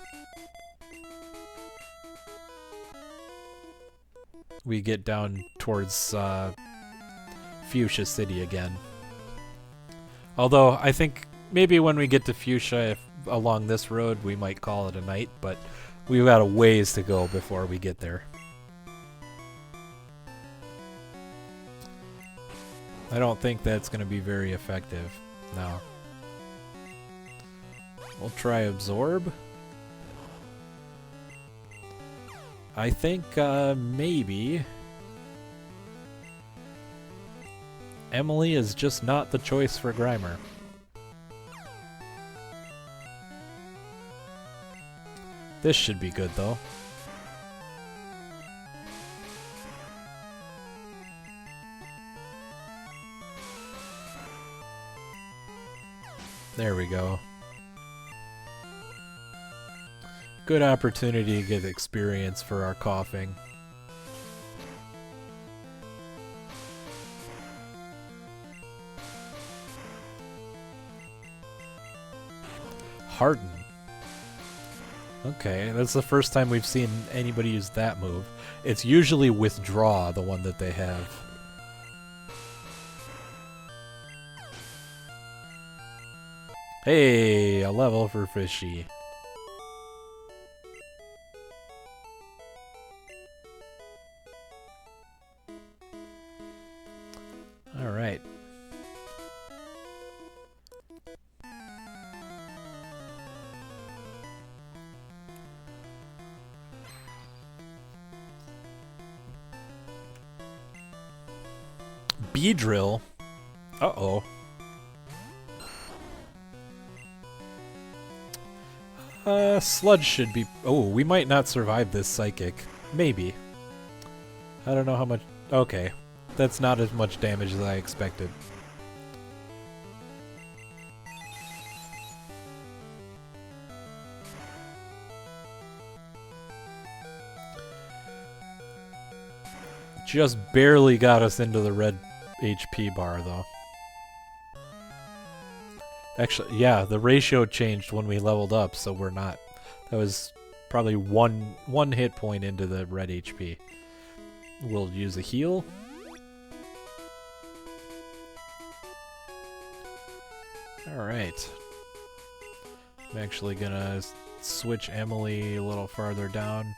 get down towards Fuchsia City again. Although I think maybe when we get to Fuchsia, along this road, we might call it a night, but we've got a ways to go before we get there. I don't think that's going to be very effective. No. We'll try Absorb. I think maybe Emily is just not the choice for Grimer. This should be good though. There we go. Good opportunity to get experience for our coughing. Harden. Okay, that's the first time we've seen anybody use that move. It's usually Withdraw, the one that they have. Hey, a level for Fishy. Alright. Beedrill? Uh-oh. Sludge should be... Oh, we might not survive this Psychic. Maybe. I don't know how much... Okay. That's not as much damage as I expected. Just barely got us into the red HP bar, though. Actually, yeah, the ratio changed when we leveled up, so we're not. That was probably one hit point into the red HP. We'll use a heal. Alright. I'm actually gonna switch Emily a little farther down.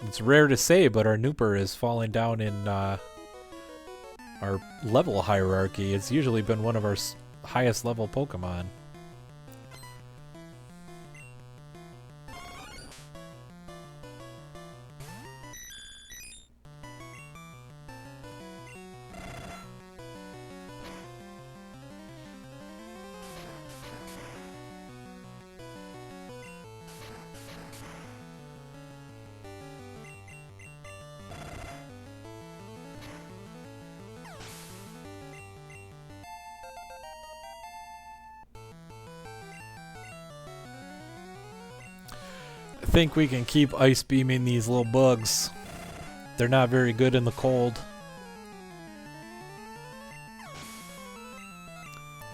It's rare to say, but our Nooper is falling down in our level hierarchy. It's usually been one of our highest level Pokemon. I think we can keep ice beaming these little bugs. They're not very good in the cold.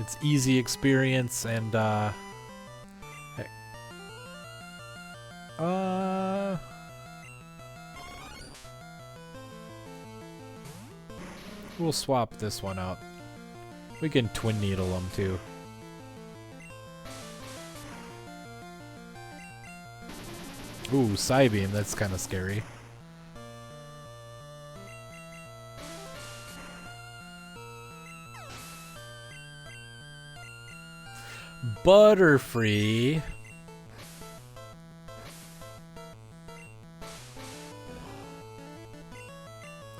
It's easy experience and we'll swap this one out. We can Twin Needle them too. Ooh, Psybeam, that's kind of scary. Butterfree.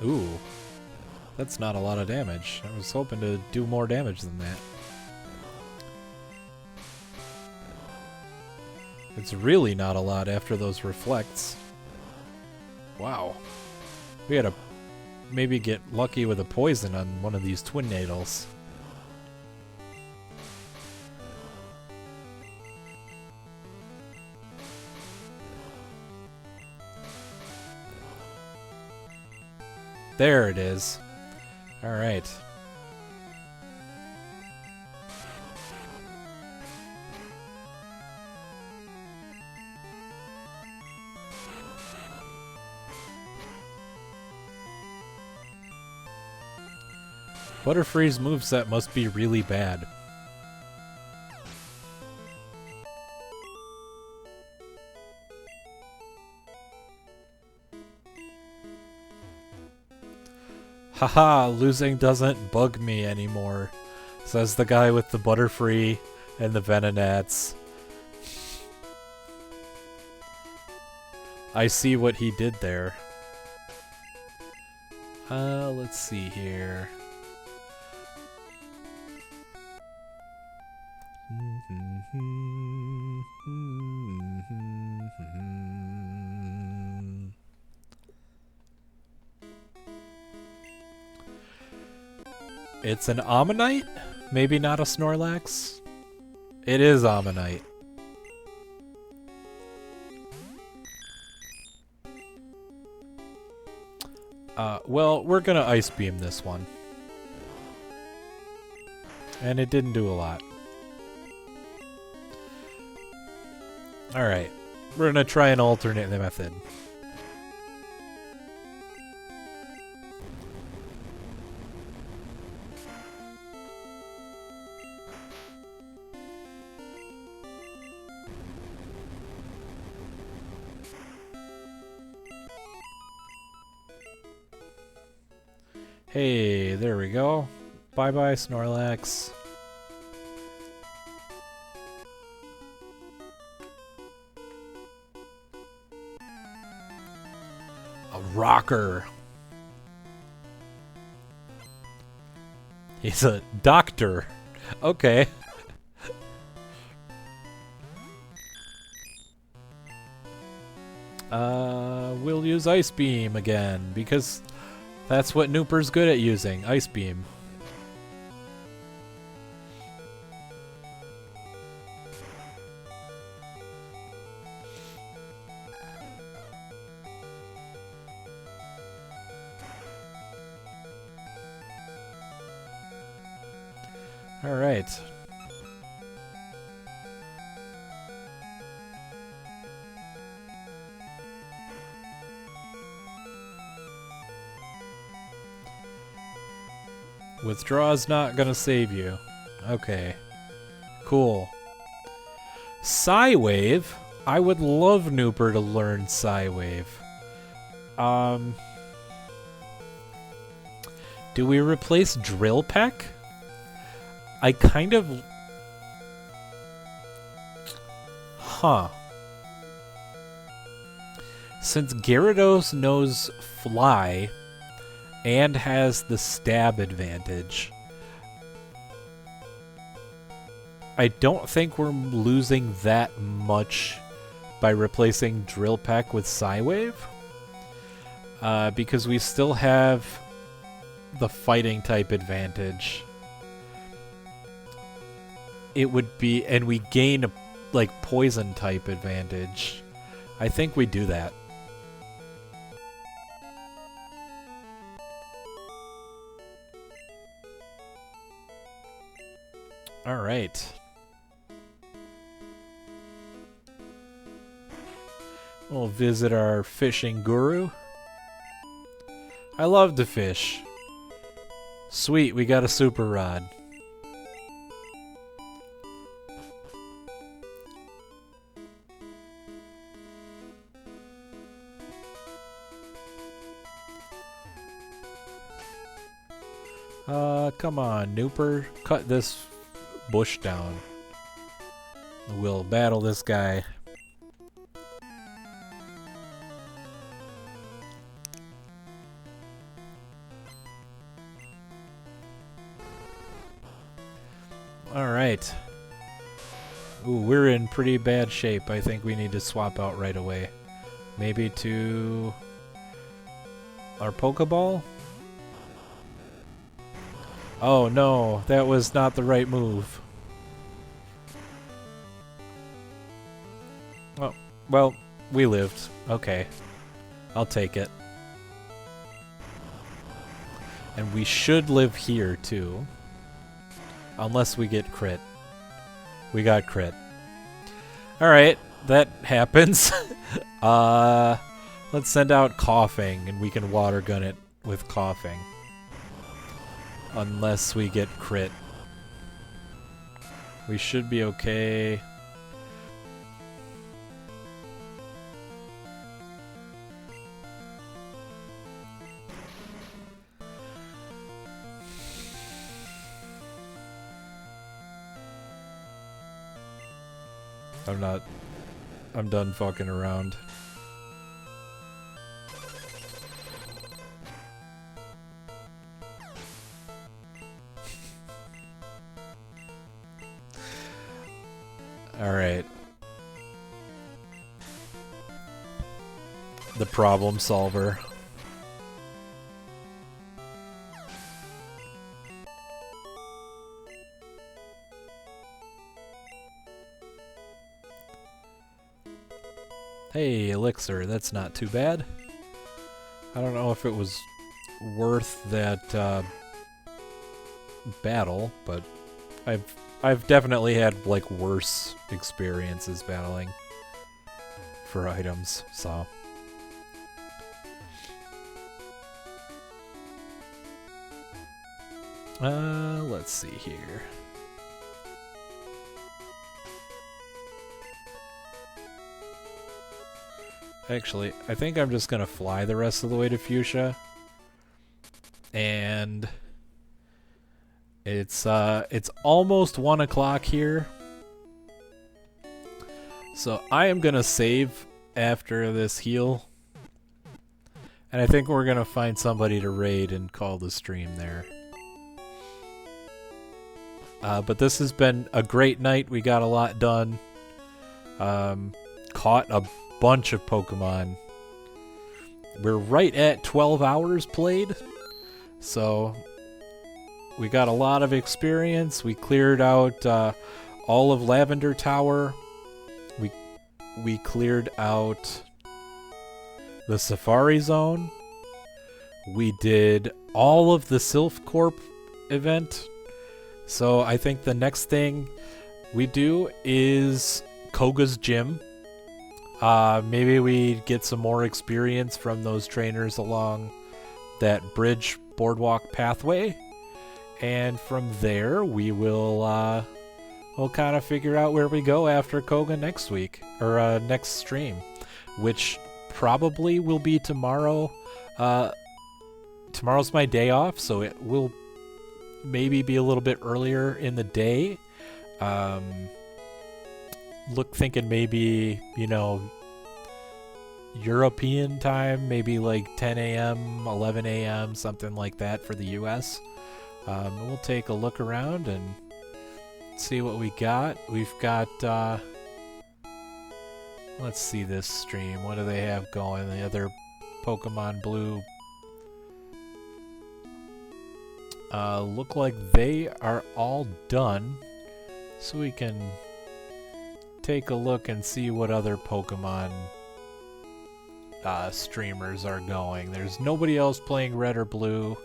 Ooh, that's not a lot of damage. I was hoping to do more damage than that. It's really not a lot after those reflects. Wow. We gotta maybe get lucky with a poison on one of these Twin Needles. There it is. Alright. Butterfree's moveset must be really bad. Haha, losing doesn't bug me anymore, says the guy with the Butterfree and the Venonats. I see what he did there. Let's see here. It's an Ammonite? Maybe not a Snorlax? It is Ammonite. Well, we're gonna Ice Beam this one. And it didn't do a lot. Alright. We're gonna try an alternate method. Hey, there we go. Bye-bye, Snorlax. A rocker. He's a doctor. Okay. We'll use Ice Beam again, because that's what Nooper's good at using, Ice Beam. Alright. Withdraw's not gonna save you. Okay. Cool. Psywave? I would love Nooper to learn Psywave. Do we replace Drill Peck? I kind of... Huh. Since Gyarados knows Fly and has the stab advantage, I don't think we're losing that much by replacing Drill Peck with Psywave. Because we still have the fighting type advantage. It would be, and we gain a, like, poison type advantage. I think we do that. Alright. We'll visit our fishing guru. I love to fish. Sweet, we got a super rod. Come on, Nooper. Cut this bush down. We'll battle this guy. Alright. Ooh, we're in pretty bad shape. I think we need to swap out right away. Maybe to our Pokeball? Oh no, that was not the right move. Oh, well, we lived. Okay. I'll take it. And we should live here, too. Unless we get crit. We got crit. Alright, that happens. Let's send out coughing, and we can water gun it with coughing. Unless we get crit. We should be okay. I'm done fucking around. Alright. The problem solver. Hey, elixir, that's not too bad. I don't know if it was worth that battle, but I've definitely had like worse experiences battling for items, so. Let's see here. Actually, I think I'm just gonna fly the rest of the way to Fuchsia. And it's almost 1 o'clock here. So I am gonna save after this heal. And I think we're gonna find somebody to raid and call the stream there. But this has been a great night. We got a lot done. Caught a bunch of Pokemon. We're right at 12 hours played, so we got a lot of experience. We cleared out all of Lavender Tower. We cleared out the Safari Zone. We did all of the Sylph Corp event. So I think the next thing we do is Koga's Gym. Maybe we get some more experience from those trainers along that bridge boardwalk pathway. And from there, we'll kind of figure out where we go after Koga next week, or next stream, which probably will be tomorrow. Tomorrow's my day off, so it will maybe be a little bit earlier in the day. Thinking maybe, you know, European time, maybe like 10 a.m., 11 a.m., something like that for the US. We'll take a look around and see what we got. We've got, let's see this stream. What do they have going? The other Pokemon Blue. Look like they are all done. So we can take a look and see what other Pokemon streamers are going. There's nobody else playing Red or Blue.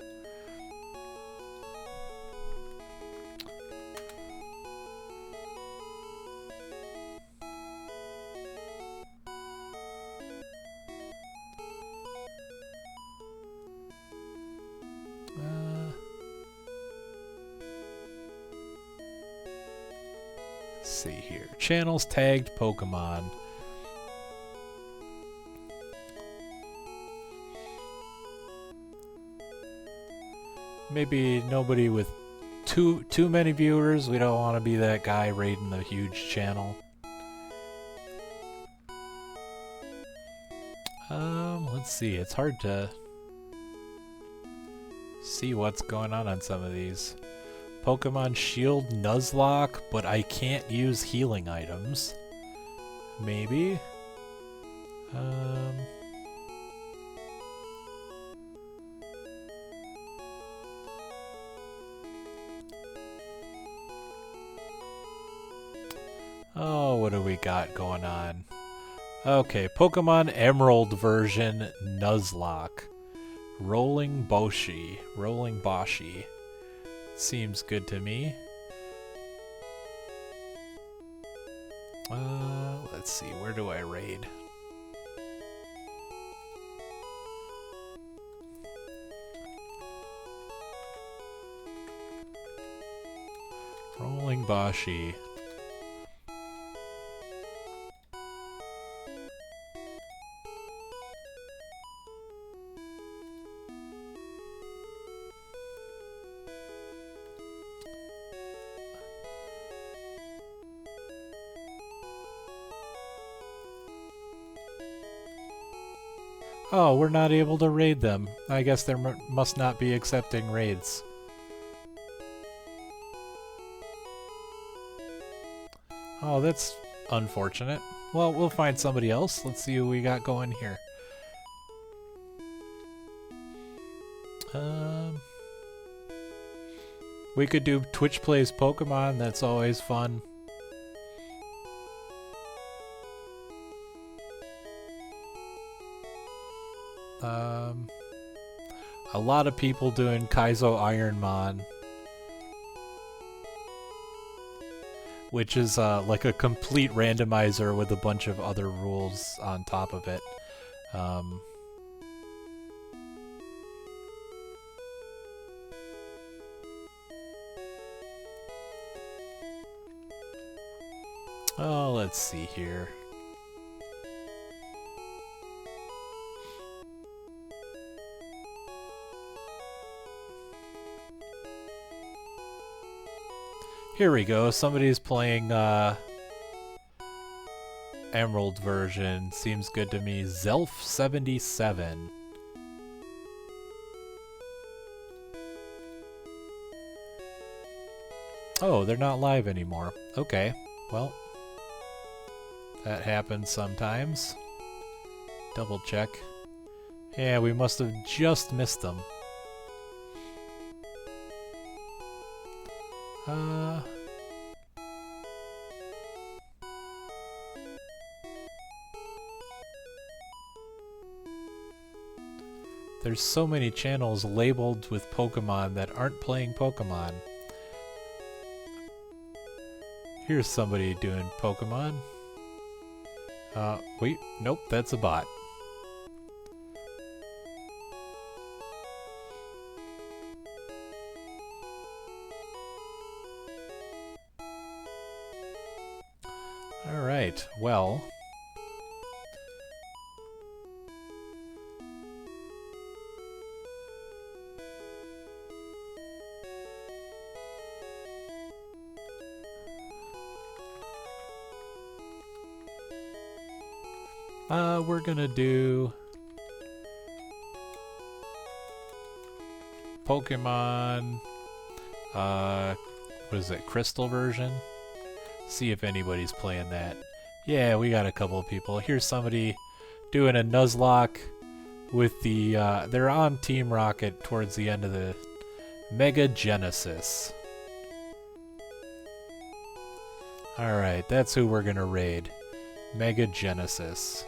See here. Channels tagged Pokemon. Maybe nobody with too many viewers. We don't want to be that guy raiding the huge channel. Let's see. It's hard to see what's going on some of these. Pokemon Shield Nuzlocke, but I can't use healing items. Maybe? Oh, what do we got going on? Okay, Pokemon Emerald version Nuzlocke. Rolling Boshi. Rolling Boshi. Seems good to me. Let's see, where do I raid? Rolling Boshi. Oh, we're not able to raid them. I guess they must not be accepting raids. Oh, that's unfortunate. Well, we'll find somebody else. Let's see who we got going here. We could do Twitch Plays Pokemon. That's always fun. A lot of people doing Kaizo Ironmon, which is like a complete randomizer with a bunch of other rules on top of it. Oh, let's see here. Here we go, somebody's playing Emerald version. Seems good to me. Zelf77. Oh, they're not live anymore. Okay, well, that happens sometimes. Double check. Yeah, we must have just missed them. There's so many channels labeled with Pokemon that aren't playing Pokemon. Here's somebody doing Pokemon. Wait, nope, that's a bot. Alright, well... we're gonna do... Pokemon... what is it, Crystal version? See if anybody's playing that. Yeah, we got a couple of people. Here's somebody doing a Nuzlocke with the, they're on Team Rocket towards the end of the Mega Genesis. Alright, that's who we're gonna raid. Mega Genesis.